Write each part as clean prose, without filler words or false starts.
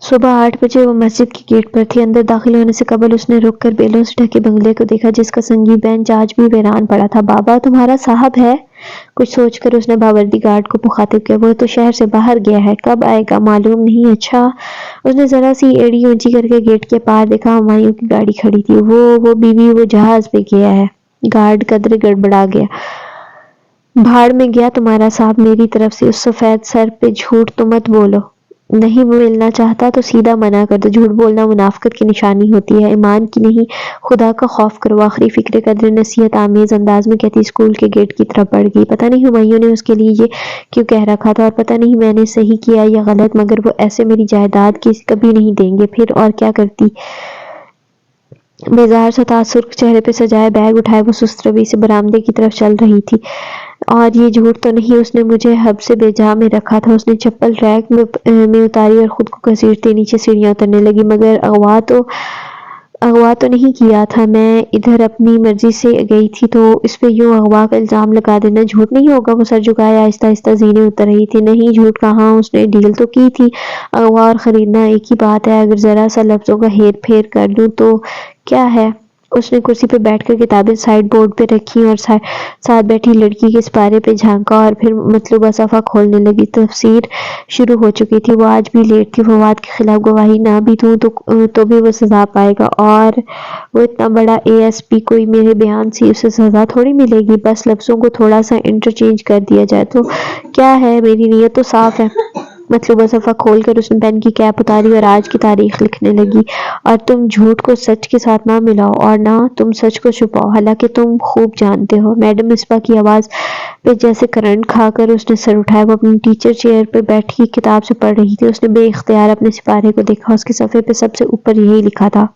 صبح 8 بجے وہ مسجد کے گیٹ پر تھی۔ اندر داخل ہونے سے قبل اس نے رک کر بیلوں سے ڈھکے بنگلے کو دیکھا جس کا سنگی بینچ آج بھی ویران پڑا تھا۔ بابا تمہارا صاحب ہے؟ کچھ سوچ کر اس نے باوردی گارڈ کو مخاطب کیا۔ وہ تو شہر سے باہر گیا ہے، کب آئے گا معلوم نہیں۔ اچھا۔ اس نے ذرا سی ایڑی اونچی کر کے گیٹ کے پار دیکھا، ہمایوں کی گاڑی کھڑی تھی۔ وہ بیوی، وہ جہاز پہ گیا ہے۔ گارڈ قدرے گڑبڑا گیا۔ بھاڑ میں گیا تمہارا صاحب، میری طرف سے اس سفید سر پہ جھوٹ تو مت بولو۔ نہیں ملنا چاہتا تو سیدھا منع کر دو۔ جھوٹ بولنا منافقت کی نشانی ہوتی ہے، ایمان کی نہیں۔ خدا کا خوف کرو۔ آخری فکرے قدرے نصیحت آمیز انداز میں کہتی اسکول کے گیٹ کی طرف بڑھ گئی۔ پتہ نہیں ہمایوں نے اس کے لیے یہ کیوں کہہ رکھا تھا، اور پتہ نہیں میں نے صحیح کیا یا غلط، مگر وہ ایسے میری جائیداد کبھی نہیں دیں گے۔ پھر اور کیا کرتی؟ بیزار سا سرخ چہرے پہ سجائے بیگ اٹھائے وہ سست روی سے برآمدے کی طرف چل رہی تھی۔ اور یہ جھوٹ تو نہیں، اس نے مجھے حب سے بے جا میں رکھا تھا۔ اس نے چپل ریک میں اتاری اور خود کو گھسیٹتے نیچے سیڑھیاں اترنے لگی۔ مگر اغوا تو نہیں کیا تھا، میں ادھر اپنی مرضی سے گئی تھی، تو اس پہ یوں اغوا کا الزام لگا دینا جھوٹ نہیں ہوگا۔ وہ سر جھکائے آہستہ آہستہ زینیں اتر رہی تھی۔ نہیں، جھوٹ کہاں، اس نے ڈیل تو کی تھی۔ اغوا اور خریدنا ایک ہی بات ہے، اگر ذرا سا لفظوں کا ہیر پھیر کر دوں تو کیا ہے؟ اس نے کرسی پہ بیٹھ کر کتابیں سائیڈ بورڈ پہ رکھیں اور ساتھ بیٹھی لڑکی کے سپارے پہ جھانکا، اور پھر مطلوبہ صفحہ کھولنے لگی۔ تفسیر شروع ہو چکی تھی۔ وہ آج بھی لیٹ تھی۔ فواد کے خلاف گواہی نہ بھی دوں تو بھی وہ سزا پائے گا، اور وہ اتنا بڑا ایس پی، کوئی میرے بیان سے اسے سزا تھوڑی ملے گی۔ بس لفظوں کو تھوڑا سا انٹرچینج کر دیا جائے تو کیا ہے، میری نیت تو صاف ہے۔ مطلوبہ صفحہ کھول کر اس نے پین کی کیپ اتاری اور آج کی تاریخ لکھنے لگی۔ اور تم جھوٹ کو سچ کے ساتھ نہ ملاؤ، اور نہ تم سچ کو چھپاؤ، حالانکہ تم خوب جانتے ہو۔ میڈم مصباح کی آواز پہ جیسے کرنٹ کھا کر اس نے سر اٹھایا۔ وہ اپنی ٹیچر چیئر پہ بیٹھی کتاب سے پڑھ رہی تھی۔ اس نے بے اختیار اپنے سپارے کو دیکھا۔ اس کے صفحے پہ سب سے اوپر یہی لکھا تھا: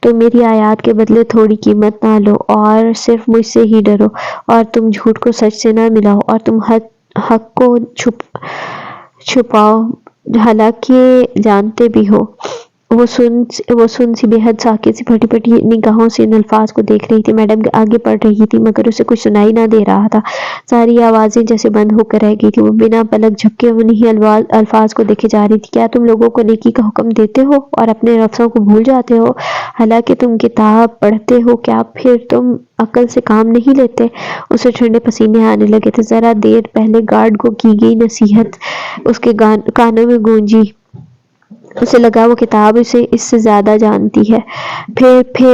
تم میری آیات کے بدلے تھوڑی قیمت نہ لو اور صرف مجھ سے ہی ڈرو، اور تم جھوٹ کو سچ سے نہ ملاؤ، اور تم حق کو چھپاؤ حالانکہ جانتے بھی ہو۔ وہ سن سی بے حد ساکت سی پھٹی پھٹی نگاہوں سے ان الفاظ کو دیکھ رہی تھی۔ میڈم آگے پڑھ رہی تھی مگر اسے کچھ سنائی نہ دے رہا تھا۔ ساری آوازیں جیسے بند ہو کر رہ گئی تھی۔ وہ بنا پلک جھپکے انہی الفاظ کو دیکھے جا رہی تھی: کیا تم لوگوں کو نیکی کا حکم دیتے ہو اور اپنے نفسوں کو بھول جاتے ہو؟ حالانکہ تم کتاب پڑھتے ہو، کیا پھر تم عقل سے کام نہیں لیتے؟ اسے ٹھنڈے پسینے آنے لگے تھے۔ ذرا دیر پہلے گارڈ کو کی گئی نصیحت اس کے کانوں میں گونجی۔ اسے لگا وہ کتاب اسے اس سے زیادہ جانتی ہے۔ پھر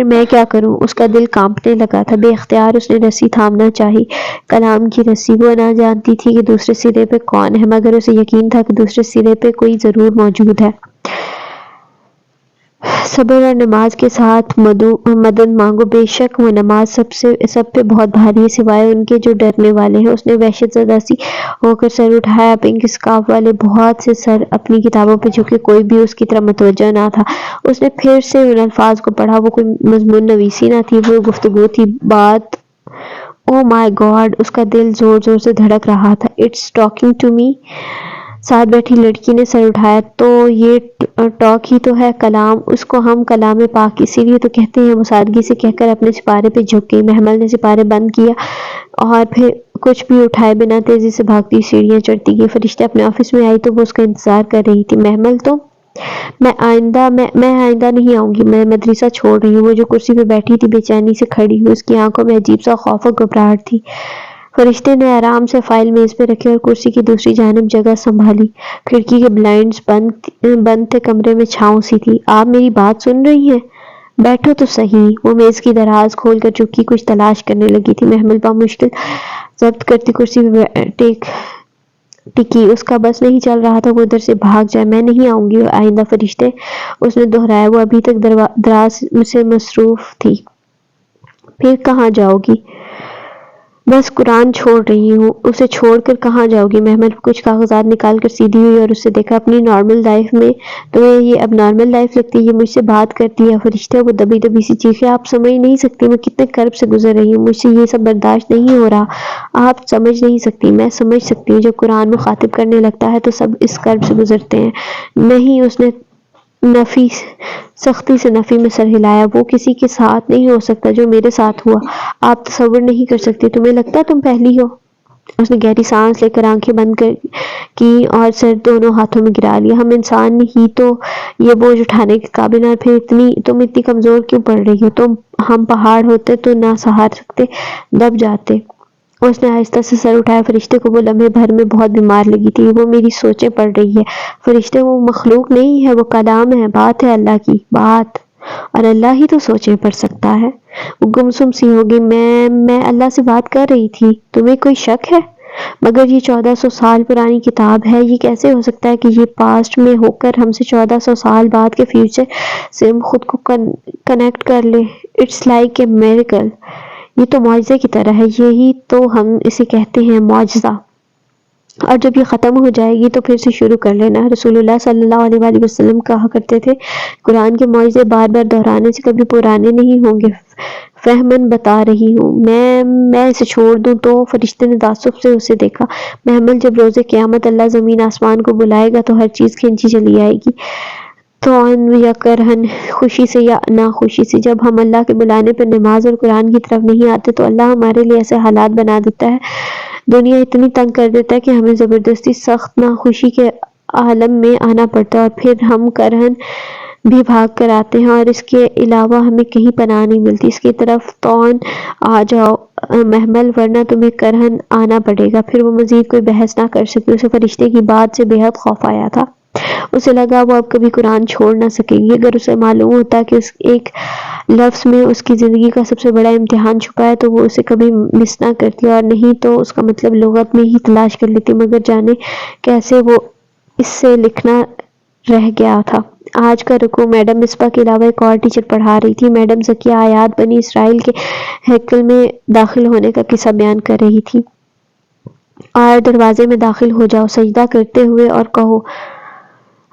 میں کیا کروں؟ اس کا دل کانپنے لگا تھا۔ بے اختیار اس نے رسی تھامنا چاہی، کلام کی رسی۔ وہ نہ جانتی تھی کہ دوسرے سرے پہ کون ہے، مگر اسے یقین تھا کہ دوسرے سرے پہ کوئی ضرور موجود ہے۔ صبر اور نماز کے ساتھ مدد مانگو، بے شک وہ نماز سب پہ بہت بھاری ہے سوائے ان کے جو ڈرنے والے ہیں۔ اس نے وحشت زدہ سی ہو کر سر اٹھایا۔ پنک اسکارف والے بہت سے سر اپنی کتابوں پہ جھکے، کوئی بھی اس کی طرف متوجہ نہ تھا۔ اس نے پھر سے ان الفاظ کو پڑھا۔ وہ کوئی مضمون نویسی نہ تھی، وہ گفتگو تھی، بات۔ او مائی گاڈ! اس کا دل زور زور سے دھڑک رہا تھا۔ It's talking to me! ساتھ بیٹھی لڑکی نے سر اٹھایا۔ تو یہ ٹاک ہی تو ہے، کلام، اس کو ہم کلام پاک اسی لیے تو کہتے ہیں۔ وہ سادگی سے کہہ کر اپنے سپارے پہ جھک گئی۔ محمل نے سپارے بند کیا اور پھر کچھ بھی اٹھائے بنا تیزی سے بھاگتی سیڑھیاں چڑھتی گئی۔ فرشتہ اپنے آفس میں آئی تو وہ اس کا انتظار کر رہی تھی۔ محمل تو میں آئندہ نہیں آؤں گی، میں مدرسہ چھوڑ رہی ہوں۔ وہ جو کرسی پہ بیٹھی تھی بے چینی سے کھڑی ہوئی، اس کی آنکھوں میں عجیب سا خوف اور گھبراہٹ تھی۔ فرشتے نے آرام سے فائل میز پہ رکھی اور کرسی کی دوسری جانب جگہ سنبھالی۔ کھڑکی کے بلائنڈز بند تھے، کمرے میں چھاؤں سی تھی۔ آپ میری بات سن رہی ہیں؟ بیٹھو تو صحیح۔ وہ میز کی دراز کھول کر چپکی کچھ تلاش کرنے لگی تھی۔ محمل بامشکل ضبط کرتی کرسی پہ ٹکی۔ اس کا بس نہیں چل رہا تھا وہ ادھر سے بھاگ جائے۔ میں نہیں آؤں گی آئندہ فرشتے، اس نے دہرایا۔ وہ ابھی تک دراز سے مصروف تھی۔ پھر کہاں جاؤ گی؟ بس قرآن چھوڑ رہی ہوں۔ اسے چھوڑ کر کہاں جاؤ گی؟ محمل کچھ کاغذات نکال کر سیدھی ہوئی اور اس سے دیکھا۔ اپنی نارمل لائف میں تمہیں یہ اب نارمل لائف لگتی ہے؟ یہ مجھ سے بات کرتی ہے؟ فرشتہ! وہ دبی دبی سی چیخیں آپ سمجھ نہیں سکتی میں کتنے کرب سے گزر رہی ہوں، مجھ سے یہ سب برداشت نہیں ہو رہا۔ آپ سمجھ نہیں سکتی، میں سمجھ سکتی ہوں۔ جب قرآن مخاطب کرنے لگتا ہے تو سب اس کرب سے گزرتے ہیں۔ نہیں، اس نے سختی سے نفی میں سر ہلایا۔ وہ کسی کے ساتھ نہیں ہو سکتا جو میرے ساتھ ہوا۔ آپ تصور نہیں کر سکتی، تمہیں لگتا تم پہلی ہو؟ اس نے گہری سانس لے کر آنکھیں بند کی اور سر دونوں ہاتھوں میں گرا لیا۔ ہم انسان ہی تو یہ بوجھ اٹھانے کے قابل ہیں، پھر تم اتنی کمزور کیوں پڑ رہی ہو؟ ہم پہاڑ ہوتے تو نہ سہار سکتے، دب جاتے۔ اس نے آہستہ سے سر اٹھایا۔ فرشتے کو وہ لمحے بھر میں بہت بیمار لگی تھی۔ وہ میری سوچیں پڑھ رہی ہے۔ فرشتے وہ مخلوق نہیں ہے، وہ کلام ہے، بات ہے اللہ کی، بات، اور اللہ ہی تو سوچیں پڑھ سکتا ہے۔ وہ گمسم سی ہوگی۔ میں اللہ سے بات کر رہی تھی، تمہیں کوئی شک ہے؟ مگر یہ 1400 سال پرانی کتاب ہے، یہ کیسے ہو سکتا ہے کہ یہ پاسٹ میں ہو کر ہم سے 1400 سال بعد کے فیوچر سے خود کو کنیکٹ کر لے؟ It's like a miracle. یہ تو معجزے کی طرح ہے، یہی تو ہم اسے کہتے ہیں، معجزہ۔ اور جب یہ ختم ہو جائے گی تو پھر سے شروع کر لینا۔ رسول اللہ صلی اللہ علیہ وآلہ وسلم کہا کرتے تھے، قرآن کے معجزے بار بار دہرانے سے کبھی پرانے نہیں ہوں گے۔ فہماً بتا رہی ہوں، میں اسے چھوڑ دوں تو؟ فرشتے نے تعصب سے اسے دیکھا۔ محمل، جب روز قیامت اللہ زمین آسمان کو بلائے گا تو ہر چیز کھینچی چلی آئے گی، طوعاً یا کرہاً، خوشی سے یا ناخوشی سے۔ جب ہم اللہ کے بلانے پر نماز اور قرآن کی طرف نہیں آتے تو اللہ ہمارے لیے ایسے حالات بنا دیتا ہے، دنیا اتنی تنگ کر دیتا ہے کہ ہمیں زبردستی سخت ناخوشی کے عالم میں آنا پڑتا ہے، اور پھر ہم کرہاً بھی بھاگ کر آتے ہیں، اور اس کے علاوہ ہمیں کہیں پناہ نہیں ملتی۔ اس کی طرف طوعاً آ جاؤ محمل، ورنہ تمہیں کرہاً آنا پڑے گا۔ پھر وہ مزید کوئی بحث نہ کر سکی۔ اسے فرشتے کی بات سے بے حد خوف آیا تھا۔ اسے لگا وہ اب کبھی قرآن چھوڑ نہ سکے گی۔ اگر اسے معلوم ہوتا کہ اس ایک لفظ میں اس کی زندگی کا سب سے بڑا امتحان چھپا ہے تو وہ اسے کبھی مس نہ کرتی، اور نہیں تو اس کا مطلب لغت میں ہی تلاش کر لیتی، مگر جانے کیسے وہ اس سے لکھنا رہ گیا تھا۔ آج کا رکوع میڈم مصباح کے علاوہ ایک اور ٹیچر پڑھا رہی تھی۔ میڈم ذکیہ آیات بنی اسرائیل کے ہیکل میں داخل ہونے کا قصہ بیان کر رہی تھی۔ اور دروازے میں داخل ہو جاؤ سجدہ کرتے ہوئے اور کہو،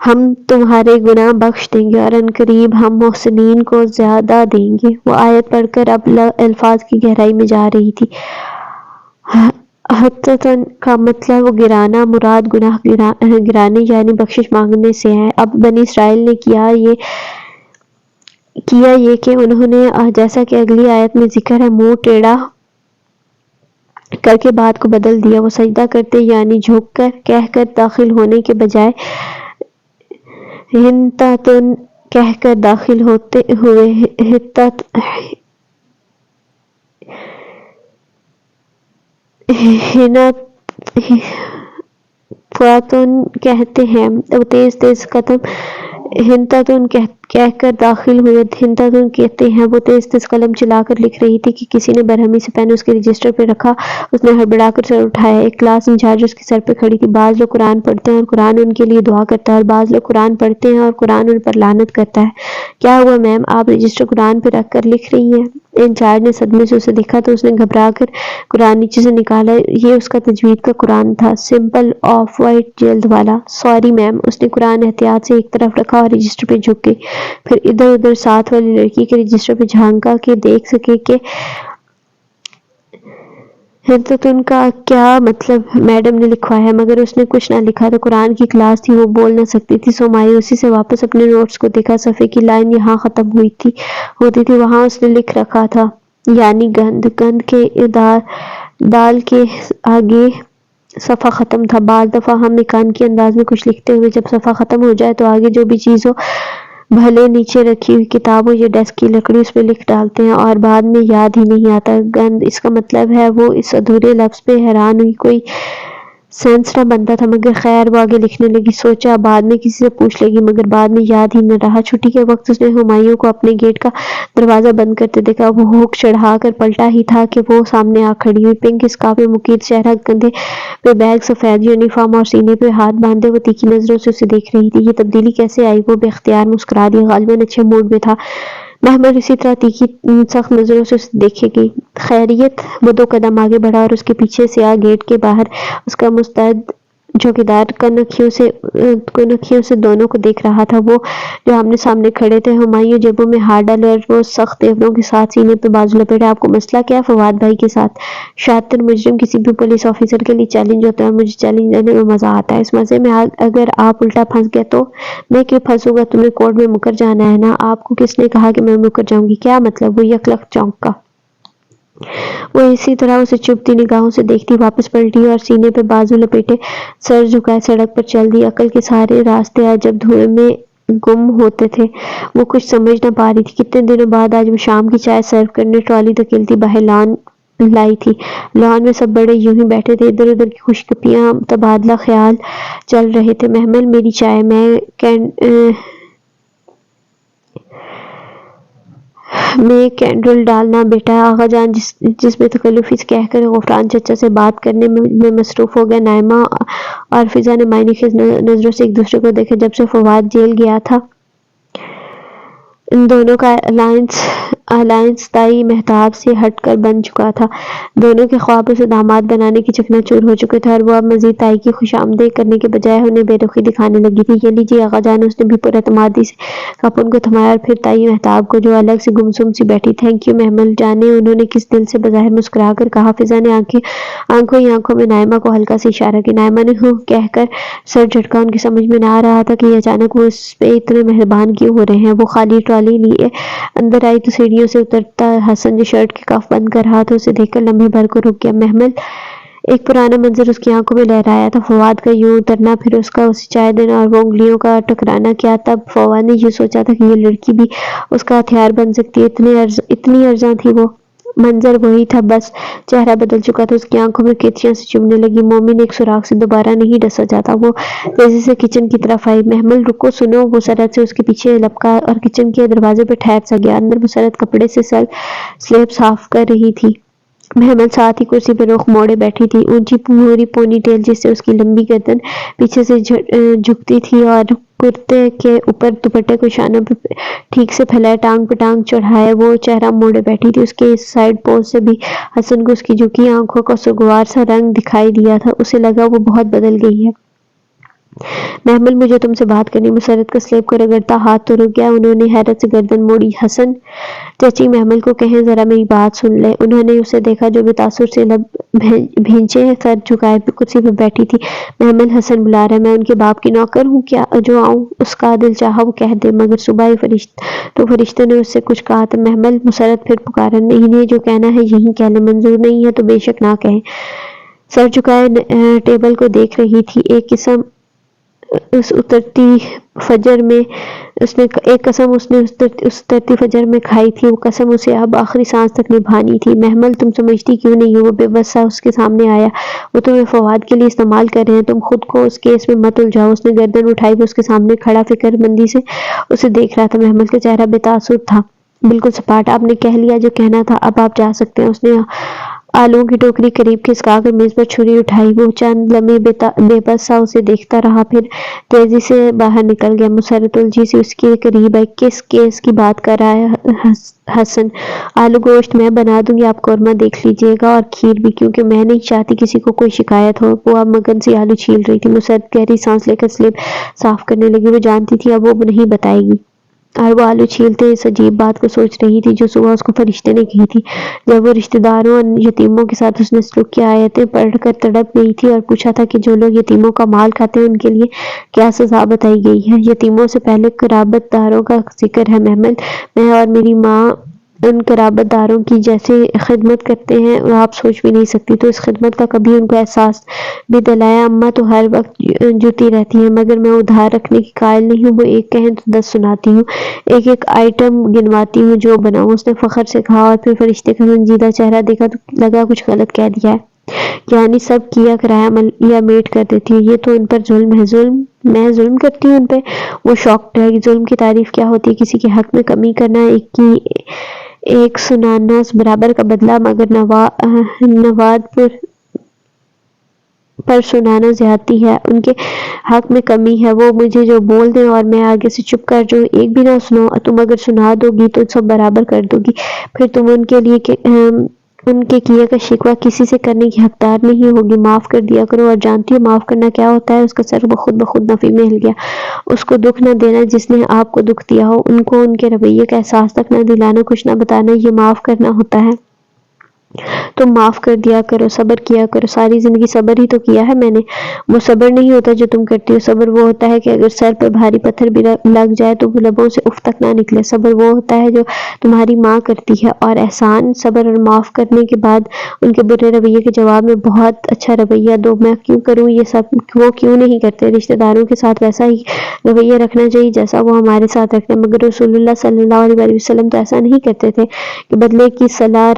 ہم تمہارے گناہ بخش دیں گے اور عنقریب ہم محسنین کو زیادہ دیں گے۔ وہ آیت پڑھ کر اب الفاظ کی گہرائی میں جا رہی تھی۔ حتتاً کا مطلب گرانا، مراد گناہ گرانے یعنی بخشش مانگنے سے ہے۔ اب بنی اسرائیل نے کیا یہ کہ انہوں نے، جیسا کہ اگلی آیت میں ذکر ہے، منہ ٹیڑھا کر کے بات کو بدل دیا۔ وہ سجدہ کرتے یعنی جھک کر کہہ کر داخل ہونے کے بجائے حنطتن کہہ کر داخل ہوتے ہوئے حنطتن کہتے ہیں۔ وہ تیز تیز قدم حنطتن کہہ کر داخل ہوئے۔ حنطتن کہتے ہیں وہ تیز تیز قلم چلا کر لکھ رہی تھی کہ کسی نے برہمی سے پین اس کے رجسٹر پہ رکھا۔ اس نے ہڑبڑا کر سر اٹھایا۔ ایک کلاس انچارج اس کے سر پہ کھڑی تھی۔ بعض لوگ قرآن پڑھتے ہیں اور قرآن ان کے لیے دعا کرتا ہے، اور بعض لوگ قرآن پڑھتے ہیں اور قرآن ان پر لعنت کرتا ہے۔ کیا ہوا میم، آپ رجسٹر قرآن پہ رکھ کر لکھ رہی ہیں؟ انچارج نے صدمے سے اسے دیکھا تو اس نے گھبرا کر قرآن نیچے سے نکالا۔ یہ اس کا تجوید کا قرآن تھا، سمپل آف وائٹ جلد والا۔ Sorry ma'am. اس نے قرآن احتیاط سے ایک طرف رکھا اور رجسٹر پہ جھک گئی، پھر ادھر ادھر ساتھ والی لڑکی کے رجسٹر پہ جھانکا کہ دیکھ سکے کہ حنطتن کا کیا مطلب میڈم نے لکھوایا ہے، مگر اس نے کچھ نہ لکھا تھا۔ قرآن کی کلاس تھی، وہ بول نہ سکتی تھی۔ سو مایوسی سے واپس اپنے نوٹس کو دیکھا۔ صفحے کی لائن یہاں ختم ہوتی تھی، وہاں اس نے لکھ رکھا تھا یعنی گند۔ گند کے دال کے آگے صفحہ ختم تھا۔ بعض دفعہ ہم مکانکی انداز میں کچھ لکھتے ہوئے جب صفحہ ختم ہو جائے تو آگے جو بھی چیز ہو، بھلے نیچے رکھی ہوئی کتاب ہو یا ڈیسک کی لکڑی، اس پہ لکھ ڈالتے ہیں اور بعد میں یاد ہی نہیں آتا۔ گند، اس کا مطلب ہے۔ وہ اس ادھورے لفظ پہ حیران ہوئی، کوئی سینس نہ بنتا تھا، مگر خیر وہ آگے لکھنے لگی۔ سوچا بعد میں کسی سے پوچھ لے گی، مگر بعد میں یاد ہی نہ رہا۔ چھٹی کے وقت اس نے ہمایوں کو اپنے گیٹ کا دروازہ بند کرتے دیکھا۔ وہ ہک چڑھا کر پلٹا ہی تھا کہ وہ سامنے آ کھڑی ہوئی، پنک اسکارف میں مکیت چہرہ، کندھے پہ بیگ، سفید یونیفارم اور سینے پہ ہاتھ باندھے۔ وہ تیکھی نظروں سے اسے دیکھ رہی تھی۔ یہ تبدیلی کیسے آئی؟ وہ بے اختیار مسکرا دیا، غالباً اچھے موڈ میں تھا۔ محمل اسی طرح تیکھی سخت نظروں سے اسے دیکھے گی۔ خیریت؟ وہ 2 قدم آگے بڑھا اور اس کے پیچھے سیاہ گیٹ کے باہر اس کا مستعد چوکیدار کنکھیوں سے دونوں کو دیکھ رہا تھا۔ وہ جو آمنے سامنے کھڑے تھے۔ ہمایوں جیبوں میں ہاتھ ڈالے اور وہ سخت تیوروں کے ساتھ سینے پہ بازو لپیٹے۔ آپ کو مسئلہ کیا ہے؟ فواد بھائی کے ساتھ شاطر مجرم کسی بھی پولیس آفیسر کے لیے چیلنج ہوتا ہے، اور مجھے چیلنج لینے میں مزہ آتا ہے۔ اس مزے میں اگر آپ الٹا پھنس گئے تو؟ میں کیوں پھنسوں گا؟ تمہیں کورٹ میں مکر جانا ہے نا؟ آپ کو کس نے کہا کہ میں مکر جاؤں گی؟ کیا مطلب؟ وہ یک لخت چونکا۔ وہ اسی طرح اسے چبھتی نگاہوں سے دیکھتی، واپس پلٹی اور سینے پہ بازو لپیٹے سر جھکائے سڑک پر چل دی۔ عقل کے سارے راستے آج جب دھوئے میں گم ہوتے تھے، وہ کچھ سمجھ نہ پا رہی تھی۔ کتنے دنوں بعد آج وہ شام کی چائے سرو کرنے ٹرالی دھکیلتی باہر لان لائی تھی۔ لان میں سب بڑے یوں ہی بیٹھے تھے، ادھر ادھر کی خوش گپیاں تبادلہ خیال چل رہے تھے۔ محمل میری چائے، میں کینڈل ڈالنا بیٹا، آغا جان جس بے تکلفی سے کہہ کر غفران چچا سے بات کرنے میں مصروف ہو گیا۔ نائمہ اور فضا نے معنی خیز نظروں سے ایک دوسرے کو دیکھا۔ جب سے فواد جیل گیا تھا، ان دونوں کا الائنس تائی مہتاب سے ہٹ کر بن چکا تھا۔ دونوں کے خواب اسے داماد بنانے کی چکنا چور ہو چکے تھے، اور وہ اب مزید تائی کی خوش آمدید کرنے کے بجائے انہیں بے رخی دکھانے لگی تھی۔ یہ لیجیے آغا جان، اس نے بھی پر اعتمادی سے کپ ان کو تھمایا اور پھر تائی مہتاب کو جو الگ سے گمسم سی بیٹھی۔ تھینک یو محمل جانے، انہوں نے کس دل سے بظاہر مسکرا کر کہا۔ فضا نے آنکھوں ہی آنکھوں میں نائمہ کو ہلکا سے اشارہ کیا۔ نائمہ نے ہوں کہہ کر سر جھٹکا۔ ان کی سمجھ میں نہ آ رہا تھا کہ یہ اچانک وہ اس پہ اتنے مہربان کیوں ہو رہے ہیں۔ وہ خالی ٹرالی لیے اندر آئی تو سیڑھیوں سے اترتا حسن جو شرٹ کے کف بند کر رہا تھا، اسے دیکھ کر لمحے بھر کو رک گیا۔ محمل، ایک پرانا منظر اس کی آنکھوں میں لہرایا تھا، فواد کا یوں اترنا، پھر اس کا اسے چائے دینا اور وہ انگلیوں کا ٹکرانا۔ کیا تب فواد نے یہ سوچا تھا کہ یہ لڑکی بھی اس کا ہتھیار بن سکتی ہے؟ اتنی ارزاں تھی وہ؟ منظر وہی تھا، بس چہرہ بدل چکا تھا۔ اس کی آنکھوں میں کیچیاں سے چبھنے لگی۔ مومن ایک سوراخ سے دوبارہ نہیں ڈسا جاتا۔ وہ تیزی سے کچن کی طرف آئی۔ محمل رکو، سنو۔ وہ مسرت سے اس کے پیچھے لپکا اور کچن کے دروازے پہ ٹھہر سا گیا۔ اندر مسرت کپڑے سے سلیب صاف کر رہی تھی۔ محمل ساتھ ہی کرسی پہ رخ موڑے بیٹھی تھی۔ اونچی پوری پونی ٹیل جس سے اس کی لمبی گردن پیچھے سے جھکتی تھی اور کرتے کے اوپر دوپٹے کو شانوں پہ ٹھیک سے پھیلائے ٹانگ پہ ٹانگ چڑھائے وہ چہرہ موڑے بیٹھی تھی۔ اس کے اس سائڈ پوز سے بھی حسن کو اس کی جھکی آنکھوں کا سوگوار سا رنگ دکھائی دیا تھا۔ اسے لگا وہ بہت بدل گئی ہے۔ محمل، مجھے تم سے بات کرنی۔ مسرت کا سلیب کو رگڑتا ہاتھ تو رک گیا۔ انہوں نے حیرت سے گردن موڑی۔ حسن چچی، محمل کو کہیں ذرا میری بات سن لے۔ انہوں نے اسے دیکھا جو بے تاثر سے لب بھینچے سر جھکائے کرسی پہ بیٹھی تھی۔ محمل، حسن بلا رہا ہے، میں ان کے باپ کی نوکر ہوں کیا جو آؤں؟ اس کا دل چاہا وہ کہہ دے، مگر صبح ہی فرشتے نے اس سے کچھ کہا تھا۔ محمل، مسرت پھر پکارا، انہیں جو کہنا ہے یہیں کہہ لیں، منظور نہیں ہے تو بے شک نہ کہیں۔ سر جھکائے ٹیبل کو دیکھ رہی تھی۔ ایک قسم اس اترتی فجر میں کھائی تھی، وہ قسم اسے اب آخری سانس تک نبھانی تھی۔ محمل، تم سمجھتی کیوں نہیں ہو؟ وہ بے بس سا اس کے سامنے آیا۔ وہ تمہیں فواد کے لیے استعمال کر رہے ہیں، تم خود کو اس کیس میں مت الجھاؤ۔ اس نے گردن اٹھائی۔ وہ اس کے سامنے کھڑا فکر مندی سے اسے دیکھ رہا تھا۔ محمل کا چہرہ بے تاثر تھا، بالکل سپاٹ۔ آپ نے کہہ لیا جو کہنا تھا، اب آپ جا سکتے ہیں۔ اس نے آلووں کی ٹوکری قریب کھسکا کر میز پر چھری اٹھائی۔ وہ چند لمحے بے بس سا اسے دیکھتا رہا، پھر تیزی سے باہر نکل گیا۔ مسرت الجھی سی اس کے قریب آئی۔ کس کیس کی بات کر رہا ہے حسن؟ آلو گوشت میں بنا دوں گی، آپ قورمہ دیکھ لیجیے گا، اور کھیر بھی، کیونکہ میں نہیں چاہتی کسی کو کوئی شکایت ہو۔ وہ اب مگن سی آلو چھیل رہی تھی۔ مسرت گہری سانس لے کر سلیب صاف کرنے لگی۔ وہ جانتی تھی اب وہ نہیں بتائے گی، اور وہ آلو چھیلتے اس عجیب بات کو سوچ رہی تھی جو صبح اس کو فرشتے نے کہی تھی جب وہ رشتہ داروں اور یتیموں کے ساتھ اس نے سلوک کی آیتیں پڑھ کر تڑپ گئی تھی، اور پوچھا تھا کہ جو لوگ یتیموں کا مال کھاتے ہیں ان کے لیے کیا سزا بتائی گئی ہے۔ یتیموں سے پہلے قرابت داروں کا ذکر ہے۔ محمل، میں اور میری ماں ان قرابت داروں کی جیسے خدمت کرتے ہیں آپ سوچ بھی نہیں سکتی، تو اس خدمت کا کبھی ان کو احساس بھی دلایا؟ اماں تو ہر وقت جوتی رہتی ہیں، مگر میں ادھار رکھنے کی قائل نہیں ہوں۔ وہ ایک کہیں تو 10 سناتی ہوں، ایک ایک آئٹم گنواتی ہوں جو بناؤں۔ اس نے فخر سے کہا، اور پھر فرشتے کا سنجیدہ چہرہ دیکھا تو لگا کچھ غلط کہہ دیا ہے، یعنی سب کیا کرایا یا میٹ کر دیتی ہوں، یہ تو ان پر ظلم ہے۔ ظلم؟ میں ظلم کرتی ہوں ان پہ؟ وہ شاکڈ رہ گئی۔ ظلم کی تعریف کیا ہوتی ہے؟ کسی کے حق میں کمی کرنا، ایک کی ایک سنانا برابر کا بدلہ، مگر نواد پر سنانا زیادتی ہے، ان کے حق میں کمی ہے۔ وہ مجھے جو بول دیں اور میں آگے سے چپ کر جو ایک بھی نہ سنوں، تم اگر سنا دو گی تو سب برابر کر دو گی، پھر تم ان کے کیے کا شکوہ کسی سے کرنے کی حقدار نہیں ہوگی۔ معاف کر دیا کرو، اور جانتی ہو معاف کرنا کیا ہوتا ہے؟ اس کا سر خود بخود نفی میں ہل گیا۔ اس کو دکھ نہ دینا جس نے آپ کو دکھ دیا ہو، ان کو ان کے رویے کا احساس تک نہ دلانا، کچھ نہ بتانا، یہ معاف کرنا ہوتا ہے۔ تم معاف کر دیا کرو، صبر کیا کرو، ساری زندگی صبر ہی تو کیا ہے میں نے۔ وہ صبر نہیں ہوتا جو تم کرتی ہو، صبر وہ ہوتا ہے کہ اگر سر پہ بھاری پتھر بھی لگ جائے تو وہ لبوں سے اف تک نہ نکلے، صبر وہ ہوتا ہے جو تمہاری ماں کرتی ہے۔ اور احسان، صبر اور معاف کرنے کے بعد ان کے برے رویے کے جواب میں بہت اچھا رویہ دو۔ میں کیوں کروں یہ سب؟ وہ کیوں نہیں کرتے؟ رشتہ داروں کے ساتھ ویسا ہی رویہ رکھنا چاہیے جیسا وہ ہمارے ساتھ رکھتے ہیں، مگر رسول اللہ صلی اللہ علیہ وسلم تو ایسا نہیں کرتے تھے کہ بدلے کی صلہ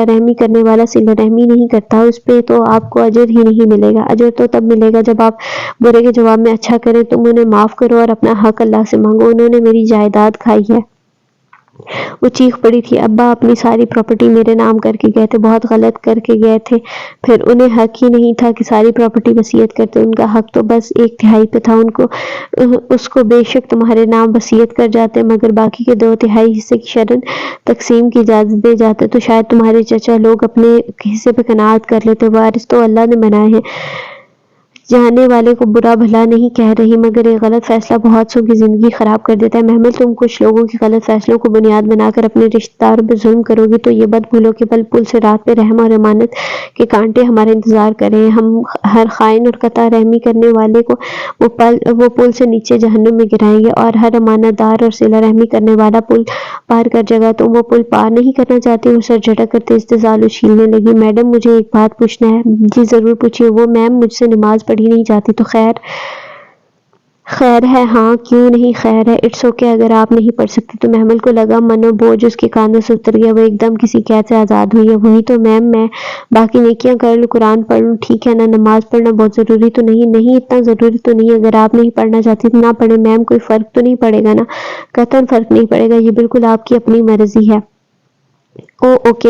رحمی کرنے والا صلہ رحمی نہیں کرتا، اس پہ تو آپ کو اجر ہی نہیں ملے گا۔ اجر تو تب ملے گا جب آپ برے کے جواب میں اچھا کریں۔ تم انہیں معاف کرو اور اپنا حق اللہ سے مانگو، انہوں نے میری جائیداد کھائی ہے۔ وہ چیخ پڑی تھی، ابا اپنی ساری پراپرٹی میرے نام کر کے گئے تھے، بہت غلط کر کے گئے تھے۔ پھر انہیں حق ہی نہیں تھا کہ ساری پراپرٹی وصیت کرتے، ان کا حق تو بس 1/3 پہ تھا، اس کو بے شک تمہارے نام وصیت کر جاتے، مگر باقی کے 2/3 حصے کی شرعاً تقسیم کی اجازت دے جاتے تو شاید تمہارے چچا لوگ اپنے حصے پہ قناعت کر لیتے۔ وارث تو اللہ نے بنائے ہیں، جانے والے کو برا بھلا نہیں کہہ رہی، مگر ایک غلط فیصلہ بہت سو کی زندگی خراب کر دیتا ہے۔ محمل، تم کچھ لوگوں کے غلط فیصلوں کو بنیاد بنا کر اپنے رشتہ داروں پہ ظلم کرو گی تو یہ بد بھولو کہ پل سے رات پہ رحم اور امانت کے کانٹے ہمارا انتظار کریں۔ ہم ہر خائن اور قطع رحمی کرنے والے کو وہ پل سے نیچے جہنم میں گرائیں گے، اور ہر امانت دار اور صلہ رحمی کرنے والا پل پار کر جائے گا۔ تم وہ پل پار نہیں کرنا چاہتی؟ وہ سر جھٹک کر تیز تیز آلو چھیلنے لگی۔ میڈم، مجھے ایک بات پوچھنا ہے۔ جی ضرور پوچھیے۔ وہ میم، مجھ سے نماز پڑھی نہیں جاتی تو خیر ہے؟ ہاں کیوں نہیں خیر ہے، اٹس اوکے اگر آپ نہیں پڑھ سکتی تو۔ محمل کو لگا منو بوجھ اس کے کاندھوں سے اتر گیا، وہ ایک دم کسی قید سے آزاد ہوئی ہے۔ وہی تو میم، میں باقی نیکیاں کر لوں، قرآن پڑھ لوں، ٹھیک ہے نا، نماز پڑھنا بہت ضروری تو نہیں اتنا ضروری تو نہیں، اگر آپ نہیں پڑھنا چاہتی تو نہ پڑھیں میم، کوئی فرق تو نہیں پڑے گا نا؟ قطعاً فرق نہیں پڑے گا، یہ بالکل آپ کی اپنی مرضی ہے۔ اوکے۔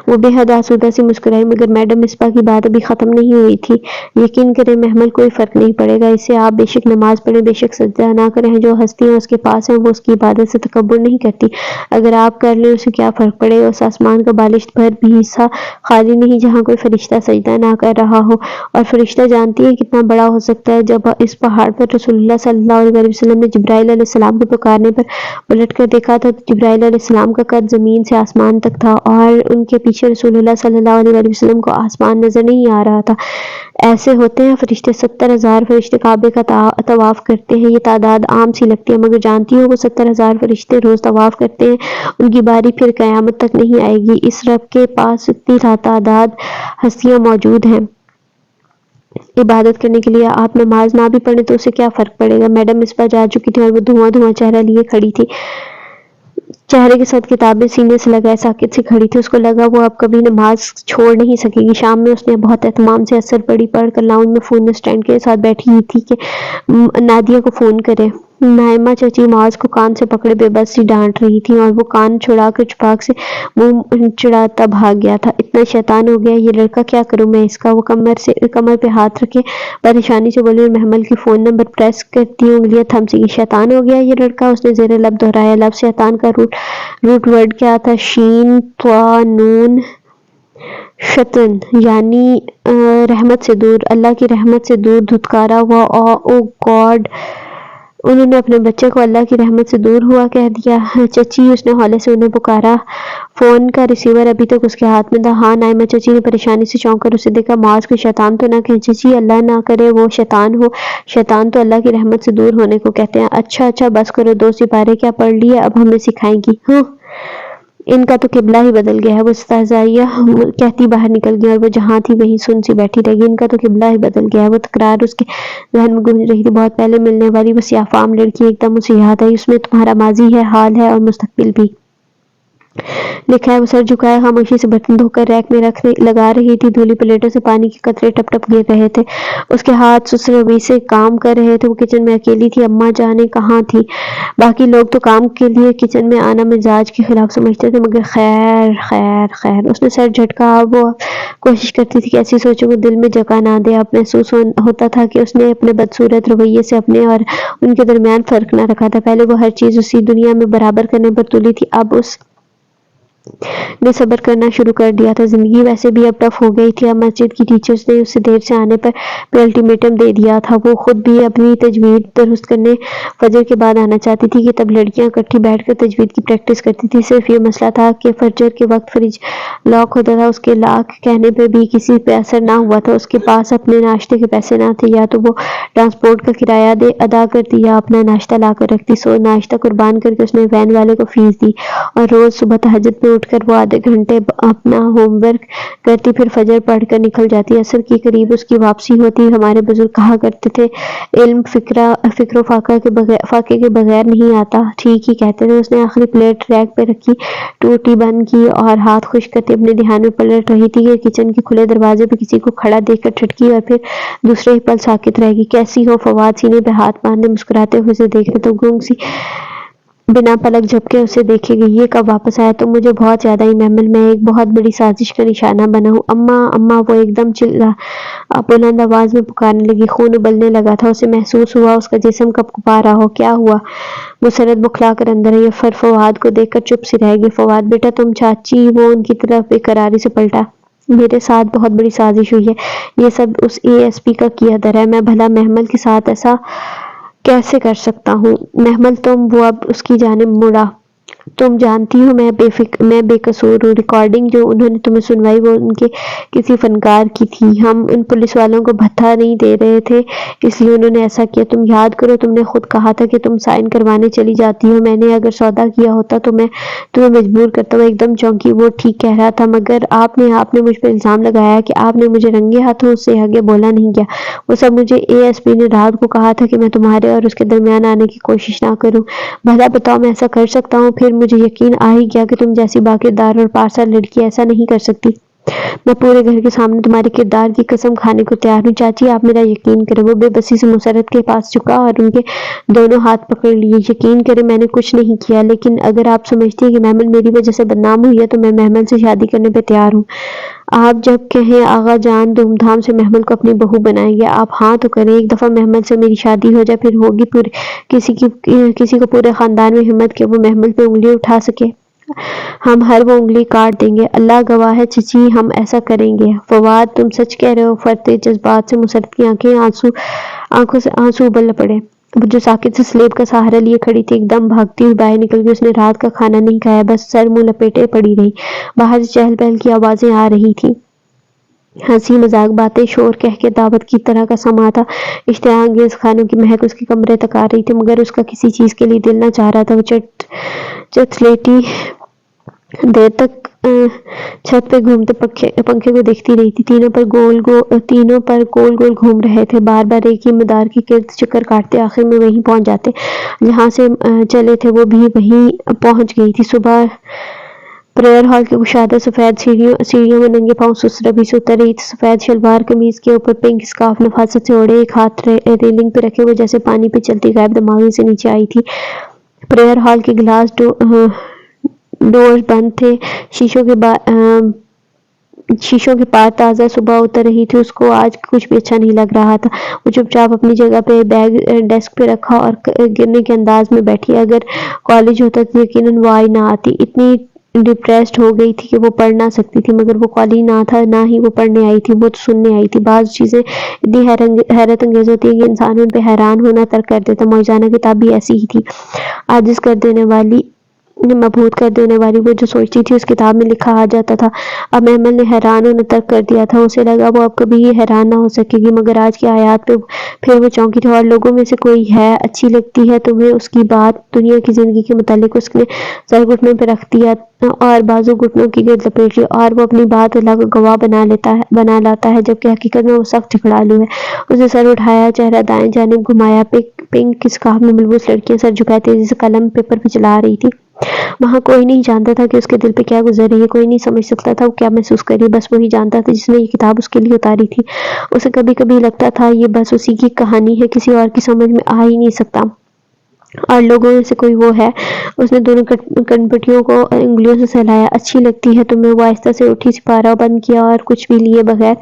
وہ بے حد آسودہ سی مسکرائی، مگر میڈم مصباح کی بات ابھی ختم نہیں ہوئی تھی۔ یقین کریں محمل، کوئی فرق نہیں پڑے گا، اس سے آپ بے شک نماز پڑھیں، بے شک سجدہ نہ کریں، جو ہستیاں اس کے پاس ہیں وہ اس کی عبادت سے تکبر نہیں کرتی، اگر آپ کر لیں اسے کیا فرق پڑے گا؟ اس آسمان کا بالشت بھر بھی حصہ خالی نہیں جہاں کوئی فرشتہ سجدہ نہ کر رہا ہو، اور فرشتہ جانتی ہیں کتنا بڑا ہو سکتا ہے؟ جب اس پہاڑ پر رسول اللہ صلی اللہ علیہ وسلم نے جبرائیل علیہ السلام کو پکارنے پر پلٹ کر دیکھا تھا تو جبرائیل علیہ السلام کا قد زمین سے آسمان تک تھا، اور ان کے پیچھے رسول اللہ صلی اللہ علیہ وسلم کو آسمان نظر نہیں آ رہا تھا۔ ایسے ہوتے ہیں فرشتے، 70,000 فرشتے کعبے کا طواف کرتے ہیں، یہ تعداد عام سی لگتی ہے، مگر جانتی ہو وہ 70,000 فرشتے روز طواف کرتے ہیں، ان کی باری پھر قیامت تک نہیں آئے گی۔ اس رب کے پاس اتنی تعداد ہستیاں موجود ہیں، عبادت کرنے کے لیے آپ نماز نہ بھی پڑھیں تو اسے کیا فرق پڑے گا؟ میڈم مصباح جا چکی تھی اور وہ دھواں چہرہ لیے کھڑی تھی، چہرے کے ساتھ کتابیں سینے سے لگائے ساکت سی کھڑی تھی۔ اس کو لگا وہ اب کبھی نماز چھوڑ نہیں سکے گی۔ شام میں اس نے بہت اہتمام سے اثر پڑھی پڑھ کر لاؤنج میں فون اسٹینڈ کے ساتھ بیٹھی ہی تھی کہ نادیہ کو فون کرے۔ نائمہ چچی معاذ کو کان سے پکڑے بے بس سی ڈانٹ رہی تھی، اور وہ کان چھڑا کر چپاک سے منہ چڑھاتا بھاگ گیا تھا۔ اتنا شیطان ہو گیا یہ لڑکا، کیا کروں میں اس کا؟ وہ کمر پہ ہاتھ رکھے پریشانی سے بولی اور محمل کی فون نمبر پریس کرتی انگلیاں تھم سی۔ شیطان ہو گیا یہ لڑکا، اس نے زیر لب دہرایا۔ لفظ شیطان کا روٹ ورڈ کیا تھا؟ شین طا نون شطن، یعنی رحمت سے دور، اللہ کی رحمت سے دور، دھتکارا ہوا۔ او گاڈ، انہوں نے اپنے بچے کو اللہ کی رحمت سے دور ہوا کہہ دیا۔ چچی، اس نے ہولے سے انہیں پکارا۔ فون کا ریسیور ابھی تک اس کے ہاتھ میں تھا۔ ہاں، نائمہ چچی نے پریشانی سے چونک کر اسے دیکھا۔ معاذ کو شیطان تو نہ کہیں چچی، اللہ نہ کرے وہ شیطان ہو، شیطان تو اللہ کی رحمت سے دور ہونے کو کہتے ہیں۔ اچھا بس کرو، 2 سپارے کیا پڑھ لیے، اب ہمیں سکھائیں گی؟ ان کا تو قبلہ ہی بدل گیا ہے، وہ استہزائیہ کہتی باہر نکل گئی، اور وہ جہاں تھی وہیں سن سی بیٹھی رہ گئی۔ ان کا تو قبلہ ہی بدل گیا ہے، وہ تکرار اس کے ذہن میں گونج رہی تھی۔ بہت پہلے ملنے والی وہ سیاہ فام لڑکی ایک دم اسے یاد آئی، اس میں تمہارا ماضی ہے، حال ہے اور مستقبل بھی لکھا ہے۔ وہ سر جھکائے خاموشی سے برتن دھو کر ریک میں لگا رہی تھی، دھولی پلیٹوں سے پانی کے قطرے ٹپ ٹپ گر رہے تھے، اس کے ہاتھ سست روی سے کام کر رہے تھے۔ وہ کچن میں اکیلی تھی، اماں جانیں کہاں تھی؟ باقی لوگ تو کام کے لیے کچن میں آنا مزاج کے خلاف سمجھتے تھے، مگر خیر اس نے سر جھٹکا۔ وہ کوشش کرتی تھی کہ ایسی سوچوں کو دل میں جگہ نہ دے۔ اب محسوس ہوتا تھا کہ اس نے اپنے بدصورت رویے سے اپنے اور ان کے درمیان فرق نہ رکھا تھا۔ پہلے وہ ہر چیز اسی دنیا میں برابر کرنے پر تلی تھی، اب اس نے صبر کرنا شروع کر دیا تھا۔ زندگی ویسے بھی اب ٹف ہو گئی تھی۔ اب مسجد کی ٹیچرز نے اسے دیر سے آنے پر بھی الٹیمیٹم دے دیا تھا۔ وہ خود بھی اپنی تجوید درست کرنے فجر کے بعد آنا چاہتی تھی کہ تب لڑکیاں اکٹھی بیٹھ کر تجوید کی پریکٹس کرتی تھی۔ صرف یہ مسئلہ تھا کہ فجر کے وقت فریج لاک ہوتا تھا۔ اس کے لاکھ کہنے پر بھی کسی پہ اثر نہ ہوا تھا۔ اس کے پاس اپنے ناشتے کے پیسے نہ تھے، یا تو وہ ٹرانسپورٹ کا کرایہ ادا کرتی یا اپنا ناشتہ لا کر رکھتی۔ سو ناشتہ قربان کر کے اس نے وین والے کو فیس دی، اور روز صبح تہجد میں اٹھ کر وہ آدھے گھنٹے اپنا ہوم ورک کرتی، پھر فجر پڑھ کر نکل جاتی۔ عصر کے قریب اس کی واپسی ہوتی۔ ہمارے بزرگ کہا کرتے تھے، علم فکر و فاقے کے بغیر نہیں آتا۔ ٹھیک ہی کہتے تھے۔ اس نے آخری پلیٹ ریک پہ رکھی، ٹوٹی بند کی اور ہاتھ خشک کرتے اپنے دھیان میں پلٹ رہی تھی کہ کچن کے کھلے دروازے پہ کسی کو کھڑا دیکھ کر ٹھٹکی، اور پھر دوسرے ہی پل ساکت رہ گئی۔ کیسی ہو؟ فواد سینے پہ ہاتھ باندھے مسکراتے ہوئے اسے دیکھ رہے، تو گنگ سی بنا پلک جھپکے اسے دیکھے گئی۔ یہ کب واپس آیا؟ تم مجھے بہت یاد آئی محمل، میں ایک بہت بڑی سازش کا نشانہ بنا ہوں۔ اماں اماں، وہ ایک دم بلند آواز میں پکارنے لگی۔ خون ابلنے لگا تھا۔ اسے محسوس ہوا اس کا جسم کپکپا رہا ہو۔ کیا ہوا؟ مسرت بکھلا کر اندر آئی، اور فواد کو دیکھ کر چپ سی رہ گئی۔ فواد بیٹا تم چاچی، وہ ان کی طرف بے قراری سے پلٹا۔ میرے ساتھ بہت بڑی سازش ہوئی ہے، یہ سب اس اے ایس پی کا کیا دھرا ہے۔ میں بھلا محمل کے ساتھ ایسا کیسے کر سکتا ہوں؟ محمل وہ اب اس کی جانب مڑا۔ تم جانتی ہو میں بے قصور ہوں۔ ریکارڈنگ جو انہوں نے تمہیں سنوائی وہ ان کے کسی فنکار کی تھی۔ ہم ان پولیس والوں کو بھتہ نہیں دے رہے تھے، اس لیے انہوں نے ایسا کیا۔ تم یاد کرو، تم نے خود کہا تھا کہ تم سائن کروانے چلی جاتی ہو۔ میں نے اگر سودا کیا ہوتا تو میں تمہیں مجبور کرتا۔ وہ ایک دم چونکی۔ وہ ٹھیک کہہ رہا تھا، مگر آپ نے مجھ پر الزام لگایا کہ آپ نے مجھے رنگے ہاتھوں اس سے آگے بولا نہیں گیا۔ وہ سب مجھے اے ایس پی نے رات کو کہا تھا کہ میں تمہارے اور اس کے درمیان آنے کی کوشش نہ کروں۔ بھلا بتاؤ میں ایسا کر سکتا ہوں؟ پھر مجھے یقین آ ہی گیا کہ تم جیسی باکردار اور پارسا لڑکی ایسا نہیں کر سکتی۔ میں پورے گھر کے سامنے تمہارے کردار کی قسم کھانے کو تیار ہوں۔ چاچی آپ میرا یقین کریں۔ وہ بے بسی سے مسرت کے پاس جھکا اور ان کے دونوں ہاتھ پکڑ لیے۔ یقین کریں میں نے کچھ نہیں کیا، لیکن اگر آپ سمجھتی ہیں کہ محمل میری وجہ سے بدنام ہوئی ہے تو میں محمل سے شادی کرنے پہ تیار ہوں۔ آپ جب کہیں آغا جان دھوم دھام سے محمل کو اپنی بہو بنائیں گے۔ آپ ہاں تو کریں۔ ایک دفعہ محمل سے میری شادی ہو جائے، پھر ہوگی کسی کو پورے خاندان میں ہمت کہ وہ محمل پہ انگلی اٹھا سکے۔ ہم ہر وہ انگلی کاٹ دیں گے۔ اللہ گواہ ہے چچی، ہم ایسا کریں گے۔ فواد تم سچ کہہ رہے ہو؟ فرتے جذبات سے مسرت کی آنکھوں سے آنسو ابل پڑے۔ وہ جو ساکت سے سلیب کا سہارا لیے کھڑی تھی، ایک دم بھاگتی ہوئی باہر نکل گئی۔ اس نے رات کا کھانا نہیں کھایا، بس سر منہ لپیٹے پڑی رہی۔ باہر سے چہل پہل کی آوازیں آ رہی تھیں، ہنسی مذاق، باتیں، شور، قہقہے، دعوت کی طرح کا سما تھا۔ اشتہا انگیز کھانوں کی مہک اس کے کمرے تک آ رہی تھی، مگر اس کا کسی چیز کے لیے دل نہ چاہ رہا تھا۔ وہ چٹلیٹی دیر تک چھت پہ گھومتے پنکھے کو دیکھتی رہی تھی۔ تینوں پر گول گول گھوم رہے تھے، بار بار ایک ہی مدار کے گرد چکر کاٹتے، آخر میں وہیں پہنچ جاتے جہاں سے چلے تھے۔ وہ بھی وہیں پہنچ گئی تھی۔ صبح پریئر ہال کی کشادہ سفید سیڑھیوں میں ننگے پاؤں سسربھی سے اتر رہی تھی۔ سفید شلوار قمیض کے اوپر پنک اسکارف نفاست سے اوڑھے، ایک ہاتھ ریلنگ پہ رکھے، وہ جیسے پانی پہ چلتی غائب دماغی سے نیچے آئی تھی۔ پریئر ہال کے گلاس ڈورز بند تھے، شیشوں کے پار تازہ صبح اتر رہی تھی۔ اس کو آج کچھ بھی اچھا نہیں لگ رہا تھا۔ وہ چپ چاپ اپنی جگہ پہ بیگ ڈیسک پہ رکھا اور گرنے کے انداز میں بیٹھی۔ اگر کالج ہوتا تو یقیناً وہ آئی نہ آتی۔ اتنی ڈپریسڈ ہو گئی تھی کہ وہ پڑھ نہ سکتی تھی، مگر وہ کالج نہ تھا، نہ ہی وہ پڑھنے آئی تھی، وہ تو سننے آئی تھی۔ بعض چیزیں اتنی حیرت انگیز ہوتی ہیں کہ انسان ان پہ حیران ہونا ترک کر دیتا۔ موجزانہ کتاب بھی ایسی ہی تھی، عاجز کر دینے والی، مبہوت کر دینے والی۔ وہ جو سوچتی تھی اس کتاب میں لکھا آ جاتا تھا۔ اب محمل نے حیران ہونا ترک کر دیا تھا۔ اسے لگا وہ اب کبھی حیران نہ ہو سکے گی، مگر آج کی آیات پہ پھر وہ چونکی تھی۔ اور لوگوں میں سے کوئی ہے، اچھی لگتی ہے تمہیں اس کی بات دنیا کی زندگی کے متعلق؟ اس نے سر گھٹنوں پہ رکھ دیا اور بازو گھٹنوں کی گرد لپیٹ لی، اور وہ اپنی بات اللہ کو گواہ بنا لاتا ہے، جبکہ حقیقت میں وہ سخت جھگڑالو ہے۔ اس نے سر اٹھایا، چہرہ دائیں جانب گھمایا۔ پنک اسکارف میں ملبوس لڑکیاں سر جھکائے تیزی سے قلم پیپر پہ چلا رہی تھی۔ وہاں کوئی نہیں جانتا تھا کہ اس کے دل پہ کیا گزر رہی ہے، کوئی نہیں سمجھ سکتا تھا وہ کیا محسوس کر رہی ہے، بس وہی جانتا تھا جس نے یہ کتاب اس کے لیے اتاری تھی۔ اسے کبھی کبھی لگتا تھا یہ بس اسی کی کہانی ہے، کسی اور کی سمجھ میں آ ہی نہیں سکتا۔ اور لوگوں سے کوئی وہ ہے۔ اس نے دونوں کنپٹیوں کو انگلیوں سے سہلایا۔ اچھی لگتی ہے تمہیں؟ وہ آہستہ سے اٹھی، سپارہ بند کیا اور کچھ بھی لیے بغیر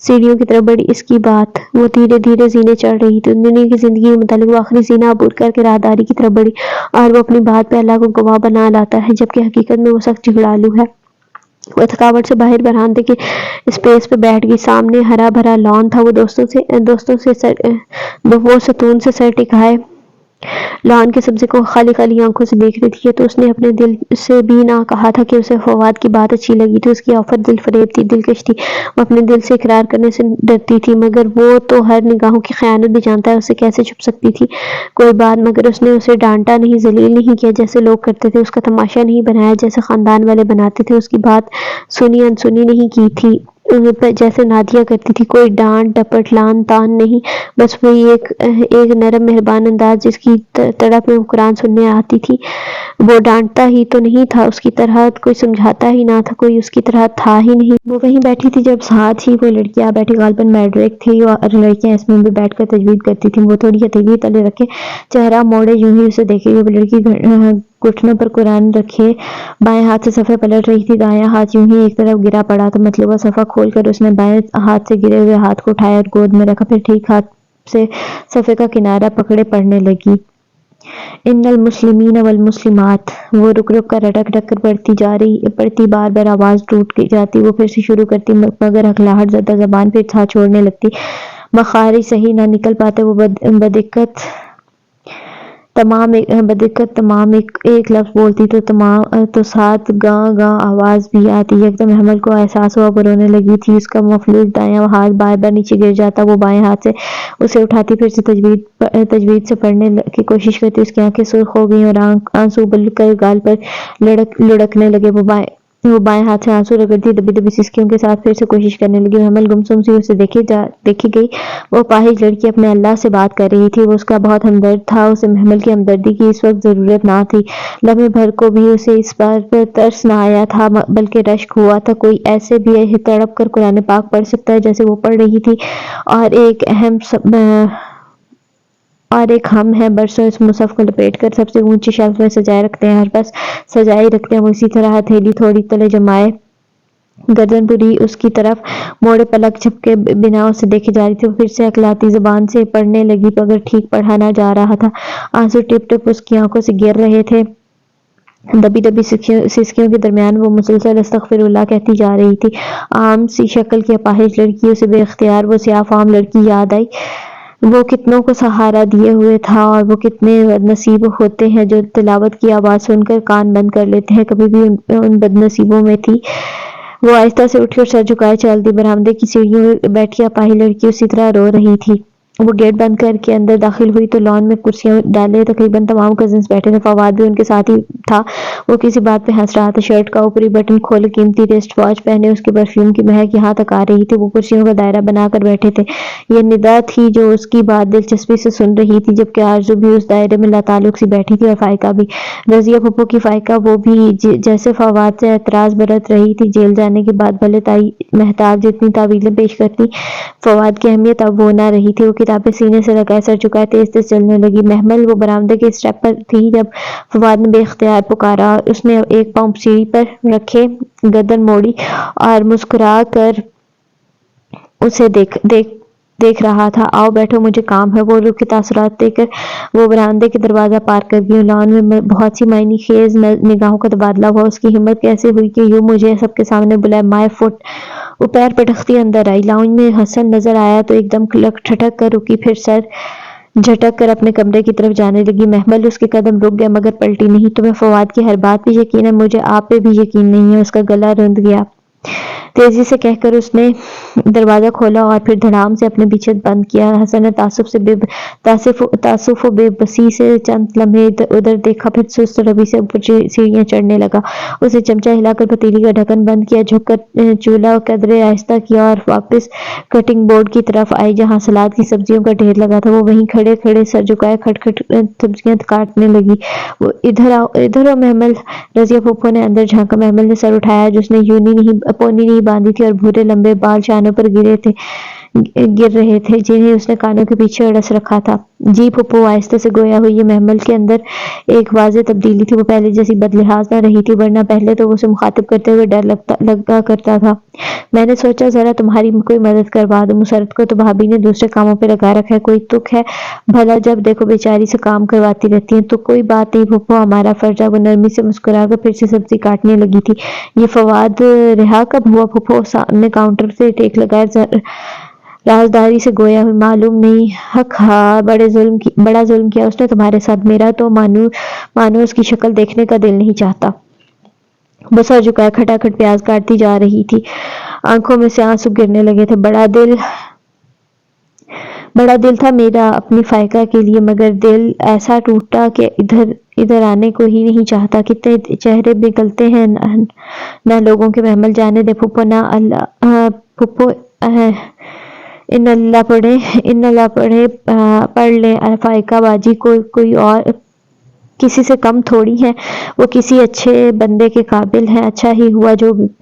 سیڑھیوں کی طرف بڑھی۔ اس کی بات وہ دھیرے دھیرے زینے چڑھ رہی تھی، ان دنیا کی زندگی کے متعلق وہ آخری زینہ عبور کر کے راہداری کی طرف بڑھی، اور وہ اپنی بات پہ اللہ کو گواہ بنا لاتا ہے، جبکہ حقیقت میں وہ سخت جھگڑالو ہے۔ وہ تھکاوٹ سے باہر برآمدے کے اسپیس پہ بیٹھ گئی۔ سامنے ہرا بھرا لان تھا۔ وہ ستون سے سر ٹکائے لان کے سبزے کو خالی خالی آنکھوں سے دیکھ رہی تھی۔ یہ تو اس نے اپنے دل سے بھی نہ کہا تھا کہ اسے فواد کی بات اچھی لگی تھی۔ اس کی آفر دل فریب تھی، دلکش تھی۔ وہ اپنے دل سے اقرار کرنے سے ڈرتی تھی، مگر وہ تو ہر نگاہوں کی خیانت بھی جانتا ہے، اسے کیسے چھپ سکتی تھی کوئی بات؟ مگر اس نے اسے ڈانٹا نہیں، ذلیل نہیں کیا جیسے لوگ کرتے تھے، اس کا تماشا نہیں بنایا جیسے خاندان والے بناتے تھے، اس کی بات سنی انسنی نہیں کی تھی جیسے نادیہ کرتی تھی۔ کوئی ڈانٹ ڈپٹ لان تان نہیں، بس وہی ایک نرم مہربان انداز جس کی تڑپ میں وہ قرآن سننے آتی تھی۔ وہ ڈانٹتا ہی تو نہیں تھا اس کی طرح، کوئی سمجھاتا ہی نہ تھا، کوئی اس کی طرح تھا ہی نہیں۔ وہ وہیں بیٹھی تھی جب ساتھ ہی کوئی لڑکی آ بیٹھی، غالباً میڈرک تھی، اور لڑکیاں اس میں بھی بیٹھ کر تجوید کرتی تھیں۔ وہ تھوڑی ہتھیلی تلے رکھے چہرہ موڑے یوں ہی اسے دیکھے گی۔ وہ لڑکی گھٹنوں پر قرآن رکھے بائیں ہاتھ سے صفحے پلٹ رہی تھی، دایاں ہاتھ یوں ہی ایک طرف گرا پڑا تھا۔ مطلوبہ صفحہ کھول کر اس نے بائیں ہاتھ سے گرے ہوئے ہاتھ کو اٹھایا اور گود میں رکھا، پھر ٹھیک ہاتھ سے صفحے کا کنارہ پکڑے پڑھنے لگی۔ ان المسلمین والمسلمات۔ وہ رک رک کر اٹک اٹک کر پڑھتی، بار بار آواز ٹوٹ جاتی، وہ پھر سے شروع کرتی، مگر ہکلاہٹ زدہ زبان پھر ساتھ چھوڑنے لگتی، مخارج صحیح نہ نکل پاتے۔ وہ بدقت تمام ایک لفظ بولتی تو ساتھ گاں گاں آواز بھی آتی۔ یکدم حمل کو احساس ہوا، وہ رونے لگی تھی۔ اس کا مفلوج دایاں ہاتھ بار بار نیچے گر جاتا، وہ بائیں ہاتھ سے اسے اٹھاتی، پھر سے تجوید سے پڑھنے کی کوشش کرتی۔ اس کی آنکھیں سرخ ہو گئیں اور آنسو ابل کر گال پر لڑکنے لگے۔ وہ بائیں ہاتھ سے آنسو رگڑتی، دبی دبی سسکیوں کے ساتھ پھر سے کوشش کرنے لگی۔ حمل گمسم سی اسے دیکھی گئی۔ وہ اپاہج لڑکی اپنے اللہ سے بات کر رہی تھی، وہ اس کا بہت ہمدرد تھا، اسے حمل کی ہمدردی کی اس وقت ضرورت نہ تھی۔ لمحے بھر کو بھی اسے اس بات پر ترس نہ آیا تھا، بلکہ رشک ہوا تھا، کوئی ایسے بھی تڑپ کر قرآن پاک پڑھ سکتا ہے جیسے وہ پڑھ رہی تھی؟ اور ایک ہم ہیں، برسوں اس مصحف کو لپیٹ کر سب سے اونچی شیلف میں سجائے رکھتے ہیں، ہر پاس سجائے رکھتے ہیں۔ وہ اسی طرح ہتھیلی تھوڑی تلے جمائے گردن پوری اس کی طرف موڑے پلک جھپکے بنا اسے دیکھے جا رہی تھی۔ وہ پھر سے ہکلاتی زبان سے پڑھنے لگی، مگر ٹھیک پڑھا نہ جا رہا تھا، آنسو ٹپ ٹپ اس کی آنکھوں سے گر رہے تھے۔ دبی دبی سسکیوں کے درمیان وہ مسلسل استغفر اللہ کہتی جا رہی تھی۔ عام سی شکل کی اپاہج لڑکی، اسے بے اختیار وہ سیاہ فام لڑکی یاد آئی۔ وہ کتنوں کو سہارا دیے ہوئے تھا، اور وہ کتنے بدنصیب ہوتے ہیں جو تلاوت کی آواز سن کر کان بند کر لیتے ہیں، کبھی بھی ان بدنصیبوں میں تھی۔ وہ آہستہ سے اٹھی اور سر جھکائے چل دی۔ برآمدے کی سیڑھیوں میں بیٹھی اپاہج لڑکی اسی طرح رو رہی تھی۔ وہ گیٹ بند کر کے اندر داخل ہوئی تو لان میں کرسیاں ڈالے تقریباً تمام کزنز بیٹھے تھے، فواد بھی ان کے ساتھ ہی تھا۔ وہ کسی بات پہ ہنس رہا تھا، شرٹ کا اوپری بٹن کھولے، قیمتی ریسٹ واچ پہنے، اس کے پرفیوم کی مہک یہاں تک آ رہی تھی۔ وہ کرسیوں کا دائرہ بنا کر بیٹھے تھے۔ یہ ندا تھی جو اس کی بات دلچسپی سے سن رہی تھی، جبکہ آرزو بھی اس دائرے میں لاتعلق سی بیٹھی تھی، اور فائقہ بھی، رضیہ پھپھو کی فائقہ، وہ بھی جیسے فواد سے اعتراض برت رہی تھی۔ جیل جانے کے بعد بھلے مہتاب جتنی تعویلیں پیش کرتی، فواد کی اہمیت اب وہ نہ رہی تھی۔ وہ کتابیں سینے سے لگائے سر جھکائے تیز تیز چلنے لگی۔ محمل وہ برآمدے کے اسٹیپ پر تھی جب فواد نے بے اختیار پکارا۔ اس نے ایک پاؤں سیڑھی پر رکھے گردن موڑی اور مسکرا کر اسے دیکھ رہا تھا۔ آؤ بیٹھو، مجھے کام ہے۔ وہ رک کے تاثرات دے کر وہ برآمدے کے دروازہ پار کر گئی۔ لان میں بہت سی معنی خیز نگاہوں کا تبادلہ ہوا۔ اس کی ہمت کیسے ہوئی کہ یوں مجھے سب کے سامنے بلائے؟ مائی فٹ! وہ پیر پٹکتی اندر آئی۔ لاؤنج میں حسن نظر آیا تو ایک دم ٹھٹک کر رکی، پھر سر جھٹک کر اپنے کمرے کی طرف جانے لگی۔ محمل اس کے قدم رک گیا، مگر پلٹی نہیں۔ تمہیں فواد کی ہر بات پہ یقین ہے؟ مجھے آپ پہ بھی یقین نہیں ہے۔ اس کا گلا روند گیا۔ تیزی سے کہہ کر اس نے دروازہ کھولا اور پھر دھڑام سے اپنے پیچھے بند کیا۔ حسن نے تاسف و بے بسی سے چند لمحے ادھر دیکھا، پھر سست روی سے اوپر سیڑھیاں چڑھنے لگا۔ اس نے چمچہ ہلا کر پتیلی کا ڈھکن بند کیا، جھک کر چولہا قدرے آہستہ کیا اور واپس کٹنگ بورڈ کی طرف آئی جہاں سلاد کی سبزیوں کا ڈھیر لگا تھا۔ وہ وہیں کھڑے کھڑے سر جھکائے کھٹ کھٹ سبزیاں کاٹنے لگی۔ ادھر آؤ محمل! رضیہ پھپھو نے اندر جھانکا۔ محمل نے سر اٹھایا، جس نے پونی نہیں باندھی تھی اور بھورے لمبے بال شانوں پر گرے تھے۔ گر رہے تھے جنہیں اس نے کانوں کے پیچھے اڑس رکھا تھا۔ جی پھپھو، آہستہ سے گویا ہوئی یہ محمل کے اندر ایک واضح تبدیلی تھی۔ وہ پہلے جیسی بدلحاظ نہ رہی تھی، ورنہ پہلے تو وہ اسے مخاطب کرتے ہوئے ڈر لگا کرتا تھا۔ میں نے سوچا ذرا تمہاری کوئی مدد کروا دوں۔ مسرت کو تو بھابھی نے دوسرے کاموں پہ لگا رکھا ہے، کوئی تک ہے بھلا؟ جب دیکھو بیچاری سے کام کرواتی رہتی ہیں۔ تو کوئی بات نہیں پھپھو، ہمارا فرض ہے۔ وہ نرمی سے مسکرا کر پھر سے سبزی کاٹنے لگی تھی۔ یہ فواد رہا کب ہوا پھپھو؟ سامنے کاؤنٹر سے ٹیک لگائے رازداری سے گویا ہوئی۔ معلوم نہیں، حق ہاں، بڑا ظلم کیا اس نے تمہارے ساتھ۔ میرا تو مانو اس کی شکل دیکھنے کا دل نہیں چاہتا۔ وہ سر جھکائے کھٹاکھٹ پیاز کاٹتی جا رہی تھی، آنکھوں میں سے آنسو گرنے لگے تھے۔ بڑا دل تھا میرا اپنی فائقہ کے لیے، مگر دل ایسا ٹوٹا کہ ادھر آنے کو ہی نہیں چاہتا۔ کتنے چہرے نکلتے ہیں نہ لوگوں کے محمل۔ جانے دے پھپھو، نہ پھپھو، ان اللہ پڑھ لیں فائقہ باجی، کوئی اور کسی سے کم تھوڑی ہیں، وہ کسی اچھے بندے کے قابل ہیں۔ اچھا ہی ہوا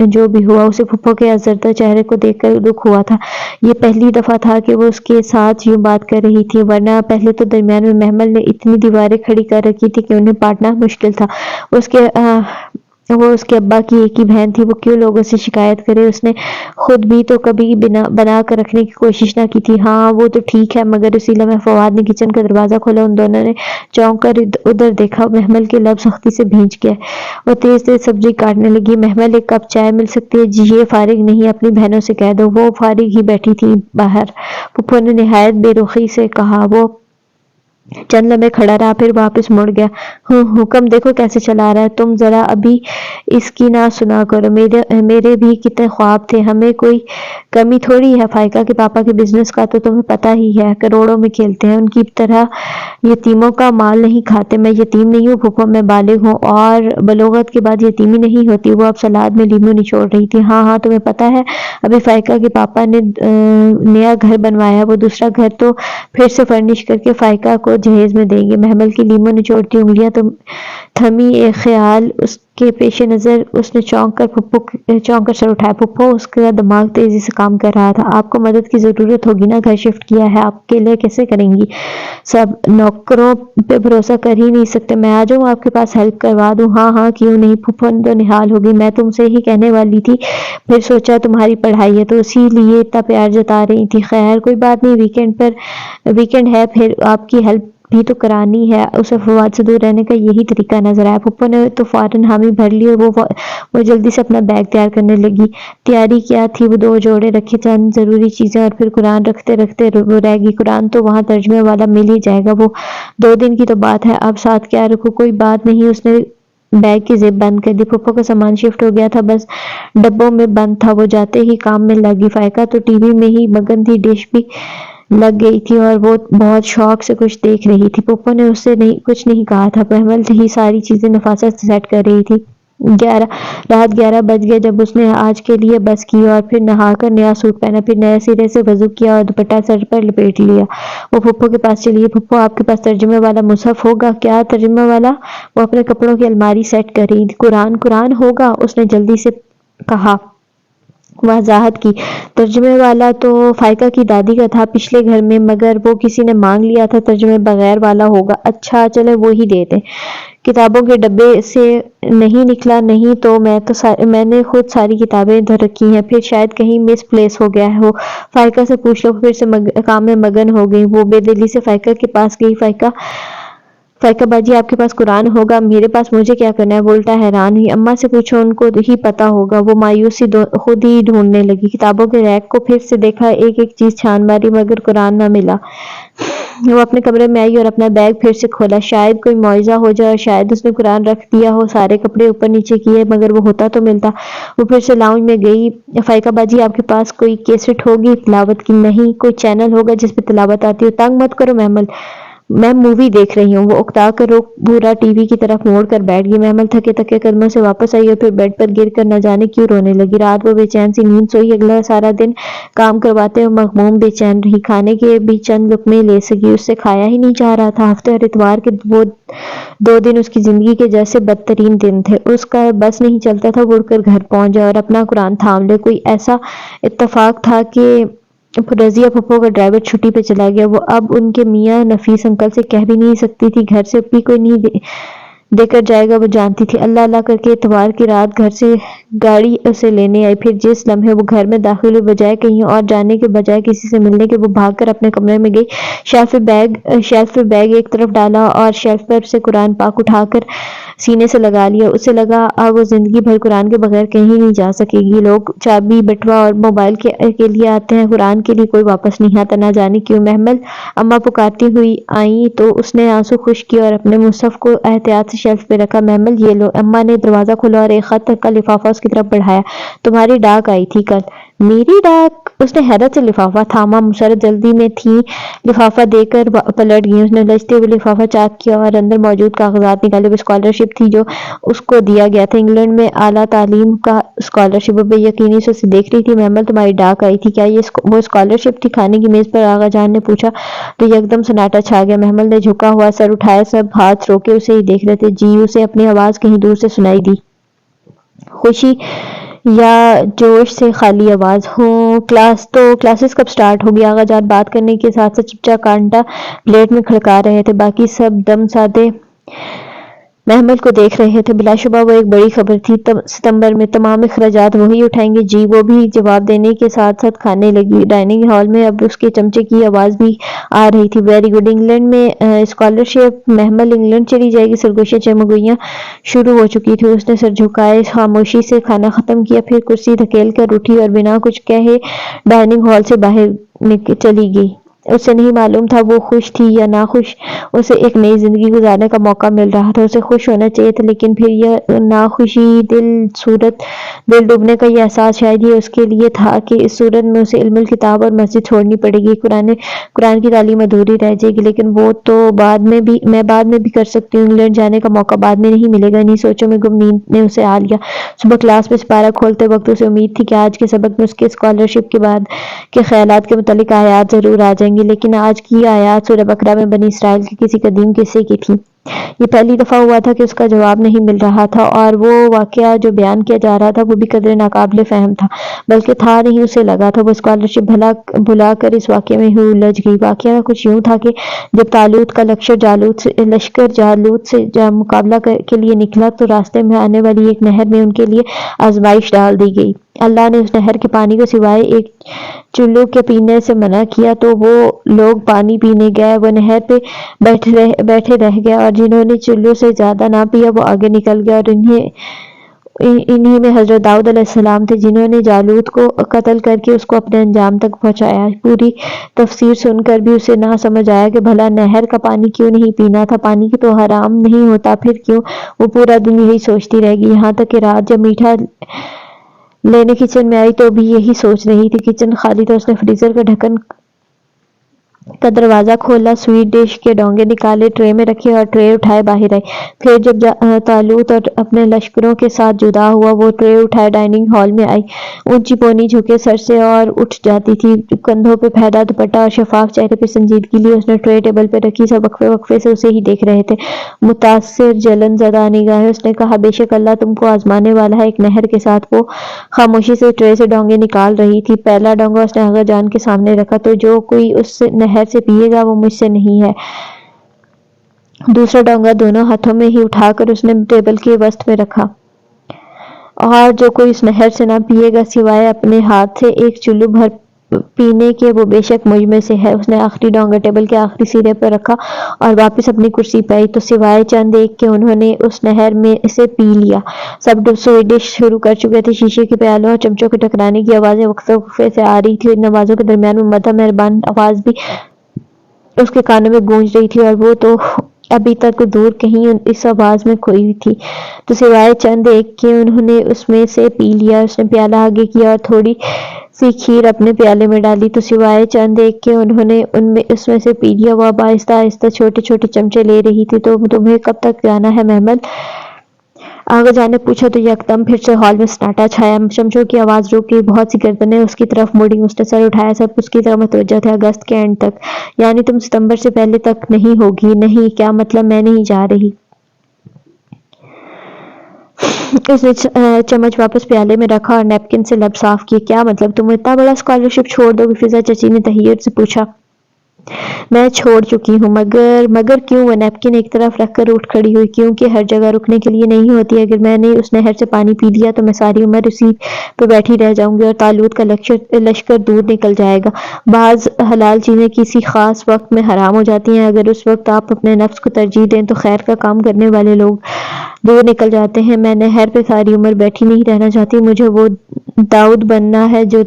جو بھی ہوا۔ اسے پھپھو کے آزردہ چہرے کو دیکھ کر دکھ ہوا تھا۔ یہ پہلی دفعہ تھا کہ وہ اس کے ساتھ یوں بات کر رہی تھی، ورنہ پہلے تو درمیان میں محمل نے اتنی دیواریں کھڑی کر رکھی تھی کہ انہیں پاٹنا مشکل تھا۔ وہ اس کے ابا کی ایک ہی بہن تھی، وہ کیوں لوگوں سے شکایت کرے؟ اس نے خود بھی تو کبھی بنا کر رکھنے کی کوشش نہ کی تھی۔ ہاں وہ تو ٹھیک ہے، مگر اسی لمحے فواد نے کچن کا دروازہ کھولا۔ ان دونوں نے چونک کر ادھر دیکھا۔ محمل کے لب سختی سے بھینچ گئے۔ وہ تیز تیز سبزی کاٹنے لگی۔ محمل، ایک کپ چائے مل سکتی ہے؟ جی یہ فارغ نہیں، اپنی بہنوں سے کہہ دو، وہ فارغ ہی بیٹھی تھیں باہر، پھپھو نے نہایت بے رخی سے کہا۔ وہ چند لمحے کھڑا رہا، پھر واپس مڑ گیا۔ حکم دیکھو کیسے چلا رہا ہے۔ تم ذرا ابھی اس کی نہ سنا کرو، میرے بھی کتنے خواب تھے، ہمیں کوئی کمی تھوڑی ہے فائقہ کے پاپا کے بزنس کا تو تمہیں پتہ ہی ہے، کروڑوں میں کھیلتے ہیں، ان کی طرح یتیموں کا مال نہیں کھاتے۔ میں یتیم نہیں ہوں پھپھو، میں بالغ ہوں، اور بلوغت کے بعد یتیمی نہیں ہوتی۔ وہ اب سلاد میں لیموں نچوڑ رہی تھی۔ ہاں تمہیں پتہ ہے ابھی فائقہ کے پاپا نے نیا گھر بنوایا، وہ دوسرا گھر تو پھر سے فرنش کر کے فائقہ کو جہیز میں دیں گے۔ محمل کی لیموں نچوڑتی انگلیاں تھمی، ایک خیال اس کے پیش نظر۔ اس نے چونک کر سر اٹھایا۔ پھپھو، اس کا دماغ تیزی سے کام کر رہا تھا۔ آپ کو مدد کی ضرورت ہوگی نا، گھر شفٹ کیا ہے، آپ اکیلے کیسے کریں گی؟ سب نوکروں پہ بھروسہ کر ہی نہیں سکتے، میں آ جاؤں آپ کے پاس ہیلپ کروا دوں؟ ہاں کیوں نہیں؟ پھپھو تو نہال ہو گئی۔ میں تم سے ہی کہنے والی تھی، پھر سوچا تمہاری پڑھائی ہے تو اسی لیے اتنا پیار جتا رہی تھی۔ خیر کوئی بات نہیں، ویکنڈ ہے، پھر آپ کی ہیلپ بھی تو کرانی ہے۔ اسے فواد سے دور رہنے کا یہی طریقہ نظر آیا۔ پھپھو نے تو فوراً حامی بھر لی اور وہ جلدی سے اپنا بیگ تیار کرنے لگی۔ تیاری کیا تھی؟ وہ 2 جوڑے رکھے، چند ضروری چیزیں، اور پھر قرآن رکھتے وہ رہ گئی۔ قرآن تو وہاں ترجمے والا مل ہی جائے گا، وہ 2 دن کی تو بات ہے، اب ساتھ کیا رکھوں؟ کوئی بات نہیں، اس نے بیگ کی زپ بند کر دی۔ پھپھو کا سامان شفٹ ہو گیا تھا، بس ڈبوں میں بند تھا۔ وہ جاتے ہی کام میں لگی۔ فائقہ تو ٹی وی میں ہی مگن تھی، ڈش بھی لگ گئی تھی اور وہ بہت شوق سے کچھ دیکھ رہی تھی۔ پھپھو نے اس سے کچھ نہیں کہا تھا، محمل ہی ساری چیزیں نفاست سے سیٹ کر رہی تھی۔ رات 11 بج گئے جب اس نے آج کے لیے بس کی، اور پھر نہا کر نیا سوٹ پہنا، پھر نئے سرے سے وضو کیا اور دوپٹہ سر پر لپیٹ لیا۔ وہ پھپھو کے پاس چلی گئی۔ پھپھو، آپ کے پاس ترجمے والا مصحف ہوگا کیا؟ ترجمے والا؟ وہ اپنے کپڑوں کی الماری سیٹ کر رہی تھی۔ قرآن ہوگا، اس نے جلدی سے کہا، وضاحت کی۔ ترجمے والا تو فائقہ کی دادی کا تھا پچھلے گھر میں، مگر وہ کسی نے مانگ لیا تھا، ترجمے بغیر والا ہوگا۔ اچھا چلیں وہی دے دیں۔ کتابوں کے ڈبے سے نہیں نکلا؟ نہیں تو میں نے خود ساری کتابیں ادھر رکھی ہیں، پھر شاید کہیں مس پلیس ہو گیا ہو، فائقہ سے پوچھ لو۔ پھر سے کام میں مگن ہو گئی۔ وہ بے دلی سے فائقہ کے پاس گئی۔ فائقہ باجی، آپ کے پاس قرآن ہوگا؟ میرے پاس، مجھے کیا کرنا ہے؟ وہ الٹا حیران ہوئی۔ اماں سے پوچھو، ان کو ہی پتا ہوگا۔ وہ مایوسی خود ہی ڈھونڈنے لگی، کتابوں کے ریک کو پھر سے دیکھا، ایک چیز چھان ماری، مگر قرآن نہ ملا۔ وہ اپنے کمرے میں آئی اور اپنا بیگ پھر سے کھولا، شاید کوئی معجزہ ہو جائے اور شاید اس نے قرآن رکھ دیا ہو۔ سارے کپڑے اوپر نیچے کیے، مگر وہ ہوتا تو ملتا۔ وہ پھر سے لاؤنج میں گئی۔ فائقہ باجی، آپ کے پاس کوئی کیسٹ ہوگی تلاوت کی؟ نہیں۔ کوئی چینل ہوگا جس پہ تلاوت آتی ہو؟ تنگ مت کرو محمل، میں مووی دیکھ رہی ہوں۔ وہ اکتا کر رخ پورا ٹی وی کی طرف موڑ کر بیٹھ گئی۔ محمل تھکے قدموں سے واپس آئی اور پھر بیڈ پر گر کر نہ جانے کیوں رونے لگی۔ رات وہ بے چین سی نیند سوئی، اگلا سارا دن کام کرواتے ہوئے مغموم بے چین رہی، کھانے کے بھی چند لقمے لے سکی، اس سے کھایا ہی نہیں جا رہا تھا۔ ہفتے اور اتوار کے وہ 2 دن اس کی زندگی کے جیسے بدترین دن تھے۔ اس کا بس نہیں چلتا تھا وہ اڑ کر گھر پہنچ جائے اور اپنا قرآن تھام لے۔ کوئی ایسا اتفاق تھا کہ رضیہ پھپھو کا ڈرائیور چھٹی پہ چلا گیا۔ وہ اب ان کے میاں نفیس انکل سے کہہ بھی نہیں سکتی تھی، گھر سے بھی کوئی نہیں دے کر جائے گا۔ وہ جانتی تھی اللہ اللہ کر کے اتوار کی رات گھر سے گاڑی اسے لینے آئی۔ پھر جس لمحے وہ گھر میں داخل ہوئی، بجائے کہیں اور جانے کے، بجائے کسی سے ملنے کے، وہ بھاگ کر اپنے کمرے میں گئی، شیلف پہ بیگ ایک طرف ڈالا اور شیلف پر سے قرآن پاک اٹھا کر سینے سے لگا لیا۔ اسے لگا اب وہ زندگی بھر قرآن کے بغیر کہیں نہیں جا سکے گی۔ لوگ چابی، بٹوا اور موبائل کے لیے آتے ہیں، قرآن کے لیے کوئی واپس نہیں آتا۔ نہ جانے کیوں محمل اماں پکارتی ہوئی آئیں تو اس نے آنسو خشک کیے اور اپنے مصحف کو احتیاط سے شیلف پہ رکھا۔ محمل یہ لو۔ اماں نے دروازہ کھولا اور ایک خط کا لفافہ اس کی طرف بڑھایا۔ تمہاری ڈاک آئی تھی کل۔ میری ڈاک؟ اس نے حیرت سے لفافہ تھاما۔ مسرت جلدی میں تھیں، لفافہ دے کر پلٹ گئیں۔ اس نے لجتے ہوئے لفافہ چاک کیا اور اندر موجود کاغذات نکالے۔ وہ اسکالرشپ تھی جو اس کو دیا گیا تھا، انگلینڈ میں اعلیٰ تعلیم کا اسکالرشپ۔ وہ بے یقینی سے اسے دیکھ رہی تھی۔ محمل تمہاری ڈاک آئی تھی، کیا یہ وہ اسکالرشپ تھی؟ کھانے کی میز پر آغا جان نے پوچھا تو یکدم سناٹا چھا گیا۔ محمل نے جھکا ہوا سر اٹھایا، سب ہاتھ روکے اسے ہی دیکھ رہے تھے۔ جی، اسے اپنی آواز کہیں دور سے سنائی دی، خوشی یا جوش سے خالی آواز۔ کلاسز کب سٹارٹ ہوگی؟ آغا جان بات کرنے کے ساتھ ساتھ چمچہ کانٹا پلیٹ میں کھڑکا رہے تھے، باقی سب دم سادے محمل کو دیکھ رہے تھے۔ بلا شبہ وہ ایک بڑی خبر تھی۔ ستمبر میں تمام اخراجات وہی اٹھائیں گے؟ جی، وہ بھی جواب دینے کے ساتھ ساتھ کھانے لگی۔ ڈائننگ ہال میں اب اس کے چمچے کی آواز بھی آ رہی تھی۔ ویری گڈ، انگلینڈ میں اسکالرشپ؟ محمل انگلینڈ چلی جائے گی؟ سرگوشیاں چمگوئیاں شروع ہو چکی تھی۔ اس نے سر جھکائے خاموشی سے کھانا ختم کیا، پھر کرسی دھکیل کر اٹھی اور بنا کچھ کہے ڈائننگ ہال سے باہر چلی گئی۔ اسے نہیں معلوم تھا وہ خوش تھی یا ناخوش۔ اسے ایک نئی زندگی گزارنے کا موقع مل رہا تھا، اسے خوش ہونا چاہیے تھا، لیکن پھر یہ ناخوشی، دل ڈوبنے کا یہ احساس شاید یہ اس کے لیے تھا کہ اس صورت میں اسے علم الکتاب اور مسجد چھوڑنی پڑے گی، قرآن کی تعلیم ادھوری رہ جائے گی۔ لیکن وہ تو میں بعد میں بھی کر سکتی ہوں، انگلینڈ جانے کا موقع بعد میں نہیں ملے گا۔ انہی سوچوں میں گم نیند نے اسے آ لیا۔ صبح کلاس میں سپارہ کھولتے وقت اسے امید تھی کہ آج کے سبق میں اس کے اسکالرشپ کے بعد کے خیالات کے متعلق آیات ضرور آ جائیں گی، لیکن آج کی آیات سورہ بقرہ میں بنی اسرائیل کے کسی قدیم قصے کی تھی۔ یہ پہلی دفعہ ہوا تھا کہ اس کا جواب نہیں مل رہا تھا، اور وہ واقعہ جو بیان کیا جا رہا تھا وہ بھی قدرے ناقابل فہم تھا، بلکہ تھا نہیں، اسے لگا تھا۔ وہ اسکالرشپ بھلا کر اس واقعے میں ہی الجھ گئی۔ واقعہ کچھ یوں تھا کہ جب طالوت کا لشکر جالوت سے مقابلہ کے لیے نکلا تو راستے میں آنے والی ایک نہر میں ان کے لیے آزمائش ڈال دی گئی۔ اللہ نے اس نہر کے پانی کو سوائے ایک چلو کے پینے سے منع کیا، تو وہ لوگ پانی پینے گئے، وہ نہر پہ بیٹھے رہ گئے، اور جنہوں نے چلو سے زیادہ نہ پیا وہ آگے نکل گئے، اور انہی میں حضرت داؤد علیہ السلام تھے، جنہوں نے جالوت کو قتل کر کے اس کو اپنے انجام تک پہنچایا۔ پوری تفسیر سن کر بھی اسے نہ سمجھ آیا کہ بھلا نہر کا پانی کیوں نہیں پینا تھا، پانی تو حرام نہیں ہوتا، پھر کیوں؟ وہ پورا دن یہی سوچتی رہ گئی، یہاں تک کہ رات جب میٹھا لینے کچن میں آئی تو بھی یہی سوچ رہی تھی۔ کچن خالی تھا۔ اس نے فریزر کا ڈھکن کا دروازہ کھولا، سویٹ ڈش کے ڈونگے نکالے، ٹرے میں رکھے اور ٹرے اٹھائے باہر آئی۔ پھر جب طالوت اور اپنے لشکروں کے ساتھ جدا ہوا، وہ ٹرے اٹھائے ڈائننگ ہال میں آئی، اونچی پونی جھکے سر سے اور اٹھ جاتی تھی، کندھوں پہ پھیلا دوپٹہ اور شفاف چہرے پہ سنجیدگی لیے اس نے ٹرے ٹیبل پہ رکھی۔ سب وقفے سے اسے ہی دیکھ رہے تھے، متاثر، جلن زدہ نگاہیں۔ اس نے کہا، بے شک اللہ تم کو آزمانے والا ہے۔ ایک نہر کے ساتھ وہ خاموشی سے ٹرے سے ڈونگے نکال رہی تھی۔ پہلا ڈونگا اس نے آغا جان کے سامنے رکھا، تو جو کوئی اس نہر سے پیے گا وہ مجھ سے نہیں ہے۔ دوسرا ڈونگا دونوں ہاتھوں میں ہی اٹھا کر اس نے ٹیبل کے وسط میں رکھا، اور جو کوئی اس نہر سے نہ پیے گا سوائے اپنے ہاتھ سے ایک چلو بھر پینے کے، وہ بے شک مجھ میں سے ہے۔ اس نے آخری ڈونگا ٹیبل کے آخری سرے پر رکھا اور واپس اپنی کرسی پہ آئی، تو سوائے چند ایک کے انہوں نے اس نہر میں سے پی لیا۔ سب سویٹ ڈش شروع کر چکے تھے۔ شیشے کے پیالوں اور چمچوں کے ٹکرانے کی آوازیں وقفے سے آ رہی تھی، ان آوازوں کے درمیان وہ مدھم مہربان آواز بھی اس کے کانوں میں گونج رہی تھی، اور وہ تو ابھی تک دور کہیں اس آواز میں کھوئی ہوئی تھی۔ تو سوائے چند ایک کے انہوں نے اس میں سے پی لیا۔ اس نے پیالہ آگے کیا اور تھوڑی سی کھیر اپنے پیالے میں ڈالی، تو سوائے چند ایک کے انہوں نے اس میں سے پی لیا۔ وہ اب آہستہ آہستہ چھوٹے چھوٹے چمچے لے رہی تھی۔ تو تمہیں کب تک جانا ہے محمل؟ آغا جان نے پوچھا، تو یکدم پھر سے ہال میں سناٹا چھایا۔ چمچوں کی آواز رک گئی، بہت سی گردنیں اس کی طرف مڑیں۔ اس نے سر اٹھایا، سب اس کی طرف متوجہ تھے۔ اگست کے اینڈ تک؟ یعنی تم ستمبر سے پہلے تک نہیں ہوگی؟ نہیں، کیا مطلب؟ میں نہیں جا رہی۔ اس نے چمچ واپس پیالے میں رکھا اور نیپکن سے لب صاف کیے. کیا مطلب؟ تم اتنا بڑا اسکالرشپ چھوڑ دو گی؟ فضا چچی نے تحیر سے پوچھا. میں چھوڑ چکی ہوں. مگر کیوں؟ وہ نیپکن ایک طرف رکھ کر اٹھ کھڑی ہوئی. کیونکہ ہر جگہ رکنے کے لیے نہیں ہوتی. اگر میں نے اس نہر سے پانی پی لیا تو میں ساری عمر اسی پہ بیٹھی رہ جاؤں گی اور طالوت کا لشکر دور نکل جائے گا. بعض حلال چیزیں کسی خاص وقت میں حرام ہو جاتی ہیں. اگر اس وقت آپ اپنے نفس کو ترجیح دیں تو خیر کا کام کرنے والے لوگ دور نکل جاتے ہیں. میں نہر پہ ساری عمر بیٹھی نہیں رہنا چاہتی. مجھے وہ داؤد بننا ہے جو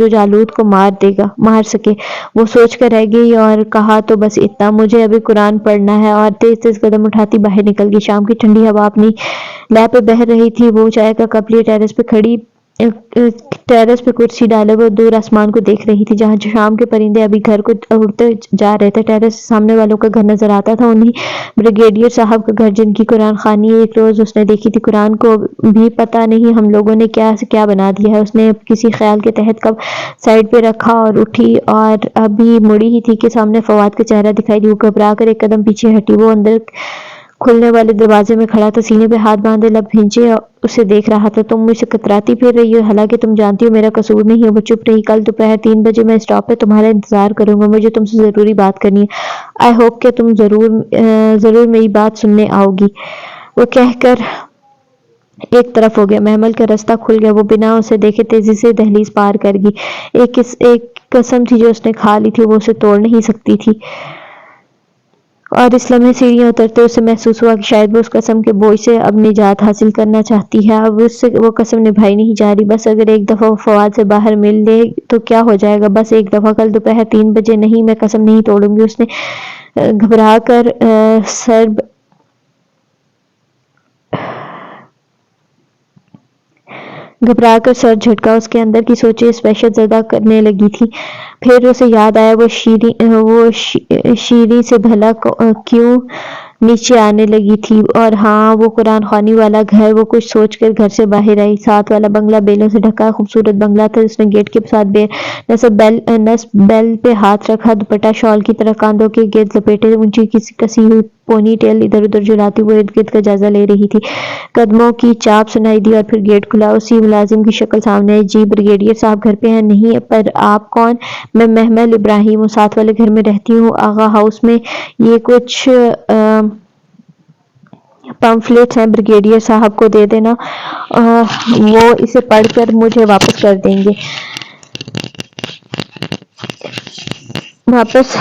جالوت کو مار سکے. وہ سوچ کر رہ گئی اور کہا تو بس اتنا. مجھے ابھی قرآن پڑھنا ہے. اور تیز تیز قدم اٹھاتی باہر نکل گئی. شام کی ٹھنڈی ہوا اپنی لہہ پہ بہہ رہی تھی. وہ چائے کا کپ لیے ٹیرس پہ کرسی ڈالے وہ دور آسمان کو دیکھ رہی تھی جہاں شام کے پرندے ابھی گھر کو اڑتے جا رہے تھے. ٹیرس سے سامنے والوں کا گھر نظر آتا تھا. انہی بریگیڈیئر صاحب کا گھر جن کی قرآن خوانی ایک روز اس نے دیکھی تھی. قرآن کو بھی پتہ نہیں ہم لوگوں نے کیا سے کیا بنا دیا ہے. اس نے کسی خیال کے تحت کپ سائیڈ پہ رکھا اور اٹھی اور ابھی مڑی ہی تھی کہ سامنے فواد کا چہرہ دکھائی دی. وہ گھبرا کر ایک قدم پیچھے ہٹی. وہ اندر کھلنے والے دروازے میں کھڑا تھا. سینے پہ ہاتھ باندھے لب بھینچے اسے دیکھ رہا تھا. تم مجھ سے کتراتی پھر رہی ہو حالانکہ تم جانتی ہو میرا قصور نہیں ہے. وہ چپ رہی. کل دوپہر 3 بجے میں اسٹاپ پہ تمہارا انتظار کروں گا. مجھے تم سے ضروری بات کرنی ہے. آئی ہوپ کہ تم ضرور میری بات سننے آؤ گی. وہ کہہ کر ایک طرف ہو گیا. محمل کا رستہ کھل گیا. وہ بنا اسے دیکھے تیزی سے دہلیز پار کر گئی. ایک قسم تھی جو اس نے کھا لی تھی وہ اسے توڑ نہیں سکتی تھی. اور اس لمحے سیڑھیاں اترتے اسے محسوس ہوا کہ شاید وہ اس قسم کے بوجھ سے اب نجات حاصل کرنا چاہتی ہے. اب اس سے وہ قسم نبھائی نہیں جا رہی. بس اگر ایک دفعہ وہ فواد سے باہر مل لے تو کیا ہو جائے گا. بس ایک دفعہ. کل دوپہر 3 بجے. نہیں میں قسم نہیں توڑوں گی. اس نے گھبرا کر سر جھٹکا. اس کے اندر کی سوچیں اس وحشت زدہ کرنے لگی تھی. پھر اسے یاد آیا وہ شیریں سے بھلا کیوں نیچے آنے لگی تھی. اور ہاں وہ قرآن خوانی والا گھر. وہ کچھ سوچ کر گھر سے باہر آئی. ساتھ والا بنگلہ بیلوں سے ڈھکا خوبصورت بنگلہ تھا. اس نے گیٹ کے ساتھ بے نصب بیل پہ ہاتھ رکھا. دوپٹہ شال کی طرح کاندھوں کے گرد لپیٹے اونچی کسی ہوئی پونی ٹیل ادھر ادھر جھلاتی وہ ارد گرد کا جائزہ لے رہی تھی. قدموں کی چاپ سنائی دی اور پھر گیٹ کھلا. اسی ملازم کی شکل سامنے آئی. جی بریگیڈیئر صاحب گھر پہ ہیں؟ نہیں. پر آپ کون؟ میں محمل ابراہیم ہوں. ساتھ والے گھر میں رہتی ہوں. آغا ہاؤس میں. یہ کچھ پمفلٹس ہیں. بریگیڈیئر صاحب کو دے دینا. وہ اسے پڑھ کر مجھے واپس کر دیں گے. واپس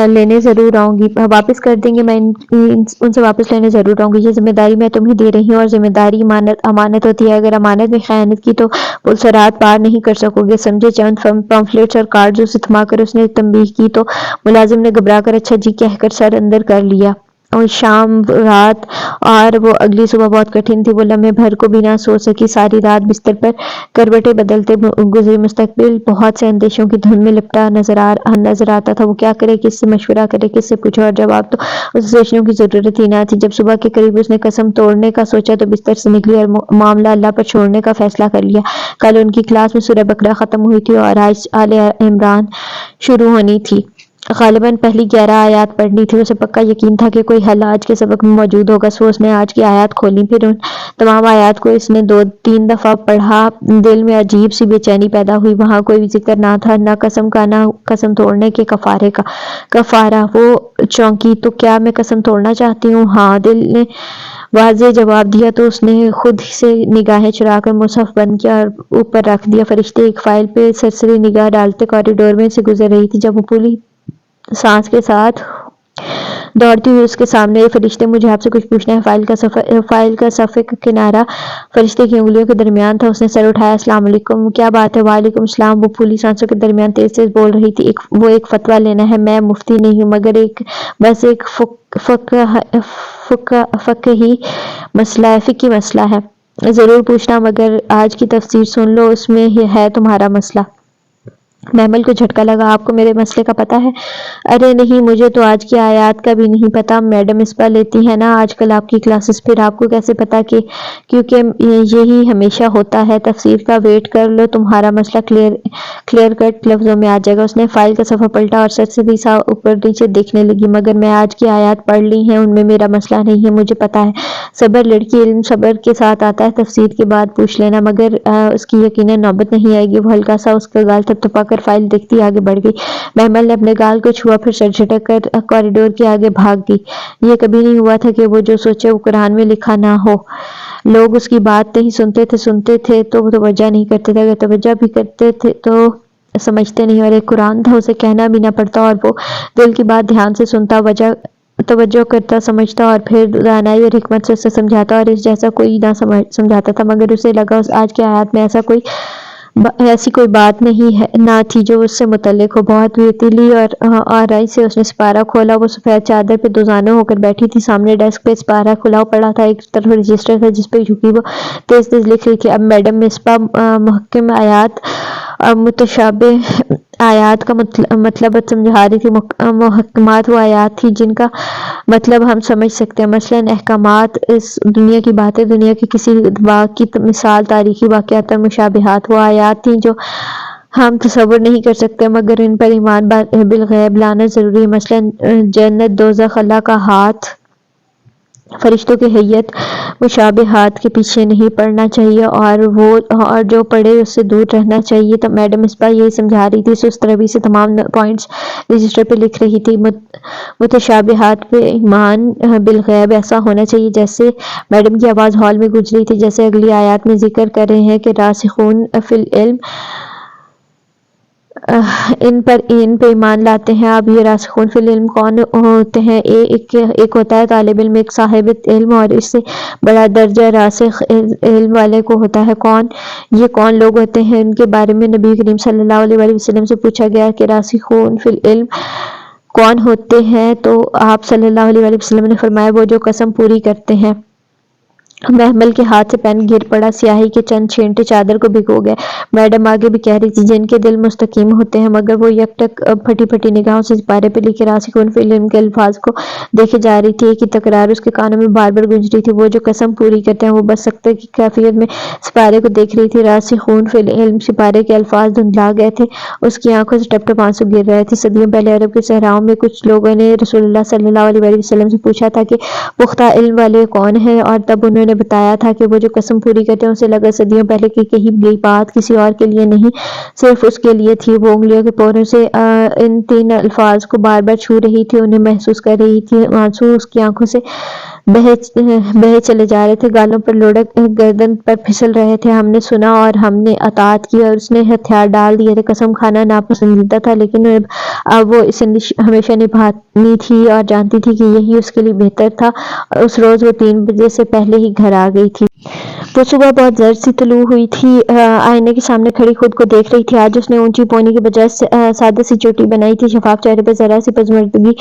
لینے ضرور آؤں گی. واپس کر دیں گے. میں ان سے واپس لینے ضرور آؤں گی. یہ ذمہ داری میں تمہیں دے رہی ہوں اور ذمہ داری امانت ہوتی ہے. اگر امانت میں خیانت کی تو پلسرات پار نہیں کر سکو گے. سمجھے؟ چند پمفلٹس اور کارڈز اسے تھما کر اس نے تنبیہ کی تو ملازم نے گھبرا کر اچھا جی کہہ کر سر اندر کر لیا. اور شام رات اور وہ اگلی صبح بہت کٹھن تھی. وہ لمحے بھر کو بھی نہ سو سکی. ساری رات بستر پر کروٹیں بدلتے گزری. مستقبل بہت سے اندیشوں کی دھن میں لپٹا نظر آتا تھا. وہ کیا کرے؟ کس سے مشورہ کرے؟ کس سے پوچھے؟ اور جواب تو اسے سوچنے کی ضرورت ہی نہ تھی. جب صبح کے قریب اس نے قسم توڑنے کا سوچا تو بستر سے نکلی اور معاملہ اللہ پر چھوڑنے کا فیصلہ کر لیا. کل ان کی کلاس میں سورہ بقرہ ختم ہوئی تھی اور آج آل عمران شروع ہونی تھی. غالباً پہلی 11 آیات پڑھنی تھی. اسے پکا یقین تھا کہ کوئی حل آج کے سبق میں موجود ہوگا. سو اس نے آج کی آیات کھولیں. پھر ان تمام آیات کو اس نے 2-3 دفعہ پڑھا. دل میں عجیب سی بے چینی پیدا ہوئی. وہاں کوئی ذکر نہ تھا. نہ قسم کا نہ قسم توڑنے کے کفارے کا. کفارہ. وہ چونکی. تو کیا میں قسم توڑنا چاہتی ہوں؟ ہاں. دل نے واضح جواب دیا تو اس نے خود سے نگاہیں چرا کر مصحف بند کیا اور اوپر رکھ دیا. فرشتے ایک فائل پہ سرسری نگاہ ڈالتے کوریڈور میں سے گزر رہی تھی. جب وہ پوری سانس کے ساتھ دوڑتی ہوئی اس کے سامنے آئی. فرشتے مجھے آپ سے کچھ پوچھنا ہے. فائل کا صفحے کا کنارہ فرشتے کی انگلیوں کے درمیان تھا. اس نے سر اٹھایا. السلام علیکم. کیا بات ہے؟ وعلیکم السلام. وہ پھولی سانسوں کے درمیان تیز تیز بول رہی تھی. وہ ایک فتویٰ لینا ہے. میں مفتی نہیں ہوں مگر بس ایک فقہی مسئلہ ہے. ضرور پوچھنا مگر آج کی تفسیر سن لو. اس میں ہے تمہارا مسئلہ. محمل کو جھٹکا لگا. آپ کو میرے مسئلے کا پتہ ہے؟ ارے نہیں. مجھے تو آج کی آیات کا بھی نہیں پتا. میڈم مصباح لیتی ہیں نا آج کل آپ کی کلاسز. پھر آپ کو کیسے پتا؟ کیونکہ یہی ہمیشہ ہوتا ہے. تفسیر کا ویٹ کر لو. تمہارا مسئلہ کلیئر کٹ لفظوں میں آ جائے گا. اس نے فائل کا صفحہ پلٹا اور سرسری سا اوپر نیچے دیکھنے لگی. مگر میں آج کی آیات پڑھ لی ہیں. ان میں میرا مسئلہ نہیں ہے. مجھے پتا ہے. صبر لڑکی علم صبر کے ساتھ آتا ہے، تفسیر کے بعد پوچھ لینا، مگر اس کی یقیناً نوبت نہیں آئے گی۔ وہ ہلکا سا اس کا گال تھپتھپا کر فائل دیکھتی آگے بڑھ گئی۔ محمل نے اپنے گال کو چھوا، پھر سر جھٹک کر کوریڈور کے آگے بھاگ گئی۔ یہ کبھی نہیں ہوا تھا کہ وہ جو سوچے وہ قرآن میں لکھا نہ ہو۔ لوگ اس کی بات نہیں سنتے تھے تو توجہ نہیں کرتے تھے، اگر توجہ بھی کرتے تھے تو سمجھتے نہیں، اور ایک قرآن تھا، اسے کہنا بھی نہ پڑتا اور وہ دل کی بات دھیان سے سنتا، توجہ کرتا، سمجھتا اور پھر دانائی اور حکمت سے اسے سمجھاتا، اور اس جیسا کوئی نہ سمجھاتا تھا، مگر اسے لگا آج کی آیات میں ایسی کوئی بات نہ تھی جو اس سے متعلق ہو۔ بہت بیتیلی اور آرائی سے اس نے سپارہ کھولا۔ وہ سفید چادر پہ دوزانوں ہو کر بیٹھی تھی، سامنے ڈیسک پہ سپارہ کھلا پڑا تھا، ایک طرف رجسٹر تھا جس پہ جھکی وہ تیز تیز لکھ رہی تھی۔ اب میڈم مصباح محکم آیات اور متشابہ آیات کا مطلب سمجھا رہی تھی۔ محکمات وہ آیات تھی جن کا مطلب ہم سمجھ سکتے ہیں، مثلاً احکامات، اس دنیا کی باتیں، دنیا کے کسی باغ کی مثال، تاریخی واقعات، اور مشابہات وہ آیات تھیں جو ہم تصور نہیں کر سکتے، مگر ان پر ایمان بالغیب لانا ضروری ہے، مثلاً جنت، دوزخ، اللہ کا ہاتھ، فرشتوں کی ہیئت۔ مشابہات کے پیچھے نہیں پڑنا چاہیے اور جو پڑھے اس سے دور رہنا چاہیے۔ تو میڈم مصباح یہی سمجھا رہی تھی، سست روی سے تمام پوائنٹس رجسٹر پہ لکھ رہی تھی۔ متشابہات پہ ایمان بالغیب ایسا ہونا چاہیے، جیسے میڈم کی آواز ہال میں گونج رہی تھی، جیسے اگلی آیات میں ذکر کر رہے ہیں کہ راسخون فی العلم ان پہ ایمان لاتے ہیں۔ اب یہ راسخون فی العلم کون ہوتے ہیں؟ ایک ہوتا ہے طالب علم، ایک صاحب علم، اور اس سے بڑا درجہ راسخ علم والے کو ہوتا ہے۔ یہ کون لوگ ہوتے ہیں؟ ان کے بارے میں نبی کریم صلی اللہ علیہ وآلہ وسلم سے پوچھا گیا کہ راسخون فی العلم کون ہوتے ہیں، تو آپ صلی اللہ علیہ وآلہ وسلم نے فرمایا وہ جو قسم پوری کرتے ہیں۔ محمل کے ہاتھ سے پین گر پڑا، سیاہی کے چند چھینٹے چادر کو بھگو گئے۔ میڈم آگے بھی کہہ رہی تھی، جن کے دل مستقیم ہوتے ہیں، مگر وہ یک ٹک پھٹی پھٹی نگاہوں سے سپارے پہ لکھے راسخون فی العلم کے الفاظ کو دیکھے جا رہی تھی۔ ایک ہی تکرار اس کے کانوں میں بار بار گونج رہی تھی، وہ جو قسم پوری کرتے ہیں۔ وہ بس سکتے کی کیفیت میں سپارے کو دیکھ رہی تھی۔ راسخون فی العلم سپارے کے الفاظ دھندلا گئے تھے، اس کی آنکھوں سے ٹپ ٹپ آنسو گر رہے تھے۔ صدیوں پہلے عرب کے صحراؤں میں کچھ لوگوں نے رسول اللہ صلی اللہ علیہ وآلہ وسلم سے پوچھا تھا کہ پختہ علم والے کون ہیں، اور تب انہوں نے بتایا تھا کہ وہ جو قسم پوری کرتے ہیں۔ اسے لگا صدیوں پہلے کی کہی گئی بات کسی اور کے لیے نہیں، صرف اس کے لیے تھی۔ وہ انگلیوں کے پوروں سے ان تین الفاظ کو بار بار چھو رہی تھی، انہیں محسوس کر رہی تھی۔ آنسو اس کی آنکھوں سے بہے چلے جا رہے تھے، گالوں پر لڑک گردن پر پھسل رہے تھے۔ ہم نے سنا اور ہم نے اطاعت کی، اور اس نے ہتھیار ڈال دیے تھے۔ قسم کھانا ناپسندیدہ تھا، لیکن اب وہ اسے ہمیشہ نبھانی تھی، اور جانتی تھی کہ یہی اس کے لیے بہتر تھا۔ اس روز وہ 3 بجے سے پہلے ہی گھر آ گئی تھی۔ وہ صبح بہت زرد سی طلوع ہوئی تھی، آئینے کے سامنے کھڑی خود کو دیکھ رہی تھی۔ آج اس نے اونچی پونی کی بجائے سادہ سی چوٹی بنائی تھی، شفاف چہرے پہ ذرا سی پژمردگی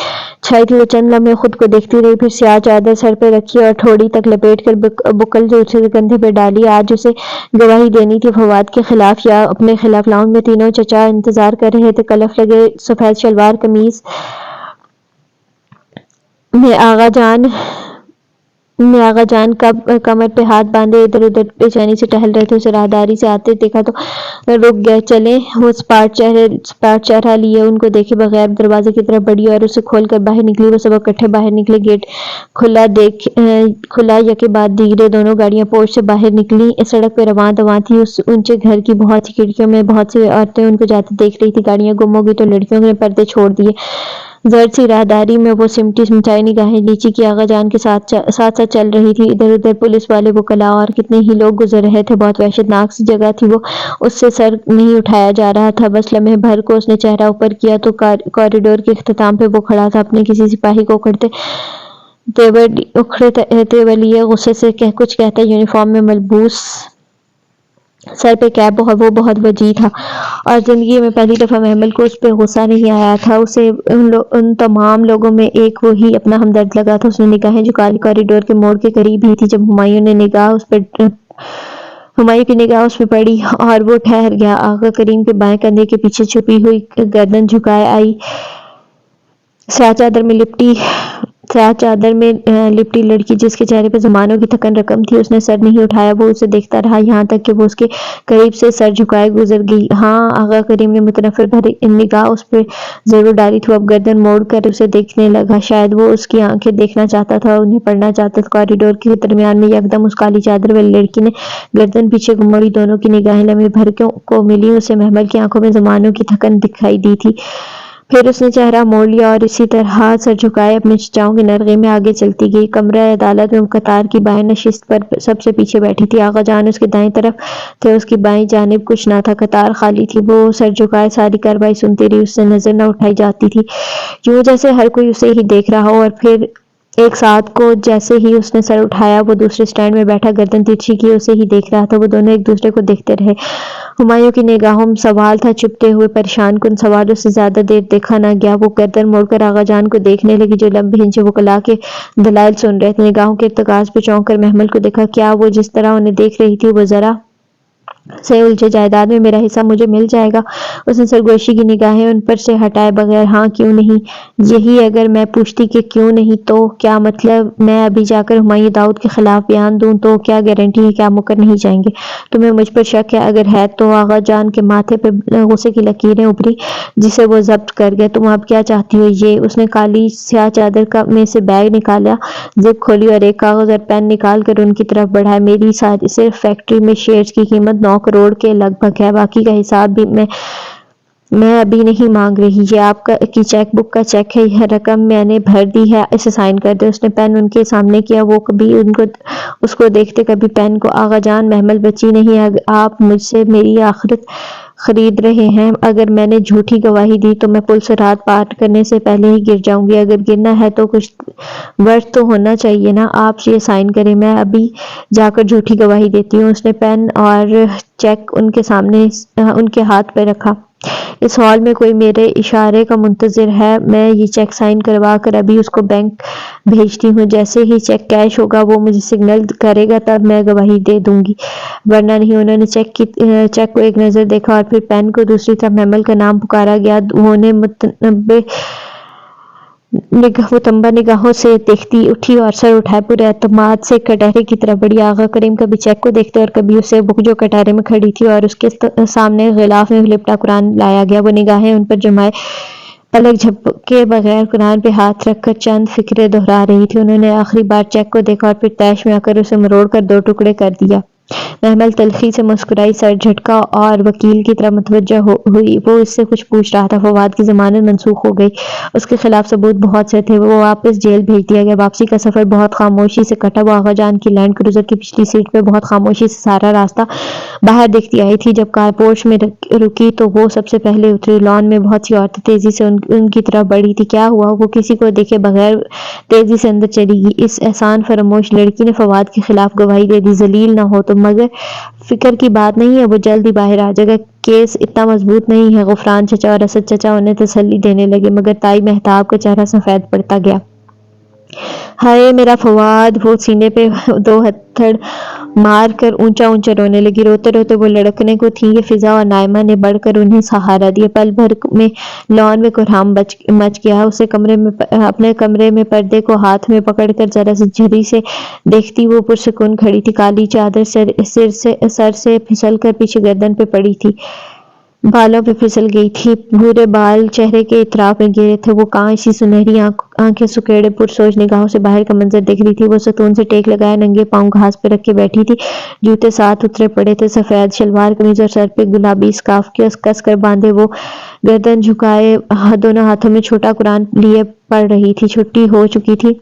چھائی تھی۔ وہ چند لمحے خود کو دیکھتی رہی، پھر سیاہ چادر سر پہ رکھی اور ٹھوڑی تک لپیٹ کر بکل جو اسے کندھے پہ ڈالی۔ آج اسے گواہی دینی تھی فواد کے خلاف یا اپنے خلاف۔ لاؤنج میں تینوں چچا انتظار کر رہے تھے، کلف لگے سفید شلوار قمیض میں آغا جان کمر پہ ہاتھ باندھے ادھر ادھر بے چینی سے ٹہل رہے تھے۔ اسے راہداری سے آتے دیکھا تو رک گئے۔ چلیں، وہ سپاٹ چہرہ لیے ان کو دیکھے بغیر دروازے کی طرف بڑھی اور اسے کھول کر باہر نکلی۔ وہ سب اکٹھے باہر نکلے، گیٹ کھلا، یکے بعد دیگرے دونوں گاڑیاں پورچ سے باہر نکلیں، سڑک پہ رواں دواں تھی۔ اس اونچے گھر کی بہت سی کھڑکیوں میں بہت سی عورتیں ان کو جاتے دیکھ رہی تھی۔ گاڑیاں گم ہو گئی تو لڑکیوں نے پردے چھوڑ دیے۔ زرد سی راہداری میں وہ سمٹائی نگاہیں نیچی کی آغا جان کے ساتھ ساتھ چل رہی تھی۔ ادھر ادھر پولیس والے، وکلاء اور کتنے ہی لوگ گزر رہے تھے۔ بہت وحشت ناک سی جگہ تھی وہ، اس سے سر نہیں اٹھایا جا رہا تھا۔ بس لمحے بھر کو اس نے چہرہ اوپر کیا تو کوریڈور کے اختتام پہ وہ کھڑا تھا، اپنے کسی سپاہی کو اکھڑتے تیور لیے غصے سے کچھ کہتا، یونیفارم میں ملبوس، سر پہ کیپ، وہ بہت وجیح تھا، اور زندگی میں پہلی دفعہ محمل کو اس پہ غصہ نہیں آیا تھا۔ اسے ان تمام لوگوں میں ایک وہی اپنا ہمدرد لگا تھا۔ اس نے نگاہیں جھکائی، کوریڈور کے موڑ کے قریب ہی تھی جب ہمایوں کی نگاہ اس پہ پڑی، اور وہ ٹھہر گیا۔ آغا کریم کے بائیں کندھے کے پیچھے چھپی ہوئی گردن جھکائے آئی، سیاہ چادر میں لپٹی سیاہ چادر میں لپٹی لڑکی جس کے چہرے پہ زمانوں کی تھکن رقم تھی، اس نے سر نہیں اٹھایا۔ وہ اسے دیکھتا رہا یہاں تک کہ وہ اس کے قریب سے سر جھکائے گزر گئی۔ ہاں، آغا کریم نے متنفر بھری نگاہ اس پہ ضرور ڈالی تھی۔ وہ اب گردن موڑ کر اسے دیکھنے لگا۔ شاید وہ اس کی آنکھیں دیکھنا چاہتا تھا، انہیں پڑھنا چاہتا تھا۔ کوریڈور کے درمیان میں یکدم اس کالی چادر والی لڑکی نے گردن پیچھے موڑی۔ دونوں کی نگاہیں لمحے بھر کو ملیں۔ اسے محمل کی آنکھوں میں زمانوں کی تھکن دکھائی دی تھی۔ پھر اس نے چہرہ موڑ لیا اور اسی طرح سر جھکائے اپنے چچاؤں کے نرغے میں آگے چلتی گئی۔ کمرہ عدالت میں وہ قطار کی بائیں نشست پر سب سے پیچھے بیٹھی تھی۔ آغا جان اس کے دائیں طرف تھے، اس کی بائیں جانب کچھ نہ تھا، قطار خالی تھی۔ وہ سر جھکائے ساری کارروائی سنتی رہی، اس سے نظر نہ اٹھائی جاتی تھی، یوں جیسے ہر کوئی اسے ہی دیکھ رہا ہو۔ اور پھر ایک ساتھ کو جیسے ہی اس نے سر اٹھایا، وہ دوسرے سٹینڈ میں بیٹھا گردن ترچھی کیے اسے ہی دیکھ رہا تھا۔ وہ دونوں ایک دوسرے کو دیکھتے رہے۔ ہمایوں کی نگاہوں میں سوال تھا، چھپتے ہوئے پریشان کن سوال۔ اس سے زیادہ دیر دیکھا نہ گیا۔ وہ گردن موڑ کر آغا جان کو دیکھنے لگی جو لب بھنجے وکلاء کے دلائل سن رہے تھے۔ نگاہوں کے ارتکاز پہ چونک کر محمل کو دیکھا۔ کیا وہ جس طرح انہیں دیکھ رہی تھی وہ ذرا سے الجھے؟ جائیداد میں میرا حصہ مجھے مل جائے گا؟ اس نے سرگوشی کی نگاہیں ان پر سے ہٹائے بغیر ہاں کیوں نہیں؟ یہی اگر میں پوچھتی کہ کیوں نہیں تو کیا مطلب میں ابھی جا کر ہمایوں داؤد کے خلاف بیان دوں تو کیا گارنٹی ہے کہ آپ مکر نہیں جائیں گے؟ تمہیں مجھ پر شک ہے؟ اگر ہے تو آغا جان کے ماتھے پہ غصے کی لکیریں ابھری جسے وہ ضبط کر گئے۔ تم اب کیا چاہتی ہو؟ یہ اس نے کالی سیاہ چادر میں سے بیگ نکالا، زپ کھولی اور ایک کاغذ اور پین نکال کر ان کی طرف بڑھائے۔ میری صرف فیکٹری میں شیئرز کی قیمت 9 کروڑ کے لگ بھگ ہے، باقی کا حساب بھی میں ابھی نہیں مانگ رہی۔ یہ آپ کی چیک بک کا چیک ہے، یہ رقم میں نے بھر دی ہے، اسے سائن کر دیں۔ اس نے پین ان کے سامنے کیا۔ وہ کبھی اس کو دیکھتے کبھی پین کو۔ آغا جان، محمل بچی نہیں، آپ مجھ سے میری آخرت خرید رہے ہیں۔ اگر میں نے جھوٹی گواہی دی تو میں پل صراط پار کرنے سے پہلے ہی گر جاؤں گی۔ اگر گرنا ہے تو کچھ ورتھ تو ہونا چاہیے نا؟ آپ یہ سائن کریں، میں ابھی جا کر جھوٹی گواہی دیتی ہوں۔ اس نے پین اور چیک ان کے سامنے ان کے ہاتھ پہ رکھا۔ اس ہال میں کوئی میرے اشارے کا منتظر ہے؟ میں یہ چیک سائن کروا کر ابھی اس کو بینک بھیجتی ہوں۔ جیسے ہی چیک کیش ہوگا وہ مجھے سگنل کرے گا، تب میں گواہی دے دوں گی، ورنہ نہیں۔ انہوں نے چیک کو ایک نظر دیکھا اور پھر پین کو۔ دوسری طرف محمل کا نام پکارا گیا۔ وہ انہیں متنبہ نگاہوں سے دیکھتی اٹھی اور سر اٹھائے پورے اعتماد سے کٹہرے کی طرف بڑھی۔ آغا کریم کبھی چیک کو دیکھتے اور کبھی اسے جو کٹہرے میں کھڑی تھی اور اس کے سامنے غلاف میں لپٹا قرآن لایا گیا۔ وہ نگاہیں ان پر جمائے پلک جھپکے بغیر قرآن پہ ہاتھ رکھ کر چند فقرے دہرا رہی تھی۔ انہوں نے آخری بار چیک کو دیکھا اور پھر طیش میں آ کر اسے مروڑ کر 2 ٹکڑے کر دیا۔ محمل تلخی سے مسکرائی، سر جھٹکا اور وکیل کی طرف متوجہ ہوئی۔ وہ اس سے کچھ پوچھ رہا تھا۔ فواد کی ضمانت منسوخ ہو گئی، اس کے خلاف ثبوت بہت سے تھے، وہ واپس جیل بھیج دیا گیا۔ واپسی کا سفر بہت خاموشی سے کٹا۔ وہ آغا جان کی لینڈ کروزر کی پچھلی سیٹ پہ بہت خاموشی سے سارا راستہ باہر دیکھتی آئی تھی۔ جب کار پورچ میں رکی تو وہ سب سے پہلے اتری۔ لان میں بہت سی عورتیں تیزی سے ان کی طرف بڑھی تھی۔ کیا ہوا؟ وہ کسی کو دیکھے بغیر تیزی سے اندر چلی گئی۔ اس احسان فراموش لڑکی نے فواد کے خلاف گواہی دے دی۔ ذلیل نہ ہو تو، مگر فکر کی بات نہیں ہے، وہ جلد ہی باہر آ جائے گا۔ کیس اتنا مضبوط نہیں ہے۔ غفران چچا اور اسد چچا انہیں تسلی دینے لگے، مگر تائی مہتاب کا چہرہ سفید پڑتا گیا۔ ہائے میرا فواد! وہ سینے پہ 2 ہتھڑ مار کر اونچا اونچا رونے لگی۔ روتے روتے وہ لڑکنے کو تھی کہ فضا اور نائمہ نے بڑھ کر انہیں سہارا دیا۔ پل بھر میں لان میں کوہرام مچ گیا۔ اسے اپنے کمرے میں پردے کو ہاتھ میں پکڑ کر ذرا سی جھری سے دیکھتی وہ پرسکون کھڑی تھی۔ کالی چادر سر سے پھسل کر پیچھے گردن پہ پڑی تھی، بالوں پہ پھسل گئی تھی، بھورے بال چہرے کے اطراف میں گرے تھے۔ وہ کانچ سی سنہری آنکھیں سکیڑے پرسوچ نگاہوں سے باہر کا منظر دیکھ رہی تھی۔ وہ ستون سے ٹیک لگائے ننگے پاؤں گھاس پہ رکھ کے بیٹھی تھی، جوتے ساتھ اترے پڑے تھے۔ سفید شلوار قمیض اور سر پہ گلابی اسکارف کس کر باندھے وہ گردن جھکائے دونوں ہاتھوں میں چھوٹا قرآن لیے پڑھ رہی تھی۔ چھٹی ہو چکی تھی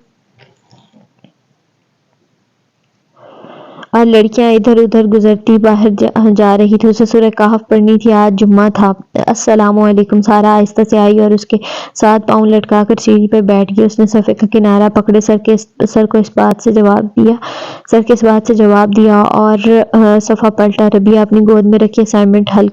اور لڑکیاں ادھر ادھر گزرتی باہر جا رہی تھی۔ اسے سورہ کہف پڑھنی تھی، آج جمعہ تھا۔ السلام علیکم۔ سارا آہستہ سے آئی اور اس کے ساتھ پاؤں لٹکا کر سیڑھی پہ بیٹھ گئی۔ اس نے صفحے کا کنارہ پکڑے سر کے اس بات سے جواب دیا اور صفحہ پلٹا۔ ربیہ اپنی گود میں رکھی اسائنمنٹ حل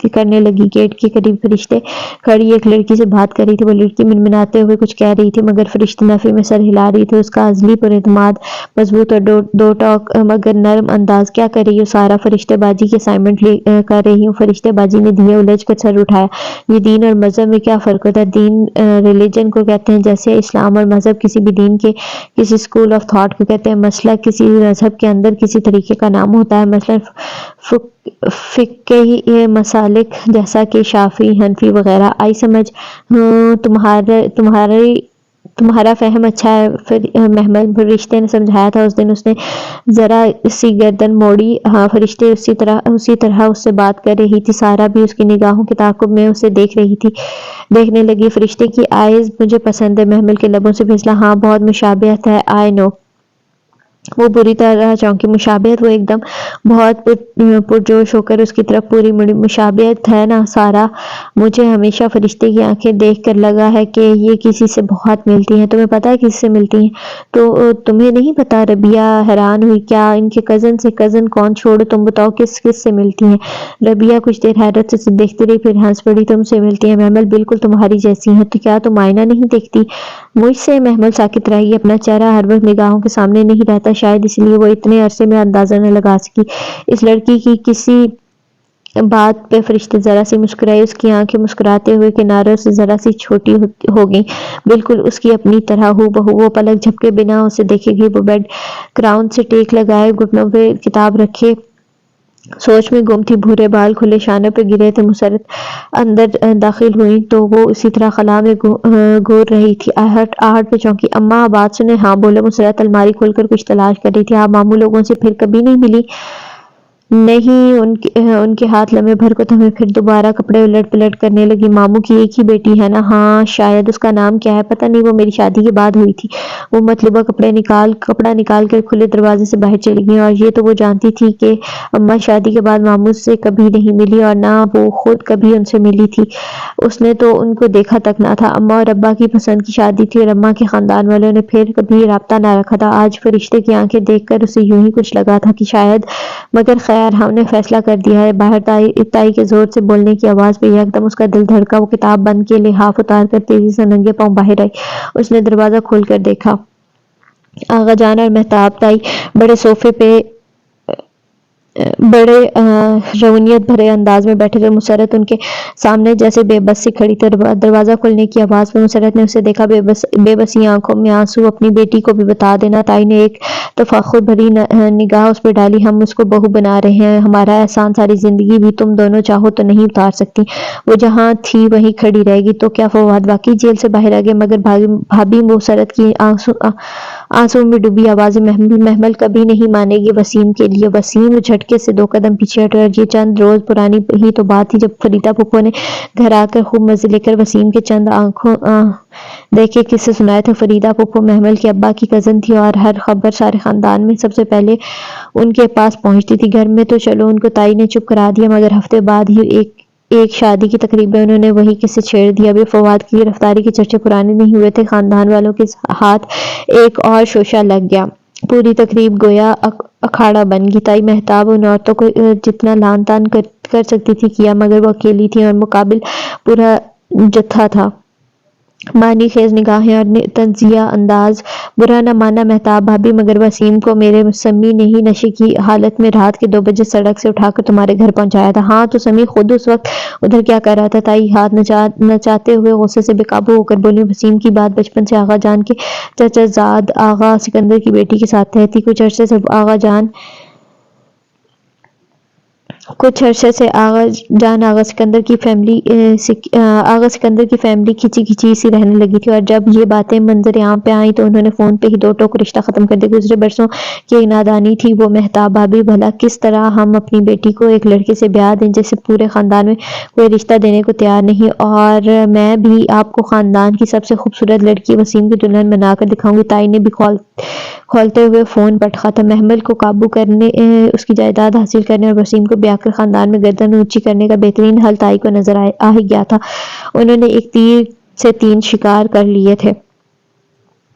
کرنے لگی۔ گیٹ کے قریب فرشتے کھڑی ایک لڑکی سے بات کر رہی تھی۔ وہ لڑکی منمناتے ہوئے کچھ کہہ رہی تھی، مگر فرشتے نفی میں سر ہلا رہی تھی۔ اس کا عزلی پر اعتماد مضبوط اور دو ٹوک مگر نرم انداز، کیا کر رہی ہو سارا؟ فرشتے بازی کی اسائنمنٹ کر رہی ہوں۔ فرشتے بازی نے دیے الجھ کر سر اٹھایا۔ یہ دین اور مذہب میں کیا فرق ہوتا ہے؟ دین ریلیجن کو کہتے ہیں، جیسے اسلام، اور مذہب کسی بھی دین کے کسی اسکول آف تھاٹ کو کہتے ہیں۔ مسلک کسی مذہب کے اندر کسی طریقے کا نام ہوتا ہے، مثلا فقہی مسالک جیسا کہ شافعی، حنفی وغیرہ۔ آئی سمجھ؟ تمہارا فہم اچھا ہے محمل، فرشتے نے سمجھایا تھا۔ اس دن اس نے ذرا سی گردن موڑی۔ ہاں، فرشتے اسی طرح اس سے بات کر رہی تھی۔ سارا بھی اس کی نگاہوں کے تعاقب میں اسے دیکھنے لگی۔ فرشتے کی آئز مجھے پسند ہے، محمل کے لبوں سے پھسلا۔ ہاں، بہت مشابہت ہے۔ آئی نو۔ وہ بری طرح چونکی۔ مشابہت؟ وہ ایک دم بہت پرجوش ہو کر اس کی طرف پوری مڑی۔ مشابہت ہے نا سارا؟ مجھے ہمیشہ فرشتے کی آنکھیں دیکھ کر لگا ہے کہ یہ کسی سے بہت ملتی ہیں۔ تمہیں پتا ہے کس سے ملتی ہیں؟ تو تمہیں نہیں پتا؟ ربیہ حیران ہوئی۔ کیا ان کے کزن سے؟ کزن کون؟ چھوڑو، تم بتاؤ کس سے ملتی ہیں؟ ربیہ کچھ دیر حیرت سے دیکھتی رہی، پھر ہنس پڑی۔ تم سے ملتی ہیں محمل، بالکل تمہاری جیسی ہیں۔ تو کیا تم آئینہ نہیں دیکھتی؟ مجھ سے؟ محمل ساکت رہی۔ اپنا چہرہ ہر وقت نگاہوں کے سامنے نہیں رہتا، شاید اس لیے وہ اتنے عرصے میں اندازہ نہ لگا سکی اس لڑکی کی کسی بات پہ۔ فرشتے ذرا سی مسکرائے۔ اس کی آنکھیں مسکراتے ہوئے کناروں سے ذرا سی چھوٹی ہو گئیں، بالکل اس کی اپنی طرح ہو بہو۔ وہ پلک جھپکے بنا اسے دیکھے گئی۔ وہ بیڈ کراؤن سے ٹیک لگائے گھٹنوں پہ کتاب رکھے سوچ میں گم تھی۔ بھورے بال کھلے شانوں پہ گرے تھے۔ مسرت اندر داخل ہوئی تو وہ اسی طرح خلا میں گور رہی تھی۔ آہٹ پہ چونکی۔ اماں بات سنیں؟ ہاں بولو۔ مسرت الماری کھول کر کچھ تلاش کر رہی تھی۔ آپ ماموں لوگوں سے پھر کبھی نہیں ملی؟ نہیں، ان کے ہاتھ لمحے بھر کو تھمے، پھر دوبارہ کپڑے الٹ پلٹ کرنے لگی۔ ماموں کی ایک ہی بیٹی ہے نا؟ ہاں شاید۔ اس کا نام کیا ہے؟ پتہ نہیں، وہ میری شادی کے بعد ہوئی تھی۔ وہ مطلوبہ کپڑا نکال کر کھلے دروازے سے باہر چلی گئی، اور یہ تو وہ جانتی تھی کہ اماں شادی کے بعد ماموں سے کبھی نہیں ملی، اور نہ وہ خود کبھی ان سے ملی تھی۔ اس نے تو ان کو دیکھا تک نہ تھا۔ اماں اور ابا کی پسند کی شادی تھی، اور اماں کے خاندان والوں نے پھر کبھی رابطہ نہ رکھا تھا۔ آج فرشتے کی آنکھیں دیکھ کر اسے یوں ہی کچھ لگا تھا کہ شاید، مگر خیر، ہم نے فیصلہ کر دیا ہے۔ باہر تائی کے زور سے بولنے کی آواز پہ یکدم اس کا دل دھڑکا۔ وہ کتاب بند کیے لحاف اتار کر تیزی سے ننگے پاؤں باہر آئی۔ اس نے دروازہ کھول کر دیکھا۔ آغا جان اور مہتاب تائی بڑے صوفے پہ بڑے روانیت بھرے انداز میں بیٹھے تھے۔ مسرت ان کے سامنے جیسے بے بس سی کھڑی تھی۔ دروازہ کھلنے کی آواز پہ مسرت نے اسے دیکھا۔ بے بسی آنکھوں میں آنسو۔ اپنی بیٹی کو بھی بتا دینا۔ تائی نے ایک تفاخر بھری نگاہ اس پہ ڈالی۔ ہم اس کو بہو بنا رہے ہیں، ہمارا احسان ساری زندگی بھی تم دونوں چاہو تو نہیں اتار سکتی۔ وہ جہاں تھی وہیں کھڑی رہے گی۔ تو کیا فواد واقعی جیل سے باہر آ گئے؟ مگر بھابی، مسرت کی آنسو میں ڈوبی آواز محمل کبھی نہیں مانے گی وسیم کے لیے۔ وسیم جھٹکے سے 2 قدم پیچھے ہٹا۔ اور یہ چند روز پرانی ہی تو بات تھی جب فریدہ پھپھو نے گھر آ کر خوب مزے لے کر وسیم کے چند آنکھوں دیکھے قصے سنائے تھے۔ فریدہ پھپھو محمل کے ابا کی کزن تھی، اور ہر خبر سارے خاندان میں سب سے پہلے ان کے پاس پہنچتی تھی۔ گھر میں تو چلو ان کو تائی نے چپ کرا دیا، مگر ہفتے بعد ہی ایک شادی کی تقریب میں انہوں نے وہی قصے چھیڑ دیے۔ ابھی فواد کی گرفتاری کے چرچے پرانے نہیں ہوئے تھے، خاندان والوں کے ہاتھ ایک اور شوشہ لگ گیا۔ پوری تقریب گویا اکھاڑا بن گئی۔ تائی مہتاب ان عورتوں کو جتنا لعن طعن کر سکتی تھی کیا، مگر وہ اکیلی تھی، اور مقابل پورا جتھا تھا۔ معنی خیز نگاہیں اور طنزیہ انداز۔ برا نہ ماننا مہتاب بھابی، مگر وسیم کو میرے سمی نے ہی نشے کی حالت میں رات کے 2 بجے سڑک سے اٹھا کر تمہارے گھر پہنچایا تھا۔ ہاں، تو سمی خود اس وقت ادھر کیا کر رہا تھا؟ تائی ہاتھ نچاتے ہوئے غصے سے بے قابو ہو کر بولی۔ وسیم کی بات بچپن سے آغا جان کے چچا زاد آغا سکندر کی بیٹی کے ساتھ طے تھی۔ کچھ عرصے سے آغا جان آغا سکندر کی فیملی کھچی کھچی سی رہنے لگی تھی، اور جب یہ باتیں منظر عام پہ آئیں تو انہوں نے فون پہ ہی 2 ٹوک رشتہ ختم کر دیا۔ گزرے برسوں کی ایک نادانی تھی وہ مہتاب بھابی، بھلا کس طرح ہم اپنی بیٹی کو ایک لڑکے سے بیاہ دیں جسے پورے خاندان میں کوئی رشتہ دینے کو تیار نہیں، اور میں بھی آپ کو خاندان کی سب سے خوبصورت لڑکی وسیم کی دلہن بنا کر دکھاؤں گی۔ تائی نے بھی کھولتے ہوئے فون پٹخا تھا۔ محمل کو قابو کرنے، اس کی جائیداد حاصل کرنے، اور وسیم کو بیاہ کر خاندان میں گردن اونچی کرنے کا بہترین حل تائی کو نظر آ ہی گیا تھا۔ انہوں نے ایک تیر سے 3 شکار کر لیے تھے۔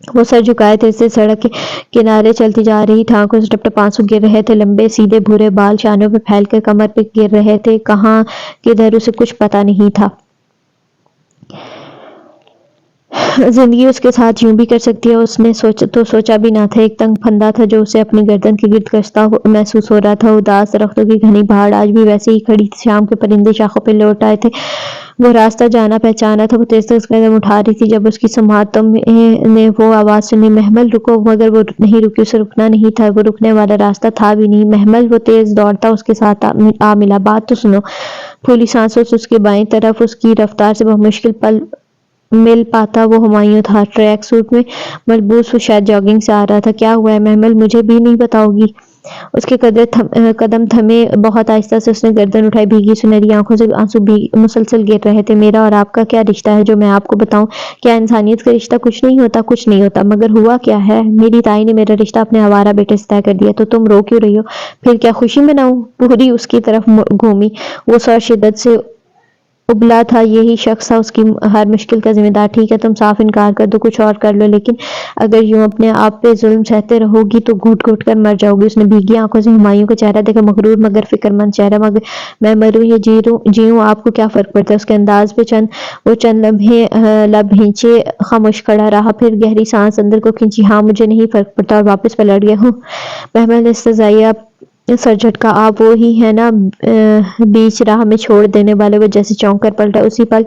وہ سر جھکائے تھے، سے سڑک کے کنارے چلتی جا رہی تھی، آنکھوں سے ٹپ ٹپ آنسو گر رہے تھے۔ لمبے سیدھے بھورے بال شانوں پہ پھیل کر کمر پہ گر رہے تھے۔ کہاں کدھر اسے کچھ پتہ نہیں تھا۔ زندگی اس کے ساتھ یوں بھی کر سکتی ہے، اس نے سوچا بھی نہ تھا۔ ایک تنگ پھندا تھا جو اسے اپنی گردن کے گرد کستا محسوس ہو رہا تھا۔ اداس درختوں کی گھنی پہاڑ آج بھی ویسے ہی کھڑی تھی، شام کے پرندے شاخوں پہ لوٹ آئے تھے۔ وہ راستہ جانا پہچانا تھا۔ وہ تیز تیز قدم اٹھا رہی تھی جب اس کی سماعتوں نے وہ آواز سنی، محمل رکو! مگر وہ نہیں رکی، اسے رکنا نہیں تھا، وہ رکنے والا راستہ تھا بھی نہیں۔ محمل! وہ تیز دوڑتا اس کے ساتھ آ ملا۔ بات تو سنو! پھولی سانسوں سے اس کی بائیں طرف اس کی رفتار سے بہت مشکل مل پاتا وہ ہمایوں تھا، ٹریک سوٹ میں ملبوس۔ وہ شاید جاگنگ سے آ رہا تھا۔ کیا ہوا ہے محمل؟ مجھے بھی نہیں بتاؤ گی؟ اس کے قدم تھمے، بہت آہستہ سے اس نے گردن اٹھائی، بھیگی سنہری آنکھوں سے آنسو مسلسل گر رہے تھے۔ میرا اور آپ کا کیا رشتہ ہے جو میں آپ کو بتاؤں؟ کیا انسانیت کا رشتہ کچھ نہیں ہوتا؟ کچھ نہیں ہوتا، مگر ہوا کیا ہے؟ میری تائی نے میرا رشتہ اپنے آوارہ بیٹے سے طے کر دیا، تو تم رو کیوں رہی ہو؟ پھر کیا خوشی مناؤں؟ پوری اس کی طرف گھومی، وہ سر شدت سے ابلا تھا۔ یہی شخص تھا اس کی ہر مشکل کا ذمہ دار۔ ٹھیک ہے، تم صاف انکار کر دو، کچھ اور کر لو، لیکن اگر یوں اپنے آپ پہ ظلم سہتے رہو گی تو گھٹ گھٹ کر مر جاؤ گی۔ اس نے بھیگی آنکھوں سے ہمایوں کا چہرہ دیکھا، مغرور مگر فکر مند چہرہ۔ مگر میں مروں یا جیوں آپ کو کیا فرق پڑتا ہے؟ اس کے انداز پہ وہ چند لمحے لب بھینچے خاموش کھڑا رہا، پھر گہری سانس اندر کو کھینچی۔ ہاں، مجھے نہیں فرق پڑتا، اور واپس پلٹ گیا ہوں۔ محمل نے استزائیہ سر جھٹکا۔ آپ وہی ہیں نا بیچ راہ میں چھوڑ دینے والے؟ وہ جیسے چونک کر پلٹا۔ اسی پل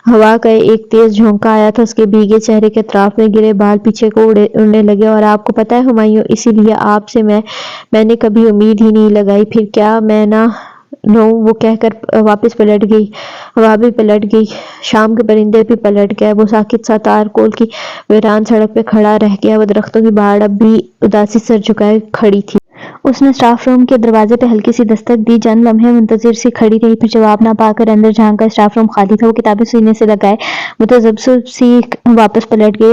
ہوا کا ایک تیز جھونکا آیا تھا، اس کے بھیگے چہرے کے اطراف میں گرے بال پیچھے کو اڑنے لگے۔ اور آپ کو پتہ ہے ہمایوں، اسی لیے آپ سے میں نے کبھی امید ہی نہیں لگائی۔ پھر کیا میں نہ لوں؟ وہ کہہ کر واپس پلٹ گئی۔ ہوا بھی پلٹ گئی، شام کے پرندے بھی پلٹ گئے۔ وہ ساکت سا تارکول کی ویران سڑک پہ کھڑا رہ گیا۔ وہ درختوں کی بہاڑ اب بھی اداسی سر جھکائے کھڑی تھی۔ اس نے اسٹاف روم کے دروازے پہ ہلکی سی دستک دی، چند لمحے منتظر سی کھڑی رہی، پھر جواب نہ پا کر اندر جھانکا۔ اسٹاف روم خالی تھا۔ وہ کتابیں سینے سے لگائے متذبذب سی واپس پلٹ گئی۔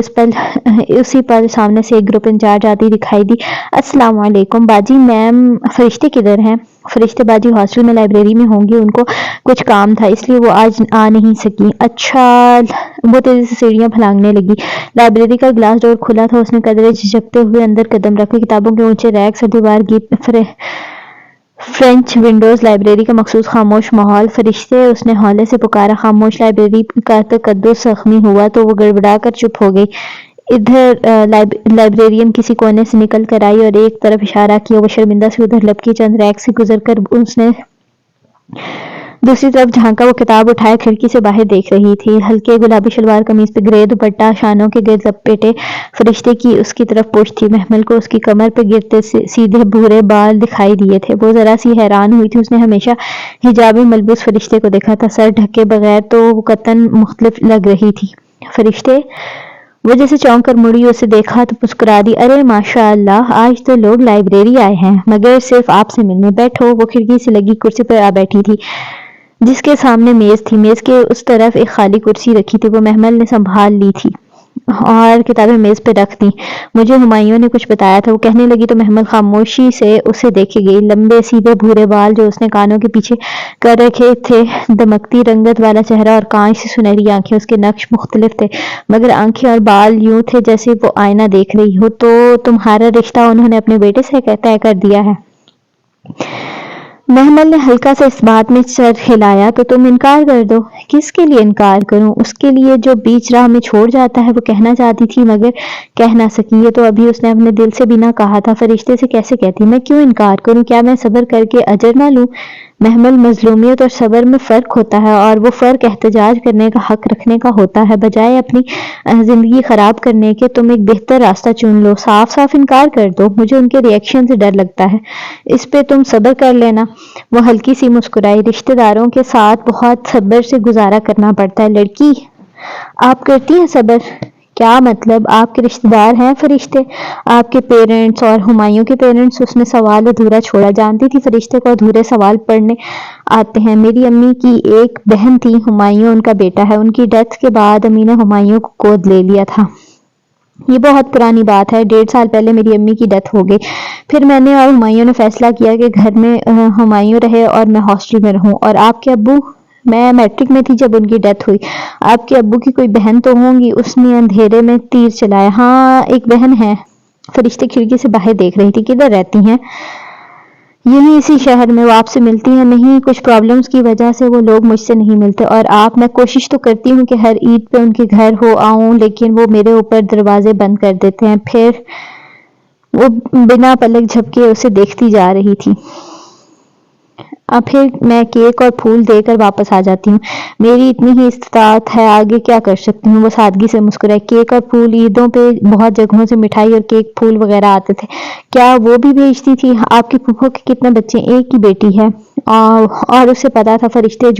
اسی پل سامنے سے ایک گروپ انچارج آتی دکھائی دی۔ السلام علیکم باجی، میم فرشتے کدھر ہیں؟ فرشتے باجی ہاسٹل میں لائبریری میں ہوں گی، ان کو کچھ کام تھا اس لیے وہ آج آ نہیں سکی۔ اچھا۔ وہ تیزی سے سیڑھیاں پھلانگنے لگی۔ لائبریری کا گلاس ڈور کھلا تھا، اس نے قدرے جھجکتے ہوئے اندر قدم رکھے۔ کتابوں کے اونچے ریکس اور دیوار کی فرنچ ونڈوز، لائبریری کا مخصوص خاموش ماحول۔ فرشتے! اس نے ہولے سے پکارا۔ خاموش لائبریری کا تقدس زخمی ہوا تو وہ گڑبڑا کر چپ ہو گئی۔ ادھر! لائبریرین کسی کونے سے نکل کر آئی اور ایک طرف اشارہ کیا۔ وہ شرمندہ سے ادھر لپکی، چند ریک سے گزر کر اس نے دوسری طرف جھانکا۔ وہ کتاب اٹھائے کھڑکی سے باہر دیکھ رہی تھی، ہلکے گلابی شلوار قمیض پہ گرے دوپٹہ، شانوں کے گرد لپیٹے۔ فرشتے کی اس کی طرف پشت تھی۔ محمل کو اس کی کمر پہ گرتے سیدھے بھورے بال دکھائی دیے تھے۔ وہ ذرا سی حیران ہوئی تھی، اس نے ہمیشہ حجاب میں ملبوس فرشتے کو دیکھا تھا، سر ڈھکے بغیر تو وہ قطعاً مختلف لگ رہی تھی۔ فرشتے! وہ جیسے چونک کر مڑی، اسے دیکھا تو مسکرا دی۔ ارے ماشاء اللہ، آج تو لوگ لائبریری آئے ہیں، مگر صرف آپ سے ملنے۔ بیٹھو۔ وہ کھڑکی سے لگی کرسی پر آ بیٹھی تھی، جس کے سامنے میز تھی۔ میز کے اس طرف ایک خالی کرسی رکھی تھی، وہ محمل نے سنبھال لی تھی اور کتابیں میز پہ رکھ دیں۔ مجھے ہمایوں نے کچھ بتایا تھا، وہ کہنے لگی تو محمل خاموشی سے اسے دیکھے گئی۔ لمبے سیدھے بھورے بال جو اس نے کانوں کے پیچھے کر رکھے تھے، دمکتی رنگت والا چہرہ اور کانچ سی سنہری آنکھیں۔ اس کے نقش مختلف تھے، مگر آنکھیں اور بال یوں تھے جیسے وہ آئینہ دیکھ رہی ہو۔ تو تمہارا رشتہ انہوں نے اپنے بیٹے سے طے کر دیا ہے؟ محمل نے ہلکا سا اس بات میں سر ہلایا۔ تو تم انکار کر دو۔ کس کے لیے انکار کروں؟ اس کے لیے جو بیچ راہ میں چھوڑ جاتا ہے۔ وہ کہنا چاہتی تھی مگر کہہ نہ سکی۔ یہ تو ابھی اس نے اپنے دل سے بھی نہ کہا تھا۔ فرشتے سے کیسے کہتی؟ میں کیوں انکار کروں؟ کیا میں صبر کر کے اجر نہ لوں؟ محمل، مظلومیت اور صبر میں فرق ہوتا ہے، اور وہ فرق احتجاج کرنے کا حق رکھنے کا ہوتا ہے۔ بجائے اپنی زندگی خراب کرنے کے تم ایک بہتر راستہ چن لو، صاف صاف انکار کر دو۔ مجھے ان کے ری ایکشن سے ڈر لگتا ہے، اس پہ تم صبر کر لینا۔ وہ ہلکی سی مسکرائی۔ رشتہ داروں کے ساتھ بہت صبر سے گزارا کرنا پڑتا ہے لڑکی۔ آپ کرتی ہیں صبر؟ کیا مطلب؟ آپ کے رشتہ دار ہیں فرشتے؟ آپ کے پیرنٹس اور ہمایوں کے پیرنٹس؟ اس نے سوال ادھورا چھوڑا۔ جانتی تھی فرشتے کو ادھورے سوال پڑھنے آتے ہیں۔ میری امی کی ایک بہن تھی، ہمایوں ان کا بیٹا ہے۔ ان کی ڈیتھ کے بعد امی نے ہمایوں کو گود لے لیا تھا۔ یہ بہت پرانی بات ہے، 1.5 سال پہلے میری امی کی ڈیتھ ہو گئی۔ پھر میں نے اور ہمایوں نے فیصلہ کیا کہ گھر میں ہمایوں رہے اور میں ہاسٹل میں رہوں۔ اور آپ کے ابو؟ میں میٹرک میں تھی جب ان کی ڈیتھ ہوئی۔ آپ کے ابو کی کوئی بہن تو ہوں گی؟ اس نے اندھیرے میں تیر چلایا۔ ہاں، ایک بہن ہے۔ فرشتے کھڑکی سے باہر دیکھ رہی تھی۔ کدھر رہتی ہیں؟ یہی اسی شہر میں وہ آپ سے ملتی ہیں؟ نہیں، کچھ پرابلمز کی وجہ سے وہ لوگ مجھ سے نہیں ملتے۔ اور آپ؟ میں کوشش تو کرتی ہوں کہ ہر عید پہ ان کے گھر ہو آؤں، لیکن وہ میرے اوپر دروازے بند کر دیتے ہیں۔ پھر وہ بنا پلک جھپکے اسے دیکھتی جا رہی تھی۔ اب پھر میں کیک اور پھول دے کر واپس آ جاتی ہوں۔ میری اتنی ہی استطاعت ہے، آگے کیا کر سکتی ہوں؟ وہ سادگی سے مسکرائے۔ کیک اور پھول؟ عیدوں پہ بہت جگہوں سے مٹھائی اور کیک پھول وغیرہ آتے تھے، کیا وہ بھی بھیجتی تھی؟ آپ کی پھوپھو کے کتنے بچے؟ ایک ہی بیٹی ہے۔ اور اسے پتا تھا فرشتے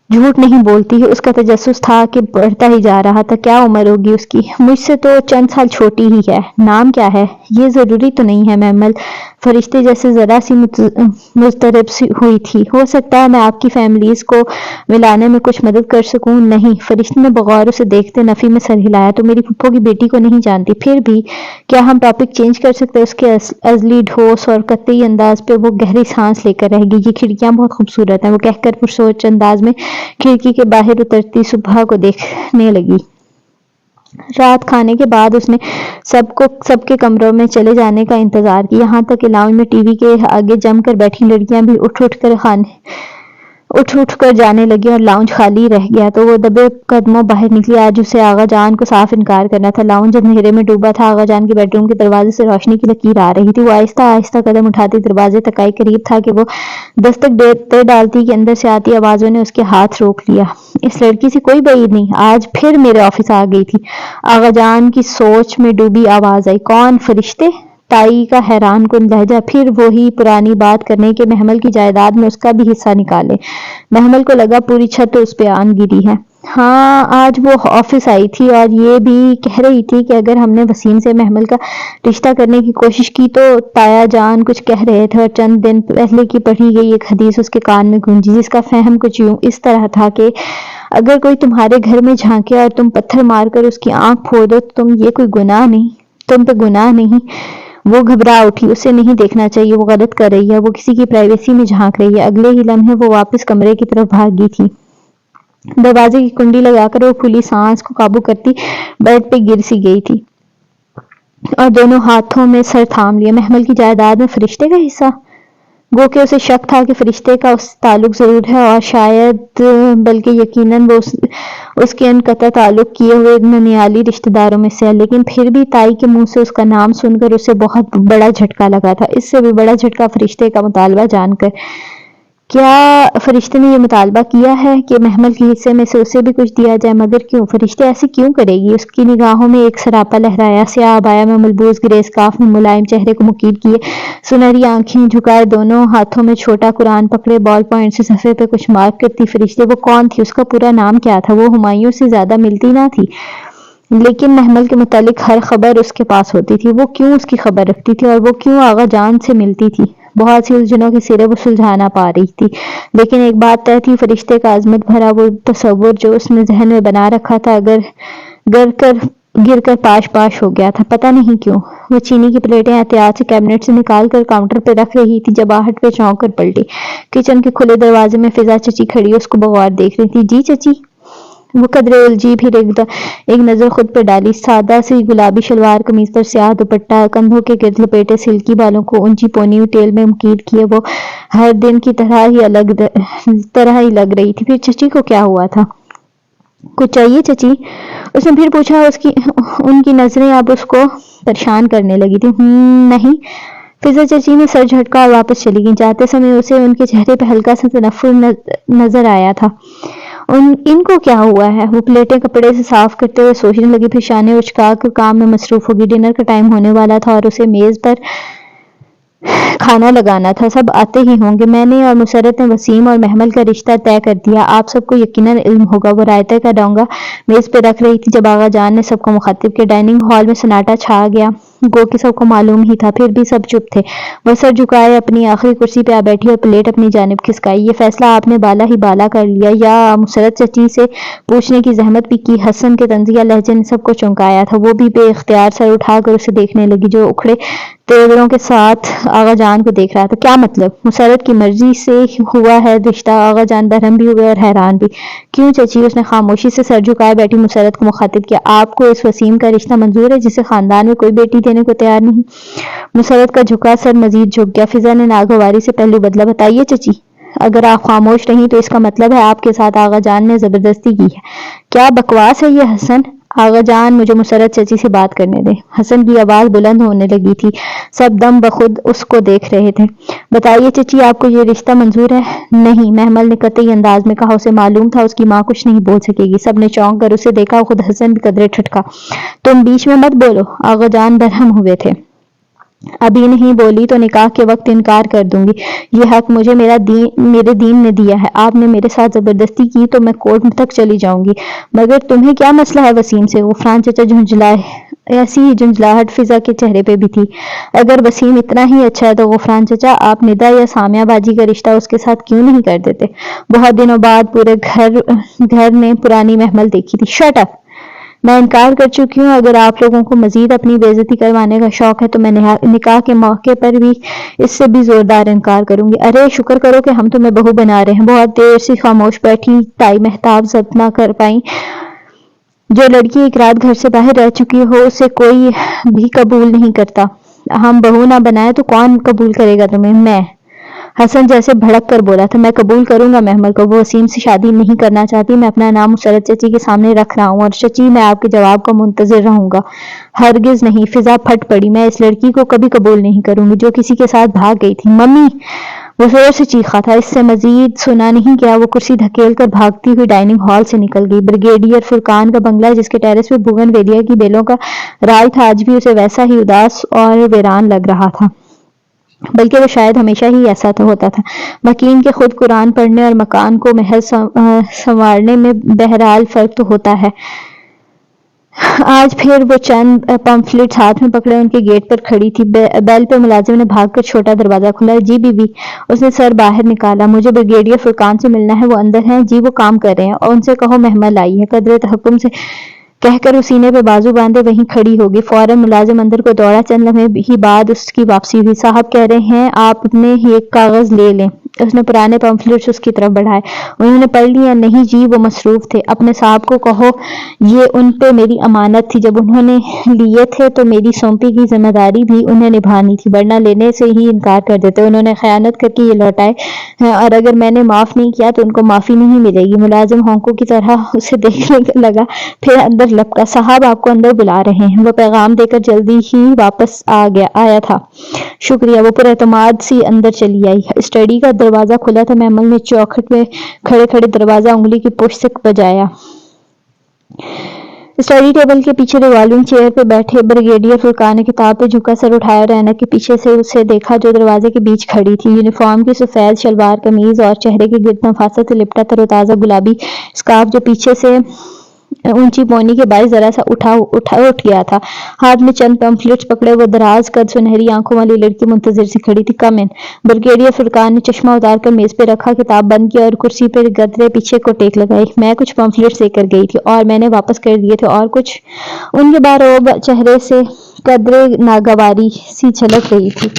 جھوٹ نہیں بولتی، اس کا تجسس تھا کہ بڑھتا ہی جا رہا تھا۔ کیا عمر ہوگی اس کی؟ مجھ سے تو چند سال چھوٹی ہی ہے۔ نام کیا ہے؟ یہ ضروری تو نہیں ہے محمل۔ فرشتے جیسے ذرا سی مضطرب ہوئی تھی۔ ہو سکتا ہے میں آپ کی فیملیز کو ملانے میں کچھ مدد کر سکوں۔ نہیں، فرشتے نے بغور اسے دیکھتے نفی میں سر ہلایا۔ تو میری پھوپھو کی بیٹی کو نہیں جانتی؟ پھر بھی کیا ہم ٹاپک چینج کر سکتے؟ اس کے ازلی ٹھوس اور قطعی انداز پہ وہ گہری سانس لے کر رہ گئی۔ یہ کھڑکیاں بہت خوبصورت ہیں، وہ کہہ کر پرسوچ انداز میں کھڑکی کے باہر اترتی صبح کو دیکھنے لگی۔ رات کھانے کے بعد اس نے سب کے کمروں میں چلے جانے کا انتظار کیا، یہاں تک کہ لاؤنج میں ٹی وی کے آگے جم کر بیٹھی لڑکیاں بھی اٹھ کر جانے لگی اور لاؤنج خالی رہ گیا تو وہ دبے قدموں باہر نکلی۔ آج اسے آغا جان کو صاف انکار کرنا تھا۔ لاؤنج اندھیرے میں ڈوبا تھا، آغا جان کے بیڈ روم کے دروازے سے روشنی کی لکیر آ رہی تھی۔ وہ آہستہ آہستہ قدم اٹھاتی دروازے تک آئی، قریب تھا کہ وہ دستک دے ڈالتی کہ اندر سے آتی آوازوں نے اس کے ہاتھ روک لیا۔ اس لڑکی سے کوئی بعید نہیں، آج پھر میرے آفس آ گئی تھی، آغا جان کی سوچ میں ڈوبی آواز آئی۔ کون؟ فرشتے؟ تائی کا حیران کن لہجہ، پھر وہی پرانی بات کرنے کہ محمل کی جائیداد میں اس کا بھی حصہ نکالے۔ محمل کو لگا پوری چھت اس پہ آن گری ہے۔ ہاں، آج وہ آفس آئی تھی اور یہ بھی کہہ رہی تھی کہ اگر ہم نے وسیم سے محمل کا رشتہ کرنے کی کوشش کی تو تایا جان کچھ کہہ رہے تھے، اور چند دن پہلے کی پڑھی گئی ایک حدیث اس کے کان میں گونجی، جس کا فہم کچھ یوں اس طرح تھا کہ اگر کوئی تمہارے گھر میں جھانکے اور تم پتھر مار کر اس کی آنکھ پھوڑ دو تو تم پہ گناہ نہیں۔ وہ گھبرا اٹھی، اسے نہیں دیکھنا چاہیے، وہ غلط کر رہی ہے، وہ کسی کی پرائیویسی میں جھانک رہی ہے۔ اگلے ہی لمحے وہ واپس کمرے کی طرف بھاگی تھی۔ دروازے کی کنڈی لگا کر وہ کھلی سانس کو قابو کرتی بیڈ پہ گر سی گئی تھی اور دونوں ہاتھوں میں سر تھام لیا۔ محمل کی جائیداد میں فرشتے کا حصہ؟ گو کہ اسے شک تھا کہ فرشتے کا اس سے تعلق ضرور ہے، اور شاید بلکہ یقیناً وہ اس کے انقطع تعلق کیے ہوئے ننیالی رشتہ داروں میں سے ہے، لیکن پھر بھی تائی کے منہ سے اس کا نام سن کر اسے بہت بڑا جھٹکا لگا تھا۔ اس سے بھی بڑا جھٹکا فرشتے کا مطالبہ جان کر۔ کیا فرشتے نے یہ مطالبہ کیا ہے کہ محمل کے حصے میں سے اسے بھی کچھ دیا جائے؟ مگر کیوں؟ فرشتے ایسے کیوں کرے گی؟ اس کی نگاہوں میں ایک سراپا لہرایا۔ سیاہ عبایا میں ملبوس گرے اسکارف میں ملائم چہرے کو مکیل کیے، سنہری آنکھیں جھکائے، دونوں ہاتھوں میں چھوٹا قرآن پکڑے، بال پوائنٹ سے صفحے پہ کچھ مارک کرتی فرشتے۔ وہ کون تھی؟ اس کا پورا نام کیا تھا؟ وہ ہمایوں سے زیادہ ملتی نہ تھی، لیکن محمل کے متعلق ہر خبر اس کے پاس ہوتی تھی۔ وہ کیوں اس کی خبر رکھتی تھی؟ اور وہ کیوں آغا جان سے ملتی تھی؟ بہت سی الجھنوں کے سرے وہ سلجھا نہ پا رہی تھی، لیکن ایک بات طے تھی، فرشتے کا عظمت بھرا وہ تصور جو اس نے ذہن میں بنا رکھا تھا گر کر پاش ہو گیا تھا، پتہ نہیں کیوں۔ وہ چینی کی پلیٹیں احتیاط سے کیبنٹ سے نکال کر کاؤنٹر پہ رکھ رہی تھی جب آہٹ پہ چونک کر پلٹی۔ کچن کے کھلے دروازے میں فضا چچی کھڑی اس کو بغور دیکھ رہی تھی۔ جی چچی؟ وہ قدرے الجھی، پھر ایک نظر خود پہ ڈالی۔ سادہ سی گلابی شلوار قمیض پر سیاہ دوپٹہ، کندھوں کے گرد لپیٹے سلکی بالوں کو اونچی پونی ٹیل میں مکیٹ کیے وہ ہر دن کی طرح ہی لگ رہی تھی۔ پھر چچی کو کیا ہوا تھا؟ کچھ چاہیے چچی؟ اس نے پھر پوچھا۔ ان کی نظریں اب اس کو پریشان کرنے لگی تھی۔ نہیں۔ فضا چچی نے سر جھٹکا اور واپس چلی گئی۔ جاتے سمے اسے ان کے چہرے پہ ہلکا سا تنفر نظر آیا تھا۔ ان کو کیا ہوا ہے؟ وہ پلیٹیں کپڑے سے صاف کرتے ہوئے سوچنے لگی، پھر شانے اچکا کر کام میں مصروف ہوگی۔ ڈنر کا ٹائم ہونے والا تھا اور اسے میز پر کھانا لگانا تھا۔ سب آتے ہی ہوں گے۔ میں نے اور مسرت نے وسیم اور محمل کا رشتہ طے کر دیا، آپ سب کو یقیناً علم ہوگا۔ وہ رائتے کا ڈونگا میز پہ رکھ رہی تھی جب آغا جان نے سب کو مخاطب کیا۔ ڈائننگ ہال میں سناٹا چھا گیا، گو کہ سب کو معلوم ہی تھا، پھر بھی سب چپ تھے۔ وہ سر جھکائے اپنی آخری کرسی پہ آ بیٹھی اور پلیٹ اپنی جانب کھسکائی۔ یہ فیصلہ آپ نے بالا ہی بالا کر لیا یا؟ مسرت چچی سے پوچھنے کی زحمت بھی کی۔ حسن کے طنزیہ لہجے نے سب کو چونکایا تھا۔ وہ بھی بے اختیار سر اٹھا کر اسے دیکھنے لگی جو اکھڑے تیوروں کے ساتھ آغا جان کو دیکھ رہا تھا۔ کیا مطلب؟ مسرت کی مرضی سے ہوا ہے رشتہ؟ آغا جان برہم بھی ہوئے اور حیران بھی۔ کیوں چچی؟ اس نے خاموشی سے سر جھکائے بیٹھی مسرت کو مخاطب کیا۔ آپ کو اس وسیم کا رشتہ منظور ہے جسے خاندان میں کوئی بیٹی دینے کو تیار نہیں۔ مسرت کا جھکا سر مزید جھک گیا۔ فضا نے ناگواری سے پہلو بدلا۔ بتائیے چچی۔ اگر آپ خاموش رہیں تو اس کا مطلب ہے آپ کے ساتھ آغا جان نے زبردستی کی ہے۔ کیا بکواس ہے یہ حسن؟ آغا جان مجھے مسرت چچی سے بات کرنے دیں۔ حسن کی آواز بلند ہونے لگی تھی۔ سب دم بخود اس کو دیکھ رہے تھے۔ بتائیے چچی، آپ کو یہ رشتہ منظور ہے؟ نہیں، محمل نے قطعی انداز میں کہا۔ اسے معلوم تھا اس کی ماں کچھ نہیں بول سکے گی۔ سب نے چونک کر اسے دیکھا، خود حسن بھی قدرے ٹھٹکا۔ تم بیچ میں مت بولو، آغا جان برہم ہوئے تھے۔ ابھی نہیں بولی تو نکاح کے وقت انکار کر دوں گی۔ یہ حق مجھے میرے دین نے دیا ہے۔ آپ نے میرے ساتھ زبردستی کی تو میں کورٹ تک چلی جاؤں گی۔ مگر تمہیں کیا مسئلہ ہے وسیم سے؟ غفران چچا جھنجھلائے۔ ایسی ہی جھنجھلاہٹ فضا کے چہرے پہ بھی تھی۔ اگر وسیم اتنا ہی اچھا ہے تو غفران چچا، آپ ندا یا سامیہ باجی کا رشتہ اس کے ساتھ کیوں نہیں کر دیتے؟ بہت دنوں بعد پورے گھر نے پرانی محمل دیکھی تھی۔ Shut up! میں انکار کر چکی ہوں۔ اگر آپ لوگوں کو مزید اپنی بے عزتی کروانے کا شوق ہے تو میں نکاح کے موقع پر بھی اس سے بھی زوردار انکار کروں گی۔ ارے شکر کرو کہ ہم تمہیں بہو بنا رہے ہیں۔ بہت دیر سے خاموش بیٹھی تائی مہتاب ضبط نہ کر پائیں۔ جو لڑکی ایک رات گھر سے باہر رہ چکی ہو اسے کوئی بھی قبول نہیں کرتا۔ ہم بہو نہ بنائیں تو کون قبول کرے گا تمہیں؟ میں۔ حسن جیسے بھڑک کر بولا تھا۔ میں قبول کروں گا محمل کو۔ وہ وسیم سے شادی نہیں کرنا چاہتی۔ میں اپنا نام مسرت چچی کے سامنے رکھ رہا ہوں اور چچی میں آپ کے جواب کا منتظر رہوں گا۔ ہرگز نہیں۔ فضا پھٹ پڑی۔ میں اس لڑکی کو کبھی قبول نہیں کروں گی جو کسی کے ساتھ بھاگ گئی تھی۔ ممی! وہ زور سے چیخا تھا۔ اس سے مزید سنا نہیں گیا۔ وہ کرسی دھکیل کر بھاگتی ہوئی ڈائننگ ہال سے نکل گئی۔ بریگیڈیئر فرقان کا بنگلہ جس کے ٹیرس پہ بوگن ویلیا کی بیلوں کا راج تھا آج بھی اسے ویسا ہی اداس اور ویران لگ رہا تھا، بلکہ وہ شاید ہمیشہ ہی ایسا ہوتا تھا۔ مکین کے خود قرآن پڑھنے اور مکان کو محض سنوارنے میں بہرحال فرق تو ہوتا ہے۔ آج پھر وہ چند پمفلٹس ہاتھ میں پکڑے ان کے گیٹ پر کھڑی تھی۔ بیل پہ ملازم نے بھاگ کر چھوٹا دروازہ کھولا۔ جی بیوی۔ اس نے سر باہر نکالا۔ مجھے بریگیڈیئر فرقان سے ملنا ہے۔ وہ اندر ہیں؟ جی وہ کام کر رہے ہیں۔ اور ان سے کہو محمل آئی ہے۔ قدرے تحکم سے کہہ کر وہ سینے پہ بازو باندھے وہیں کھڑی ہو گئی۔ فوراً ملازم اندر کو دوڑا۔ چند لمحے ہی بعد اس کی واپسی ہوئی۔ صاحب کہہ رہے ہیں آپ اپنے ایک کاغذ لے لیں۔ اس نے پرانے پمفلٹس اس کی طرف بڑھائے۔ انہوں نے پڑھ لیے؟ نہیں جی، وہ مصروف تھے۔ اپنے صاحب کو کہو یہ ان پہ میری امانت تھی۔ جب انہوں نے لیے تھے تو میری سونپی گئی ذمہ داری بھی انہیں نبھانی تھی، ورنہ لینے سے ہی انکار کر دیتے۔ انہوں نے خیانت کر کے یہ لوٹائے ہیں اور اگر میں نے معاف نہیں کیا تو ان کو معافی نہیں ملے گی۔ ملازم ہونکوں کی طرح اسے دیکھنے لگا، پھر اندر لپکا۔ صاحب آپ کو اندر بلا رہے ہیں۔ وہ پیغام دے کر جلدی ہی واپس آیا تھا۔ شکریہ۔ وہ پر اعتماد سی اندر چلی آئی۔ اسٹڈی کا دروازہ کھلا تھا۔ محمل نے چوکھٹ میں کھڑے کھڑے دروازہ انگلی کی پشت سے بجایا۔ اسٹڈی ٹیبل کے پیچھے ریوالونگ چیئر پہ بیٹھے بریگیڈیئر فرقان نے کتاب پہ جھکا سر اٹھایا اور اینک کے پیچھے سے اسے دیکھا جو دروازے کے بیچ کھڑی تھی۔ یونیفارم کی سفید شلوار قمیض اور چہرے کے گرد نفاست سے لپٹا تر و تازہ گلابی اسکارف جو پیچھے سے اونچی پونی کے باعث ذرا سا اٹھ گیا تھا۔ ہاتھ میں چند پمفلٹس پکڑے وہ دراز قد سنہری آنکھوں والی لڑکی منتظر سی کھڑی تھی۔ کم ان۔ بریگیڈیئر فرقان نے چشمہ اتار کر میز پہ رکھا، کتاب بند کیا اور کرسی پہ گدرے پیچھے کو ٹیک لگائی۔ میں کچھ پمفلٹس لے کر گئی تھی اور میں نے واپس کر دیے تھے اور کچھ۔ ان کے باروب چہرے سے قدرے ناگواری سی جھلک رہی تھی۔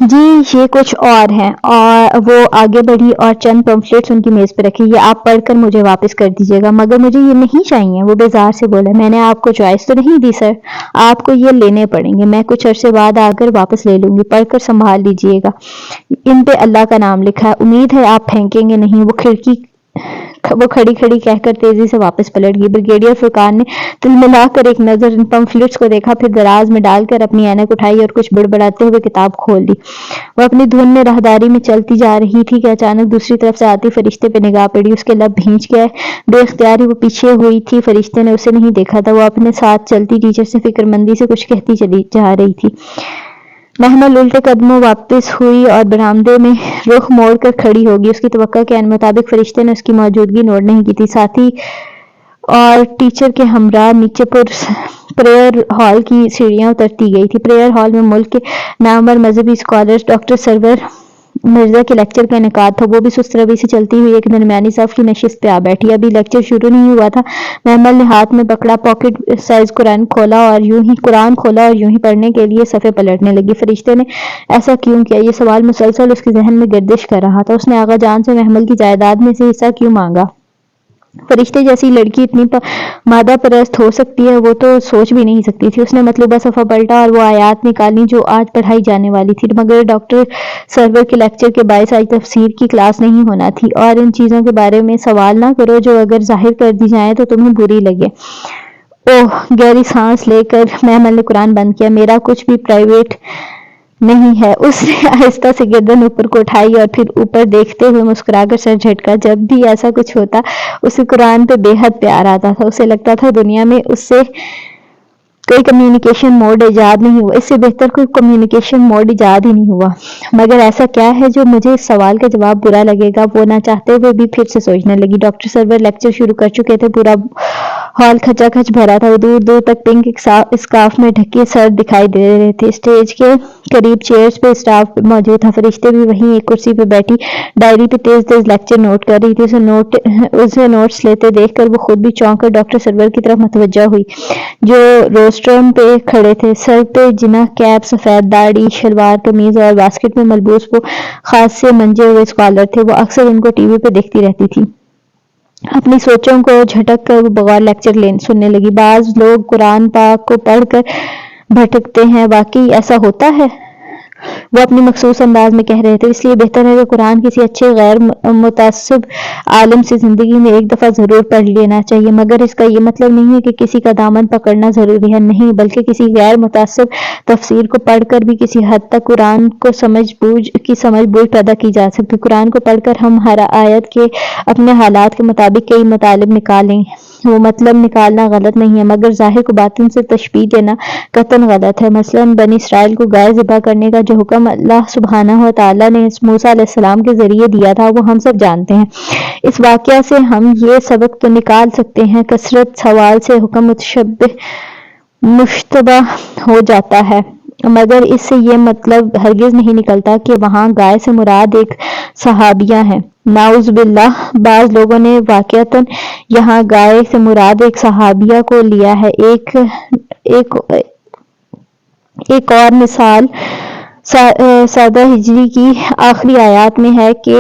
جی یہ کچھ اور ہیں۔ اور وہ آگے بڑھی اور چند پمفلٹس ان کی میز پہ رکھی۔ یہ آپ پڑھ کر مجھے واپس کر دیجیے گا۔ مگر مجھے یہ نہیں چاہیے، وہ بیزار سے بولا۔ میں نے آپ کو چوائس تو نہیں دی سر، آپ کو یہ لینے پڑیں گے۔ میں کچھ عرصے بعد آ کر واپس لے لوں گی۔ پڑھ کر سنبھال لیجیے گا، ان پہ اللہ کا نام لکھا ہے۔ امید ہے آپ پھینکیں گے نہیں۔ وہ کھڑی کھڑی کہہ کر تیزی سے واپس پلٹ گئی۔ بریگیڈیئر فرقان نے تلملا کر ایک نظر ان پمفلٹس کو دیکھا، پھر دراز میں ڈال کر اپنی اینک اٹھائی اور کچھ بڑبڑاتے ہوئے کتاب کھول دی۔ وہ اپنی دھن میں راہداری میں چلتی جا رہی تھی کہ اچانک دوسری طرف سے آتی فرشتے پہ نگاہ پڑی۔ اس کے لب بھینچ گئے۔ بے اختیار ہی وہ پیچھے ہوئی تھی۔ فرشتے نے اسے نہیں دیکھا تھا۔ وہ اپنے ساتھ چلتی ٹیچر سے فکر مندی سے کچھ کہتی چلی جا رہی تھی۔ محمل الٹے قدموں واپس ہوئی اور برآمدے میں رخ موڑ کر کھڑی ہوگی۔ اس کی توقع کے عین مطابق فرشتے نے اس کی موجودگی نوٹ نہیں کی تھی۔ ساتھی اور ٹیچر کے ہمراہ نیچے پریئر ہال کی سیڑھیاں اترتی گئی تھی۔ پریئر ہال میں ملک کے نامور مذہبی اسکالر ڈاکٹر سرور مرزا کے لیکچر کا انعقاد تھا۔ وہ بھی سست روی سے چلتی ہوئی ایک درمیانی صف کی نشست پہ آ بیٹھی۔ ابھی لیکچر شروع نہیں ہوا تھا۔ محمل نے ہاتھ میں پکڑا پاکٹ سائز قرآن کھولا اور یوں ہی پڑھنے کے لیے صفحے پلٹنے لگی۔ فرشتے نے ایسا کیوں کیا؟ یہ سوال مسلسل اس کے ذہن میں گردش کر رہا تھا۔ اس نے آغا جان سے محمل کی جائیداد میں سے حصہ کیوں مانگا؟ فرشتے جیسی لڑکی اتنی مادہ پرست ہو سکتی ہے وہ تو سوچ بھی نہیں سکتی تھی۔ اس نے مطلوبہ صفحہ پلٹا اور وہ آیات نکالی جو آج پڑھائی جانے والی تھی، مگر ڈاکٹر سرور کے لیکچر کے باعث آج تفسیر کی کلاس نہیں ہونا تھی۔ اور ان چیزوں کے بارے میں سوال نہ کرو جو اگر ظاہر کر دی جائیں تو تمہیں بری لگے۔ اوہ! گہری سانس لے کر محمل نے قرآن بند کیا۔ میرا کچھ بھی پرائیویٹ نہیں ہے۔ اس نے آہستہ سے گردن اوپر کو اٹھائی اور پھر اوپر دیکھتے ہوئے مسکرا کر سر جھٹکا۔ جب بھی ایسا کچھ ہوتا اسے قرآن پہ بے حد پیار آتا تھا۔ اسے لگتا تھا دنیا میں اس سے کوئی کمیونیکیشن موڈ ایجاد نہیں ہوا، اس سے بہتر کوئی کمیونیکیشن موڈ ایجاد ہی نہیں ہوا۔ مگر ایسا کیا ہے جو مجھے اس سوال کا جواب برا لگے گا؟ وہ نہ چاہتے ہوئے بھی پھر سے سوچنے لگی۔ ڈاکٹر سرور لیکچر شروع کر چکے تھے۔ پورا ہال کھچا کھچ بھرا تھا۔ دور دور تک پنک اسکارف میں ڈھکے سر دکھائی دے رہے تھے۔ اسٹیج کے قریب چیئرز پہ اسٹاف موجود تھا۔ فرشتے بھی وہیں ایک کرسی پہ بیٹھی ڈائری پہ تیز تیز لیکچر نوٹ کر رہی تھی۔ اسے نوٹس لیتے دیکھ کر وہ خود بھی چونک کر ڈاکٹر سرور کی طرف متوجہ ہوئی جو روسٹرم پہ کھڑے تھے۔ سر پہ جناح کیپ، سفید داڑھی، شلوار قمیض اور باسکٹ میں ملبوس وہ خاص سے منجے ہوئے اسکالر تھے۔ وہ اکثر ان کو ٹی وی پہ دیکھتی رہتی تھی۔ اپنی سوچوں کو جھٹک کر وہ بغور لیکچر سننے لگی۔ بعض لوگ قرآن پاک کو پڑھ کر بھٹکتے ہیں، واقعی ایسا ہوتا ہے؟ وہ اپنی مخصوص انداز میں کہہ رہے تھے۔ اس لیے بہتر ہے کہ قرآن کسی اچھے غیر متعصب عالم سے زندگی میں ایک دفعہ ضرور پڑھ لینا چاہیے، مگر اس کا یہ مطلب نہیں ہے کہ کسی کا دامن پکڑنا ضروری ہے، نہیں، بلکہ کسی غیر متعصب تفسیر کو پڑھ کر بھی کسی حد تک قرآن کو سمجھ بوجھ پیدا کی جا سکتی۔ قرآن کو پڑھ کر ہم ہر آیت کے اپنے حالات کے مطابق کئی مطالب نکالیں، وہ مطلب نکالنا غلط نہیں ہے، مگر ظاہر کو باطن سے تشبیہ دینا قطعاً غلط ہے۔ مثلاً بنی اسرائیل کو گائے ذبح کرنے کا جو حکم اللہ سبحانہ وتعالیٰ نے موسیٰ علیہ السلام کے ذریعے دیا تھا وہ ہم سب جانتے ہیں۔ اس واقعہ سے ہم یہ سبق تو نکال سکتے ہیں کثرت سوال سے حکم مشتبہ ہو جاتا ہے، مگر اس سے یہ مطلب ہرگز نہیں نکلتا کہ وہاں گائے سے مراد ایک صحابیہ ہے۔ نعوذ باللہ، بعض لوگوں نے واقعتاً یہاں گائے سے مراد ایک صحابیہ کو لیا ہے۔ ایک اور مثال سادہ ہجری کی آخری آیات میں ہے کہ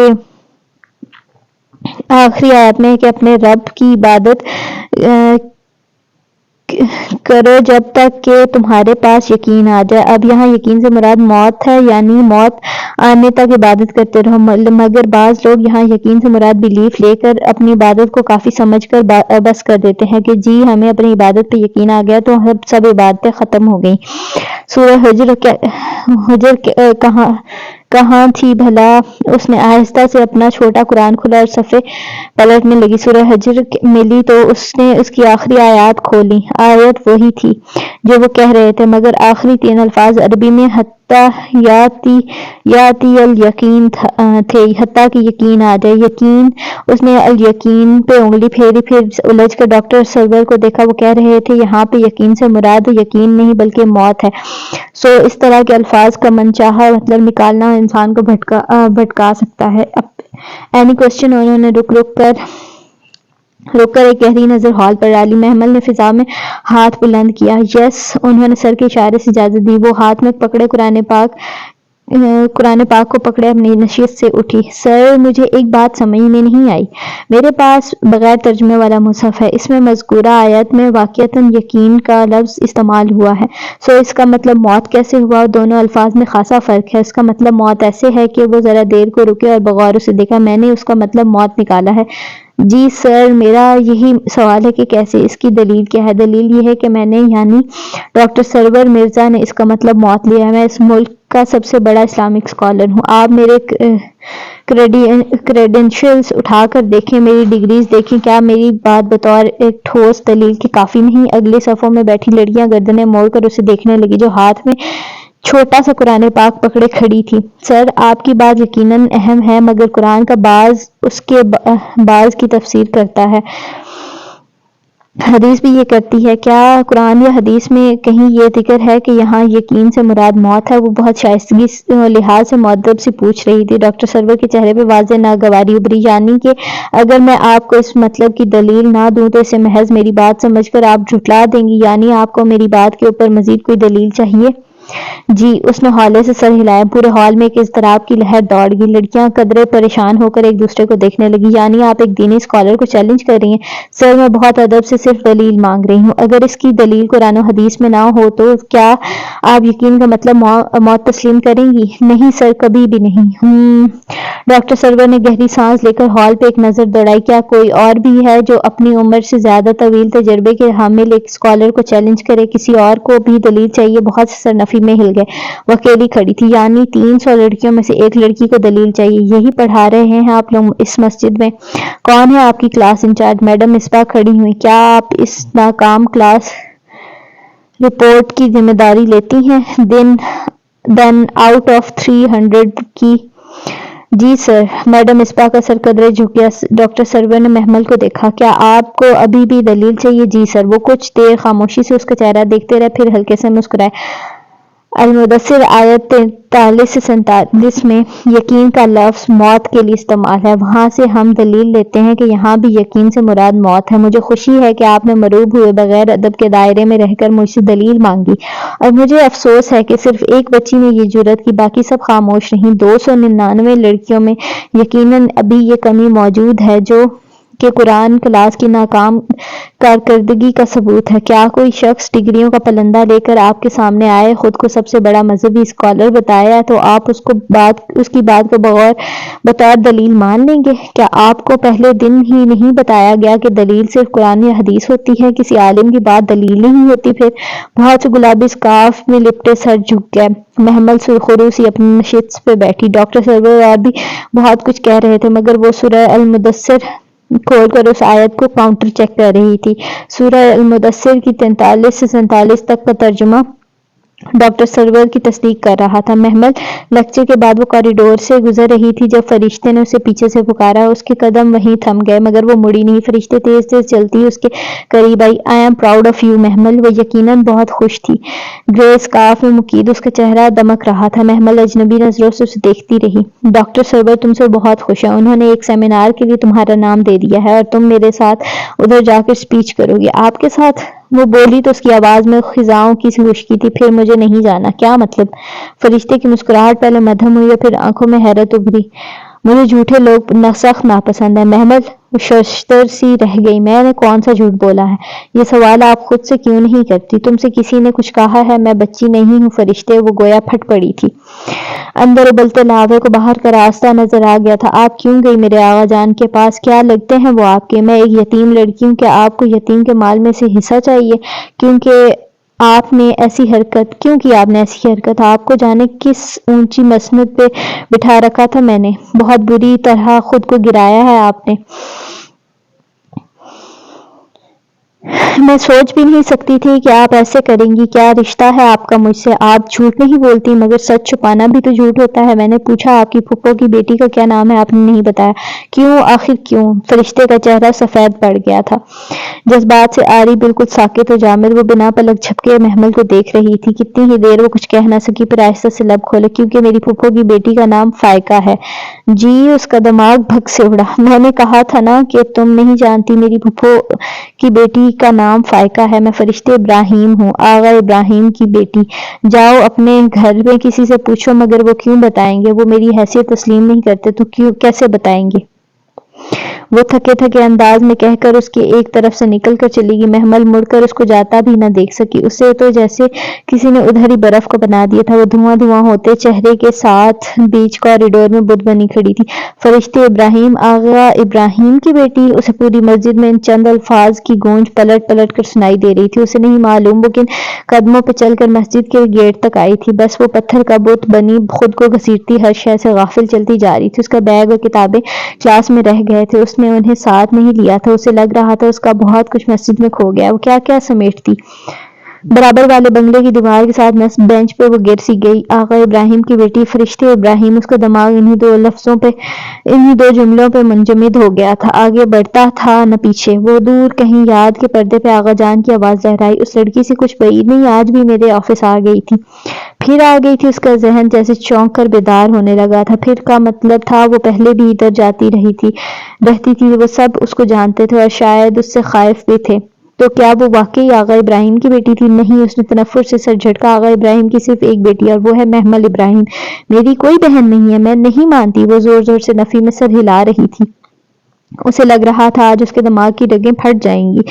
اپنے رب کی عبادت کرو جب تک کہ تمہارے پاس یقین آ جائے۔ اب یہاں یقین سے مراد موت ہے، یعنی موت آنے تک عبادت کرتے رہو، مگر بعض لوگ یہاں یقین سے مراد بیلیف لے کر اپنی عبادت کو کافی سمجھ کر بس کر دیتے ہیں کہ جی ہمیں اپنی عبادت پہ یقین آ گیا تو سب عبادتیں ختم ہو گئیں۔ سورہ حجر کہاں تھی بھلا؟ اس نے آہستہ سے اپنا چھوٹا قرآن کھولا اور صفحے پلٹنے لگی۔ سورہ حجر ملی تو اس نے اس کی آخری آیات کھولیں۔ آیت وہی تھی جو وہ کہہ رہے تھے، مگر آخری 3 الفاظ عربی میں حتیٰ یاتی الیقین تھے، حتیٰ کہ یقین آ جائے۔ یقین۔ اس نے الیقین پہ انگلی پھیری، پھر الجھ کر ڈاکٹر سرور کو دیکھا۔ وہ کہہ رہے تھے یہاں پہ یقین سے مراد یقین نہیں بلکہ موت ہے۔ اس طرح کے الفاظ کا منچاہا مطلب نکالنا انسان کو بھٹکا سکتا ہے۔ Any question? انہوں نے رک کر ایک گہری نظر ہال پر ڈالی۔ محمل نے فضا میں ہاتھ بلند کیا۔ یس، انہوں نے سر کے اشارے سے اجازت دی۔ وہ ہاتھ میں پکڑے قرآن پاک کو پکڑے اپنی نشست سے اٹھی۔ سر، مجھے ایک بات سمجھ میں نہیں آئی۔ میرے پاس بغیر ترجمے والا مصحف ہے، اس میں مذکورہ آیت میں واقعتاً یقین کا لفظ استعمال ہوا ہے، اس کا مطلب موت کیسے ہوا؟ دونوں الفاظ میں خاصا فرق ہے۔ اس کا مطلب موت ایسے ہے کہ وہ ذرا دیر کو رکے اور بغور اسے دیکھا۔ میں نے اس کا مطلب موت نکالا ہے۔ جی سر، میرا یہی سوال ہے کہ کیسے؟ اس کی دلیل کیا ہے؟ دلیل یہ ہے کہ میں نے یعنی ڈاکٹر سرور مرزا نے اس کا مطلب موت لیا ہے۔ میں اس ملک کا سب سے بڑا اسلامک اسکالر ہوں۔ آپ میرے کریڈینشلز اٹھا کر دیکھیں، میری ڈگریز دیکھیں، کیا میری بات بطور ایک ٹھوس دلیل کی کافی نہیں؟ اگلے صفوں میں بیٹھی لڑکیاں گردنیں موڑ کر اسے دیکھنے لگی جو ہاتھ میں چھوٹا سا قرآن پاک پکڑے کھڑی تھی۔ سر، آپ کی بات یقیناً اہم ہے، مگر قرآن کا بعض اس کے بعض کی تفسیر کرتا ہے، حدیث بھی یہ کرتی ہے۔ کیا قرآن یا حدیث میں کہیں یہ ذکر ہے کہ یہاں یقین سے مراد موت ہے؟ وہ بہت شائستگی لحاظ سے مؤدب سی پوچھ رہی تھی۔ ڈاکٹر سرور کے چہرے پہ واضح ناگواری ابھری۔ یعنی کہ اگر میں آپ کو اس مطلب کی دلیل نہ دوں تو اسے محض میری بات سمجھ کر آپ جھٹلا دیں گی؟ یعنی آپ کو میری بات کے اوپر مزید کوئی دلیل چاہیے؟ جی، اس نے ہولے سے سر ہلایا۔ پورے ہال میں ایک اضطراب کی لہر دوڑ گئی۔ لڑکیاں قدرے پریشان ہو کر ایک دوسرے کو دیکھنے لگی۔ یعنی آپ ایک دینی اسکالر کو چیلنج کر رہی ہیں؟ سر، میں بہت ادب سے صرف دلیل مانگ رہی ہوں۔ اگر اس کی دلیل قرآن و حدیث میں نہ ہو تو کیا آپ یقین کا مطلب موت تسلیم کریں گی؟ نہیں سر، کبھی بھی نہیں۔ ڈاکٹر سرور نے گہری سانس لے کر ہال پہ ایک نظر دوڑائی۔ کیا کوئی اور بھی ہے جو اپنی عمر سے زیادہ طویل تجربے کے حامل ایک اسکالر کو چیلنج کرے؟ کسی اور کو بھی دلیل چاہیے؟ بہت سے سر نفی میں ہل گئے۔ وہ اکیلی کھڑی تھی۔ یعنی 300 لڑکیوں میں سے ایک لڑکی کو دلیل چاہیے؟ یہی پڑھا رہے ہیں آپ لوگ اس مسجد میں؟ کون ہے آپ کی کلاس انچارج؟ میڈم مصباح کھڑی ہوئی۔ کیا آپ اس ناکام کلاس رپورٹ کی ذمہ داری لیتی ہیں؟ دن آؤٹ آف 300 کی؟ جی سر۔ میڈم مصباح کا سر قدرے جھک گیا۔ ڈاکٹر سرور نے محمل کو دیکھا۔ کیا آپ کو ابھی بھی دلیل چاہیے؟ جی سر۔ وہ کچھ دیر خاموشی سے اس کا چہرہ دیکھتے رہے، پھر ہلکے سے مسکرائے۔ المدثر آیت 43 سے 47 میں یقین کا لفظ موت کے لیے استعمال ہے۔ وہاں سے ہم دلیل لیتے ہیں کہ یہاں بھی یقین سے مراد موت ہے۔ مجھے خوشی ہے کہ آپ نے مروب ہوئے بغیر ادب کے دائرے میں رہ کر مجھ سے دلیل مانگی، اور مجھے افسوس ہے کہ صرف ایک بچی نے یہ جرأت کی، باقی سب خاموش رہیں۔ 299 لڑکیوں میں یقیناً ابھی یہ کمی موجود ہے جو کہ قرآن کلاس کی ناکام کارکردگی کا ثبوت ہے۔ کیا کوئی شخص ڈگریوں کا پلندہ لے کر آپ کے سامنے آئے، خود کو سب سے بڑا مذہبی اسکالر بتایا تو آپ اس کی بات کو بطور دلیل مان لیں گے؟ کیا آپ کو پہلے دن ہی نہیں بتایا گیا کہ دلیل صرف قرآن یا حدیث ہوتی ہے؟ کسی عالم کی بات دلیل نہیں ہوتی؟ پھر بہت سے گلابی اسکارف میں لپٹے سر جھک گئے۔ محمل سرخرو سی اپنی نشست پہ بیٹھی۔ ڈاکٹر سرور اور بھی بہت کچھ کہہ رہے تھے، مگر وہ سورہ المدثر کھول کر اس آیت کو کاؤنٹر چیک کر رہی تھی۔ سورہ المدثر کی 43 سے 47 تک کا ترجمہ ڈاکٹر سرور کی تصدیق کر رہا تھا۔ محمل لیکچر کے بعد وہ کوریڈور سے گزر رہی تھی جب فرشتے نے اسے پیچھے سے پکارا۔ اس کے قدم وہیں تھم گئے، مگر وہ مڑی نہیں۔ فرشتے تیز تیز چلتی اس کے قریب آئی۔ "I am proud of you Mehmal". وہ یقیناً بہت خوش تھی۔ گرے اسکارف میں مقید اس کا چہرہ دمک رہا تھا۔ محمل اجنبی نظروں سے اسے دیکھتی رہی۔ "ڈاکٹر سرور تم سے بہت خوش ہیں۔ انہوں نے ایک سیمینار کے لیے تمہارا نام دے دیا ہے اور تم میرے ساتھ ادھر جا کر اسپیچ کرو گے۔ آپ کے ساتھ؟ وہ بولی تو اس کی آواز میں خزاؤں کی خشکی تھی۔ "پھر مجھے نہیں جانا"۔ کیا مطلب؟ فرشتے کی مسکراہٹ پہلے مدھم ہوئی اور پھر آنکھوں میں حیرت ابھری۔ "مجھے جھوٹے لوگ سخت ناپسند ہیں"۔ محمل ششدر سی رہ گئی۔ "میں نے کون سا جھوٹ بولا ہے؟ یہ سوال آپ خود سے کیوں نہیں کرتی؟ تم سے کسی نے کچھ کہا ہے؟ میں بچی نہیں ہوں فرشتے"۔ وہ گویا پھٹ پڑی تھی۔ اندر ابلتے لاوے کو باہر کا راستہ نظر آ گیا تھا۔ "آپ کیوں گئی میرے آغا جان کے پاس؟ کیا لگتے ہیں وہ آپ کے؟ میں ایک یتیم لڑکی ہوں۔ کیا آپ کو یتیم کے مال میں سے حصہ چاہیے؟ کیوں کی آپ نے ایسی حرکت؟ آپ کو جانے کس اونچی مسند پہ بٹھا رکھا تھا میں نے؟ بہت بری طرح خود کو گرایا ہے آپ نے۔ میں سوچ بھی نہیں سکتی تھی کہ آپ ایسے کریں گی۔ کیا رشتہ ہے آپ کا مجھ سے؟ آپ جھوٹ نہیں بولتی، مگر سچ چھپانا بھی تو جھوٹ ہوتا ہے"۔ میں نے پوچھا، "آپ کی پھپھو کی بیٹی کا کیا نام ہے"؟ آپ نے نہیں بتایا۔ "کیوں؟ آخر کیوں"؟ فرشتے کا چہرہ سفید پڑ گیا تھا۔ جذبات سے عاری، بالکل ساکت و جامد، وہ بنا پلک جھپکے محمل کو دیکھ رہی تھی۔ کتنی ہی دیر وہ کچھ کہہ نہ سکی، پھر آہستہ سے لب کھولے۔ "کیونکہ میری پھپھو کی بیٹی کا نام فائقہ ہے"۔ جی؟ اس کا دماغ بھگ سے اڑا۔ "میں نے کہا تھا نا کہ تم نہیں جانتی، میری پھپھو کی بیٹی کا نام فائقہ ہے۔ میں فرشتے ابراہیم ہوں، آغا ابراہیم کی بیٹی"۔ "جاؤ اپنے گھر میں کسی سے پوچھو"۔ "مگر وہ کیوں بتائیں گے؟ وہ میری حیثیت تسلیم نہیں کرتے تو کیسے بتائیں گے"۔ وہ تھکے تھکے انداز میں کہہ کر اس کے ایک طرف سے نکل کر چلی گئی۔ محمل مڑ کر اس کو جاتا بھی نہ دیکھ سکی۔ اسے تو جیسے کسی نے ادھر ہی برف کو بنا دیا تھا۔ وہ دھواں دھواں ہوتے چہرے کے ساتھ بیچ کوریڈور میں بت بنی کھڑی تھی۔ "فرشتے ابراہیم، آغا ابراہیم کی بیٹی"۔ اسے پوری مسجد میں ان چند الفاظ کی گونج پلٹ پلٹ کر سنائی دے رہی تھی۔ اسے نہیں معلوم وہ کن قدموں پہ چل کر مسجد کے گیٹ تک آئی تھی۔ بس وہ پتھر کا بت بنی خود کو گھسیٹتی ہر شے سے غافل چلتی جا رہی تھی۔ اس کا بیگ اور کتابیں کلاس میں رہ گئے تھے، اس نے انہیں ساتھ نہیں لیا تھا۔ اسے لگ رہا تھا اس کا بہت کچھ مسجد میں کھو گیا ہے۔ وہ کیا کیا سمیٹتی۔ برابر والے بنگلے کی دیوار کے ساتھ بینچ پہ وہ گر سی گئی۔ "آغا ابراہیم کی بیٹی"، "فرشتے ابراہیم"۔ اس کا دماغ انہی دو جملوں پہ منجمد ہو گیا تھا، آگے بڑھتا تھا نہ پیچھے۔ وہ دور کہیں یاد کے پردے پہ آغا جان کی آواز لہرائی۔ "اس لڑکی سے کچھ بعید نہیں، آج بھی میرے آفس آ گئی تھی"۔ پھر آ گئی تھی؟ اس کا ذہن جیسے چونک کر بیدار ہونے لگا تھا۔ پھر کا مطلب تھا وہ پہلے بھی ادھر جاتی رہتی تھی۔ وہ سب اس کو جانتے تھے اور شاید اس سے خائف بھی تھے۔ تو کیا وہ واقعی آغا ابراہیم کی بیٹی تھی؟ نہیں، اس نے تنفر سے سر جھٹکا۔ آغا ابراہیم کی صرف ایک بیٹی اور وہ ہے محمل ابراہیم، میری کوئی بہن نہیں ہے، میں نہیں مانتی۔ وہ زور زور سے نفی میں سر ہلا رہی تھی، اسے لگ رہا تھا آج اس کے دماغ کی رگیں پھٹ جائیں گی۔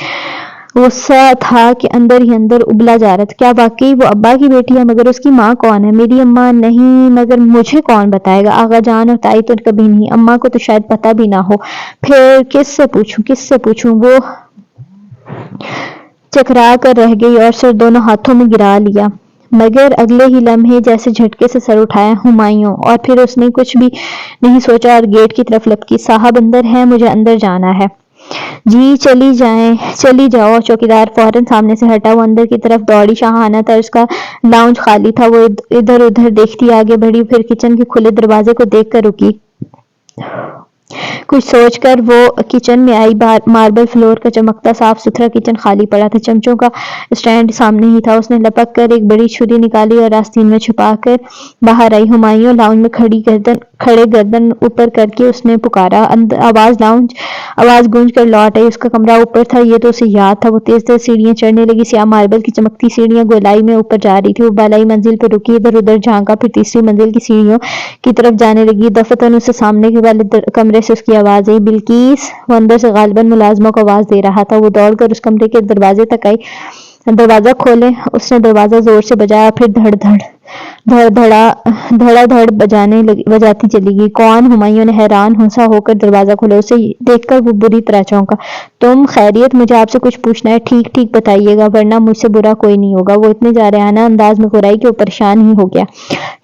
غصہ تھا کہ اندر ہی اندر ابلا جا رہا تھا۔ کیا واقعی وہ ابا کی بیٹی ہے؟ مگر اس کی ماں کون ہے؟ میری اماں نہیں، مگر مجھے کون بتائے گا؟ آغا جان اور تائی تو کبھی نہیں، اماں کو تو شاید پتہ بھی نہ ہو۔ پھر کس سے پوچھوں؟ وہ چکرا کر رہ گئی اور سر دونوں ہاتھوں میں گرا لیا، مگر اگلے ہی لمحے جیسے جھٹکے سے سر اٹھایا۔ ہمایوں! اور پھر اس نے کچھ بھی نہیں سوچا اور گیٹ کی طرف لپکی۔ صاحب اندر ہیں؟ مجھے اندر جانا ہے۔ جی چلی جاؤ۔ چوکیدار فوراً سامنے سے ہٹا، وہ اندر کی طرف دوڑی۔ شاہانہ طرز کا لاؤنج خالی تھا۔ وہ ادھر ادھر دیکھتی آگے بڑھی، پھر کچن کے کھلے دروازے کو دیکھ کر رکی۔ کچھ سوچ کر وہ کچن میں آئی۔ ماربل فلور کا چمکتا صاف ستھرا کچن خالی پڑا تھا، چمچوں کا اسٹینڈ سامنے ہی تھا۔ اس نے لپک کر ایک بڑی چھری نکالی اور آستین میں چھپا کر باہر آئی۔ ہمایوں! لاؤنج میں کھڑے گردن اوپر کر کے اس نے پکارا۔ آواز گونج کر لوٹ آئی۔ اس کا کمرہ اوپر تھا، یہ تو اسے یاد تھا۔ وہ تیز تیز سیڑھیاں چڑھنے لگی، سیاہ ماربل کی چمکتی سیڑھیاں گولائی میں اوپر جا رہی تھی۔ وہ بالائی منزل پہ رکی، ادھر ادھر جھانکا، پھر تیسری منزل کی سیڑھیوں کی طرف جانے لگی۔ دفعتاً اسے سامنے والے کمرے سے اس کی آواز آئی، بلقیس! وہ اندر سے غالباً ملازموں کو آواز دے رہا تھا۔ وہ دوڑ کر اس کمرے کے دروازے تک آئی۔ دروازہ کھولیں! اس نے دروازہ زور سے بجایا، پھر دھڑا دھڑ بجاتی چلی گئی۔ کون؟ ہمایوں نے حیران سا ہو کر دروازہ کھولا۔ اسے دیکھ کر وہ بری طرح چونکا۔ تم؟ خیریت؟ مجھے آپ سے کچھ پوچھنا ہے۔ ٹھیک ٹھیک بتائیے گا، ورنہ مجھ سے برا کوئی نہیں ہوگا۔ وہ اتنے جارحانہ انداز میں گھرائی کہ وہ پریشان ہی ہو گیا۔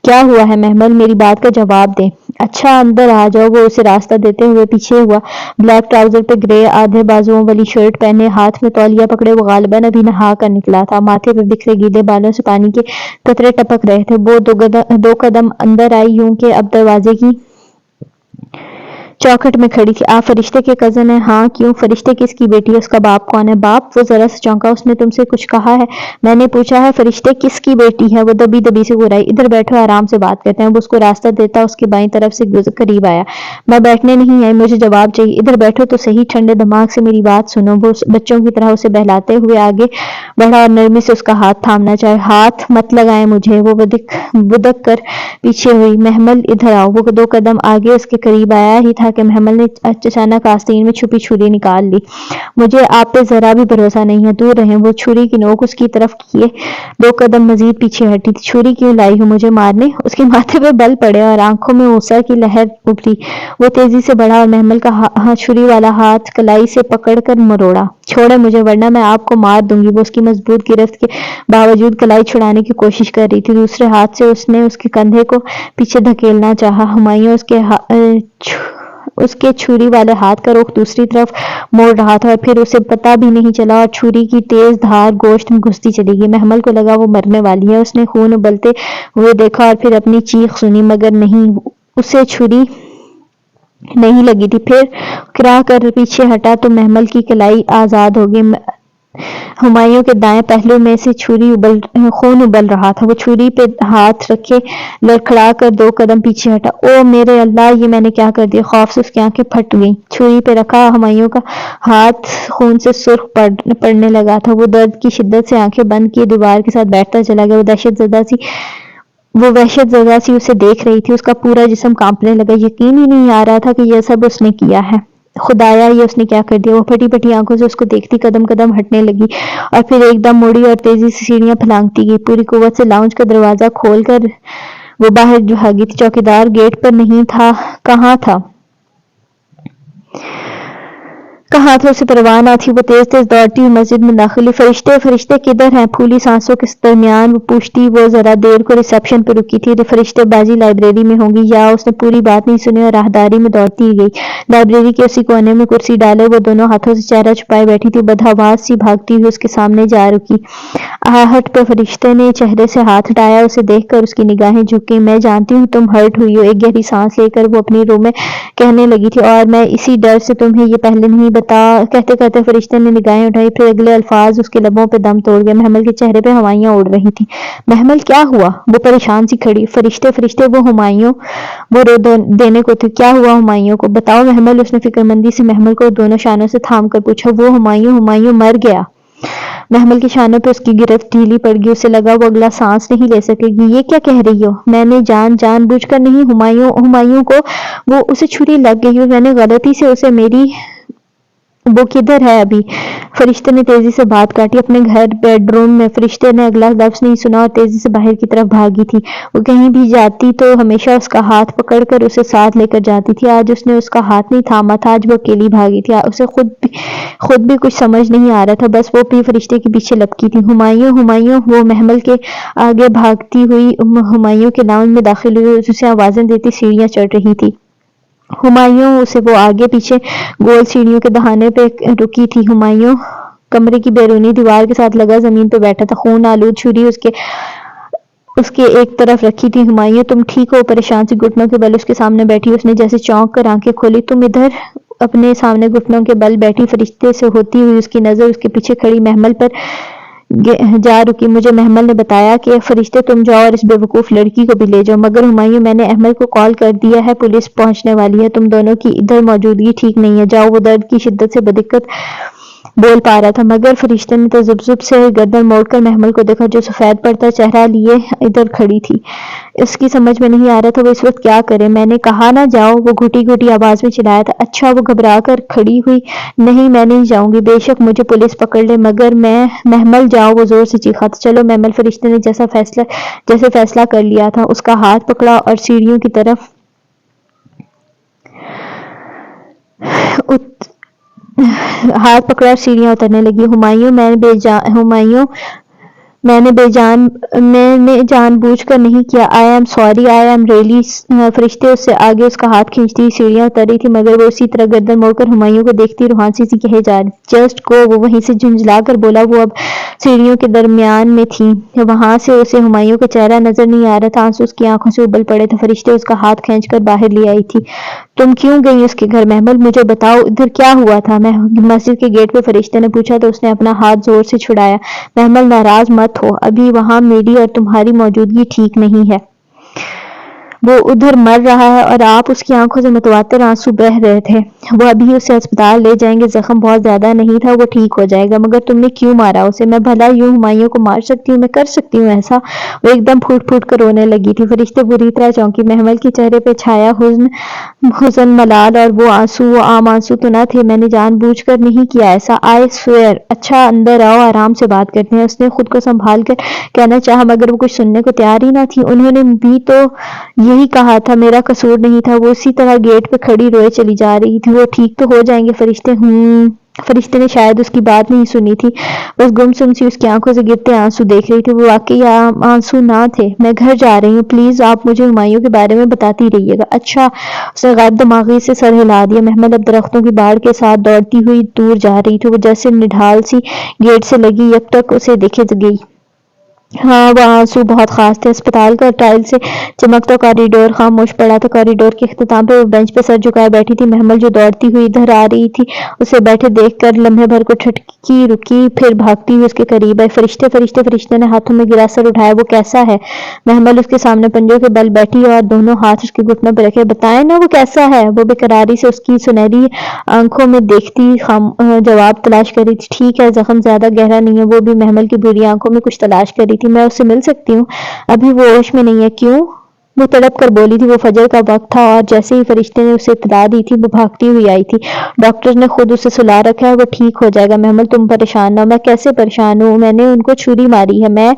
کیا ہوا ہے محمل؟ میری بات کا جواب دیں۔ اچھا اندر آ جاؤ۔ وہ اسے راستہ دیتے ہوئے پیچھے ہوا۔ بلیک ٹراؤزر پہ گرے آدھے بازوؤں والی شرٹ پہنے، ہاتھ میں تولیہ پکڑے، وہ غالباً ابھی نہا کر نکلا تھا۔ ماتھے پہ بکھرے گیلے بالوں سے پانی کے قطرے ٹپک رہے تھے۔ وہ دو قدم اندر آئی، یوں کہ اب دروازے کی چوکھٹ میں کھڑی تھی۔ آپ فرشتے کے کزن ہیں؟ ہاں، کیوں؟ فرشتے کس کی بیٹی ہے؟ اس کا باپ کون ہے؟ باپ؟ وہ ذرا سا چونکا۔ اس نے تم سے کچھ کہا ہے؟ میں نے پوچھا ہے فرشتے کس کی بیٹی ہے؟ وہ دبی دبی سے گھرائی۔ ادھر بیٹھو، آرام سے بات کرتے ہیں۔ وہ اس کو راستہ دیتا اس کی بائیں طرف سے قریب آیا۔ میں بیٹھنے نہیں آئی، مجھے جواب چاہیے۔ ادھر بیٹھو تو صحیح، ٹھنڈے دماغ سے میری بات سنو۔ وہ بچوں کی طرح اسے بہلاتے ہوئے آگے بڑھا اور نرمی سے اس کا ہاتھ تھامنا چاہے۔ ہاتھ مت لگائیں مجھے۔ وہ بدک کر پیچھے ہوئی۔ محمل ادھر آؤ۔ وہ دو قدم آگے اس کے قریب آیا ہی تھا کہ محمل نے اچانک آستین میں چھپی چھری نکال لی۔ مجھے آپ پہ ذرا بھی بھروسہ نہیں ہے، دور رہیں۔ وہ چھری کی نوک اس کی طرف کیے دو قدم مزید پیچھے ہٹی۔ چھری کیوں لائی ہو؟ مجھے مارنے؟ اس کے ماتھے پہ بل پڑے اور آنکھوں میں غصہ کی لہر ابھری۔ وہ تیزی سے بڑھا اور محمل کا چھری والا ہاتھ کلائی سے پکڑ کر مروڑا۔ چھوڑیں مجھے ورنہ میں آپ کو مار دوں گی۔ وہ اس کی مضبوط گرفت کے باوجود کلائی چھڑانے کی کوشش کر رہی تھی۔ دوسرے ہاتھ سے اس نے اس کے کندھے کو پیچھے دھکیلنا چاہا۔ ہمایوں اس کے چھری والے ہاتھ کا رخ دوسری طرف موڑ رہا تھا اور پھر اسے پتہ بھی نہیں چلا اور چھری کی تیز دھار گوشت میں گھستی چلی گئی۔ محمل کو لگا وہ مرنے والی ہے۔ اس نے خون ابلتے ہوئے دیکھا اور پھر اپنی چیخ سنی، مگر نہیں، اسے چھری نہیں لگی تھی۔ پھر کرا کر پیچھے ہٹا تو محمل کی کلائی آزاد ہو گئی۔ ہمایوں کے دائیں پہلو میں سے خون ابل رہا تھا۔ وہ چھری پہ ہاتھ رکھے لڑکھڑا کر دو قدم پیچھے ہٹا۔ او میرے اللہ، یہ میں نے کیا کر دیا؟ خوف سے اس کی آنکھیں پھٹ گئیں۔ چھری پہ رکھا ہمایوں کا ہاتھ خون سے سرخ پڑنے لگا تھا۔ وہ درد کی شدت سے آنکھیں بند کیے دیوار کے ساتھ بیٹھتا چلا گیا۔ وہ وحشت زدہ سی اسے دیکھ رہی تھی۔ اس کا پورا جسم کانپنے لگا۔ یقین ہی نہیں آ رہا تھا کہ یہ سب اس نے کیا ہے۔ خدایا، یہ اس نے کیا کر دیا؟ وہ پھٹی پھٹی آنکھوں سے اس کو دیکھتی قدم قدم ہٹنے لگی اور پھر ایک دم مڑی اور تیزی سے سیڑھیاں پھلانگتی گئی۔ پوری قوت سے لاؤنج کا دروازہ کھول کر وہ باہر بھاگی تھی۔ چوکیدار گیٹ پر نہیں تھا۔ کہاں تھا؟ اسے پرواہ نہ تھی۔ وہ تیز تیز دوڑتی ہوئی مسجد میں داخل ہوئی۔ فرشتے کدھر ہیں؟ پھولی سانسوں کے درمیان وہ پوچھتی۔ وہ ذرا دیر کو ریسیپشن پہ رکی تھی۔ فرشتے بازی لائبریری میں ہوں گی، یا اس نے پوری بات نہیں سنی اور راہداری میں دوڑتی ہی گئی۔ لائبریری کے اسی کونے میں کرسی ڈالے وہ دونوں ہاتھوں سے چہرہ چھپائے بیٹھی تھی۔ بدحواس سی بھاگتی ہوئی اس کے سامنے جا رکی۔ آہٹ پہ فرشتے نے چہرے سے ہاتھ ہٹایا۔ اسے دیکھ کر اس کی نگاہیں جھک گئیں۔ میں جانتی ہوں تم ہرٹ ہوئی ہو۔ ایک گہری سانس لے کر وہ اپنی روح میں کہنے لگی تھی، اور میں اسی ڈر سے تمہیں یہ پہلے نہیں بتا۔ کہتے کہتے فرشتے نے نگاہیں اٹھائی، پھر اگلے الفاظ اس کے لبوں پہ دم توڑ گئے۔ محمل کے چہرے پہ ہوائیاں اڑ رہی تھیں۔ محمل کیا ہوا؟ وہ پریشان سی کھڑی۔ فرشتے وہ ہمایوں، وہ رو دینے کو تھے۔ کیا ہوا ہمایوں کو؟ بتاؤ محمل، اس نے فکر مندی سے محمل کو دونوں شانوں سے تھام کر پوچھا۔ وہ ہمایوں مر گیا۔ محمل کے شانوں پہ اس کی گرفت ڈھیلی پڑ گئی، اسے لگا وہ اگلا سانس نہیں لے سکے گی۔ یہ کیا کہہ رہی ہو؟ میں نے جان بوجھ کر نہیں، ہمایوں کو وہ اسے چھری لگ گئی اور میں نے غلطی سے اسے میری وہ کدھر ہے ابھی؟ فرشتے نے تیزی سے بات کاٹی۔ اپنے گھر بیڈ روم میں۔ فرشتے نے اگلا لفظ نہیں سنا اور تیزی سے باہر کی طرف بھاگی تھی۔ وہ کہیں بھی جاتی تو ہمیشہ اس کا ہاتھ پکڑ کر اسے ساتھ لے کر جاتی تھی۔ آج اس نے اس کا ہاتھ نہیں تھاما تھا، آج وہ اکیلی بھاگی تھی۔ اسے خود بھی کچھ سمجھ نہیں آ رہا تھا، بس وہ بھی فرشتے کے پیچھے لپکی تھی۔ ہمایوں وہ محمل کے آگے بھاگتی ہوئی ہمایوں کے لاؤنج میں داخل ہوئی، اسے آوازیں دیتی سیڑھیاں چڑھ رہی تھی۔ ہمایوں اسے وہ آگے پیچھے گول سیڑھیوں کے دہانے پہ رکی تھی۔ ہمایوں کمرے کی بیرونی دیوار کے ساتھ لگا زمین پہ بیٹھا تھا، خون آلود چھری اس کے ایک طرف رکھی تھی۔ ہمایوں تم ٹھیک ہو؟ پریشان سی گھٹنوں کے بل اس کے سامنے بیٹھی، اس نے جیسے چونک کر آنکھیں کھولی۔ تم ادھر؟ اپنے سامنے گھٹنوں کے بل بیٹھی فرشتے سے ہوتی ہوئی اس کی نظر اس کے پیچھے کھڑی محمل پر جا رکی۔ مجھے محمل نے بتایا کہ فرشتے تم جاؤ اور اس بے وقوف لڑکی کو بھی لے جاؤ۔ مگر ہمایوں میں نے احمد کو کال کر دیا ہے، پولیس پہنچنے والی ہے، تم دونوں کی ادھر موجودگی ٹھیک نہیں ہے، جاؤ۔ وہ درد کی شدت سے بدقت بول پا رہا تھا، مگر فرشتے نے تذبذب سے گردن موڑ کر محمل کو دیکھا جو سفید پڑتا چہرہ لیے ادھر کھڑی تھی۔ اس کی سمجھ میں نہیں آ رہا تھا وہ اس وقت کیا کرے۔ میں نے کہا نا جاؤ، وہ گھٹی آواز میں چلایا تھا۔ اچھا، وہ گھبرا کر کھڑی ہوئی۔ نہیں، میں نہیں جاؤں گی، بے شک مجھے پولیس پکڑ لے، مگر میں محمل جاؤ، وہ زور سے چیخا تھا۔ چلو محمل، فرشتے نے جیسے فیصلہ کر لیا تھا، اس کا ہاتھ پکڑا اور سیڑھیوں کی طرف سیڑھیاں اترنے لگی۔ ہمایوں میں نے جان بوجھ کر نہیں کیا، I am sorry, I am really. فرشتے اس سے آگے اس کا ہاتھ کھینچتی ہوئی سیڑھیاں اتر رہی تھی، مگر وہ اسی طرح گردن موڑ کر ہمایوں کو دیکھتی اور ہانسی سی کہے جا رہی، جسٹ گو۔ وہ وہیں سے جھنجھلا کر بولا۔ وہ اب سیڑھیوں کے درمیان میں تھی، وہاں سے اسے ہمایوں کا چہرہ نظر نہیں آ رہا تھا، آنسو اس کی آنکھوں سے ابل پڑے تھے۔ فرشتے اس کا ہاتھ کھینچ کر باہر لے آئی تھی۔ تم کیوں گئی اس کے گھر محمل؟ مجھے بتاؤ ادھر کیا ہوا تھا؟ مسجد کے گیٹ پہ فرشتے نے پوچھا تو اس نے اپنا ہاتھ زور سے چھڑایا۔ محمل ناراض مت ہو، ابھی وہاں میری اور تمہاری موجودگی ٹھیک نہیں ہے، وہ ادھر مر رہا ہے، اور آپ اس کی آنکھوں سے متواتر آنسو بہہ رہے تھے۔ وہ ابھی اسے ہسپتال لے جائیں گے، زخم بہت زیادہ نہیں تھا، وہ ٹھیک ہو جائے گا، مگر تم نے کیوں مارا اسے؟ میں بھلا یوں ہمایوں کو مار سکتی ہوں؟ میں کر سکتی ہوں ایسا؟ وہ ایک دم پھوٹ کر رونے لگی تھی۔ فرشتے بری طرح چونکی۔ محمل کے چہرے پہ چھایا حزن ملال، اور وہ عام آنسو تو نہ تھے۔ میں نے جان بوجھ کر نہیں کیا ایسا، آئی سویئر۔ اچھا اندر آؤ، آرام سے بات کرتے ہیں، اس نے خود کو سنبھال کر کہنا چاہا، مگر وہ کچھ سننے کو تیار ہی نہ تھی۔ انہوں نے بھی تو یہی کہا تھا میرا قصور نہیں تھا۔ وہ اسی طرح گیٹ پہ کھڑی روئے چلی جا رہی تھی۔ وہ ٹھیک تو ہو جائیں گے فرشتے؟ فرشتے نے شاید اس کی بات نہیں سنی تھی، بس گمسم سی اس کی آنکھوں سے گرتے آنسو دیکھ رہی تھی۔ وہ واقعی آنسو نہ تھے۔ میں گھر جا رہی ہوں، پلیز آپ مجھے ہمایوں کے بارے میں بتاتی رہیے گا۔ اچھا، اس نے غائب دماغی سے سر ہلا دیا۔ محمل اب درختوں کی باڑ کے ساتھ دوڑتی ہوئی دور جا رہی تھی، وہ جیسے نڈھال سی گیٹ سے لگی یکٹک اسے دیکھے گئی۔ ہاں، وہ آنسو بہت خاص تھے۔ اسپتال کا ٹائل سے چمکتا کوریڈور خاموش پڑا تھا۔ کوریڈور کے اختتام پہ وہ بینچ پہ سر جھکائے بیٹھی تھی۔ محمل جو دوڑتی ہوئی ادھر آ رہی تھی، اسے بیٹھے دیکھ کر لمحے بھر کو ٹھٹکی، رکی، پھر بھاگتی ہوئی اس کے قریب آئی۔ فرشتے نے ہاتھوں میں گرا سر اٹھایا۔ وہ کیسا ہے؟ محمل اس کے سامنے پنجوں کے بل بیٹھی اور دونوں ہاتھ اس کے گھٹنوں پہ رکھے۔ بتائیں نا، وہ کیسا ہے؟ وہ بے قراری سے اس کی سنہری آنکھوں میں دیکھتی جواب تلاش کر رہی تھی۔ ٹھیک ہے، زخم زیادہ گہرا نہیں ہے۔ وہ بھی محمل کی بری آنکھوں میں کچھ تلاش کر رہی تھی۔ میں اس سے مل سکتی ہوں؟ ابھی وہ ہوش میں نہیں ہے۔ کیوں؟ وہ تڑپ کر بولی تھی۔ وہ فجر کا وقت تھا اور جیسے ہی فرشتے نے اسے اطلاع دی تھی، وہ بھاگتی ہوئی آئی تھی۔ ڈاکٹر نے خود اسے سلا رکھا ہے، وہ ٹھیک ہو جائے گا۔ محمل تم پریشان نہ ہو۔ میں کیسے پریشان ہوں؟ میں نے ان کو چھری ماری ہے۔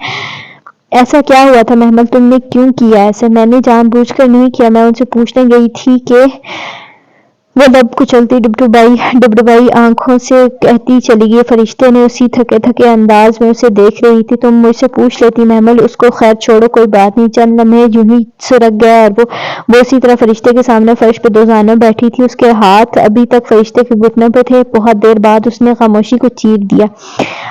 ایسا کیا ہوا تھا محمل؟ تم نے کیوں کیا ایسے؟ میں نے جان بوجھ کر نہیں کیا، میں ان سے پوچھنے گئی تھی کہ وہ لب کچلتی ڈبڈبائی آنکھوں سے کہتی چلی گئی۔ فرشتے نے اسی تھکے انداز میں اسے دیکھ رہی تھی۔ تم مجھ سے پوچھ لیتی محمل، اس کو خیر چھوڑو، کوئی بات نہیں۔ چند لمحے یوں ہی سرک گیا اور وہ اسی طرح فرشتے کے سامنے فرش پہ دو زانوں بیٹھی تھی۔ اس کے ہاتھ ابھی تک فرشتے کے گھٹنوں پہ تھے۔ بہت دیر بعد اس نے خاموشی کو چیر دیا۔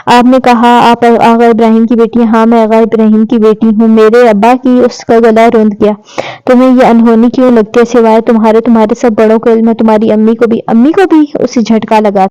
آپ نے کہا آپ آغا ابراہیم کی بیٹی ہیں؟ ہاں، میں آغا ابراہیم کی بیٹی ہوں۔ میرے ابا کی؟ اس کا گلا روند گیا۔ تمہیں یہ انہونی کیوں لگتی ہے؟ سوائے تمہارے سب بڑوں کو علم ہے، تمہاری امی کو بھی؟ اسے جھٹکا لگا۔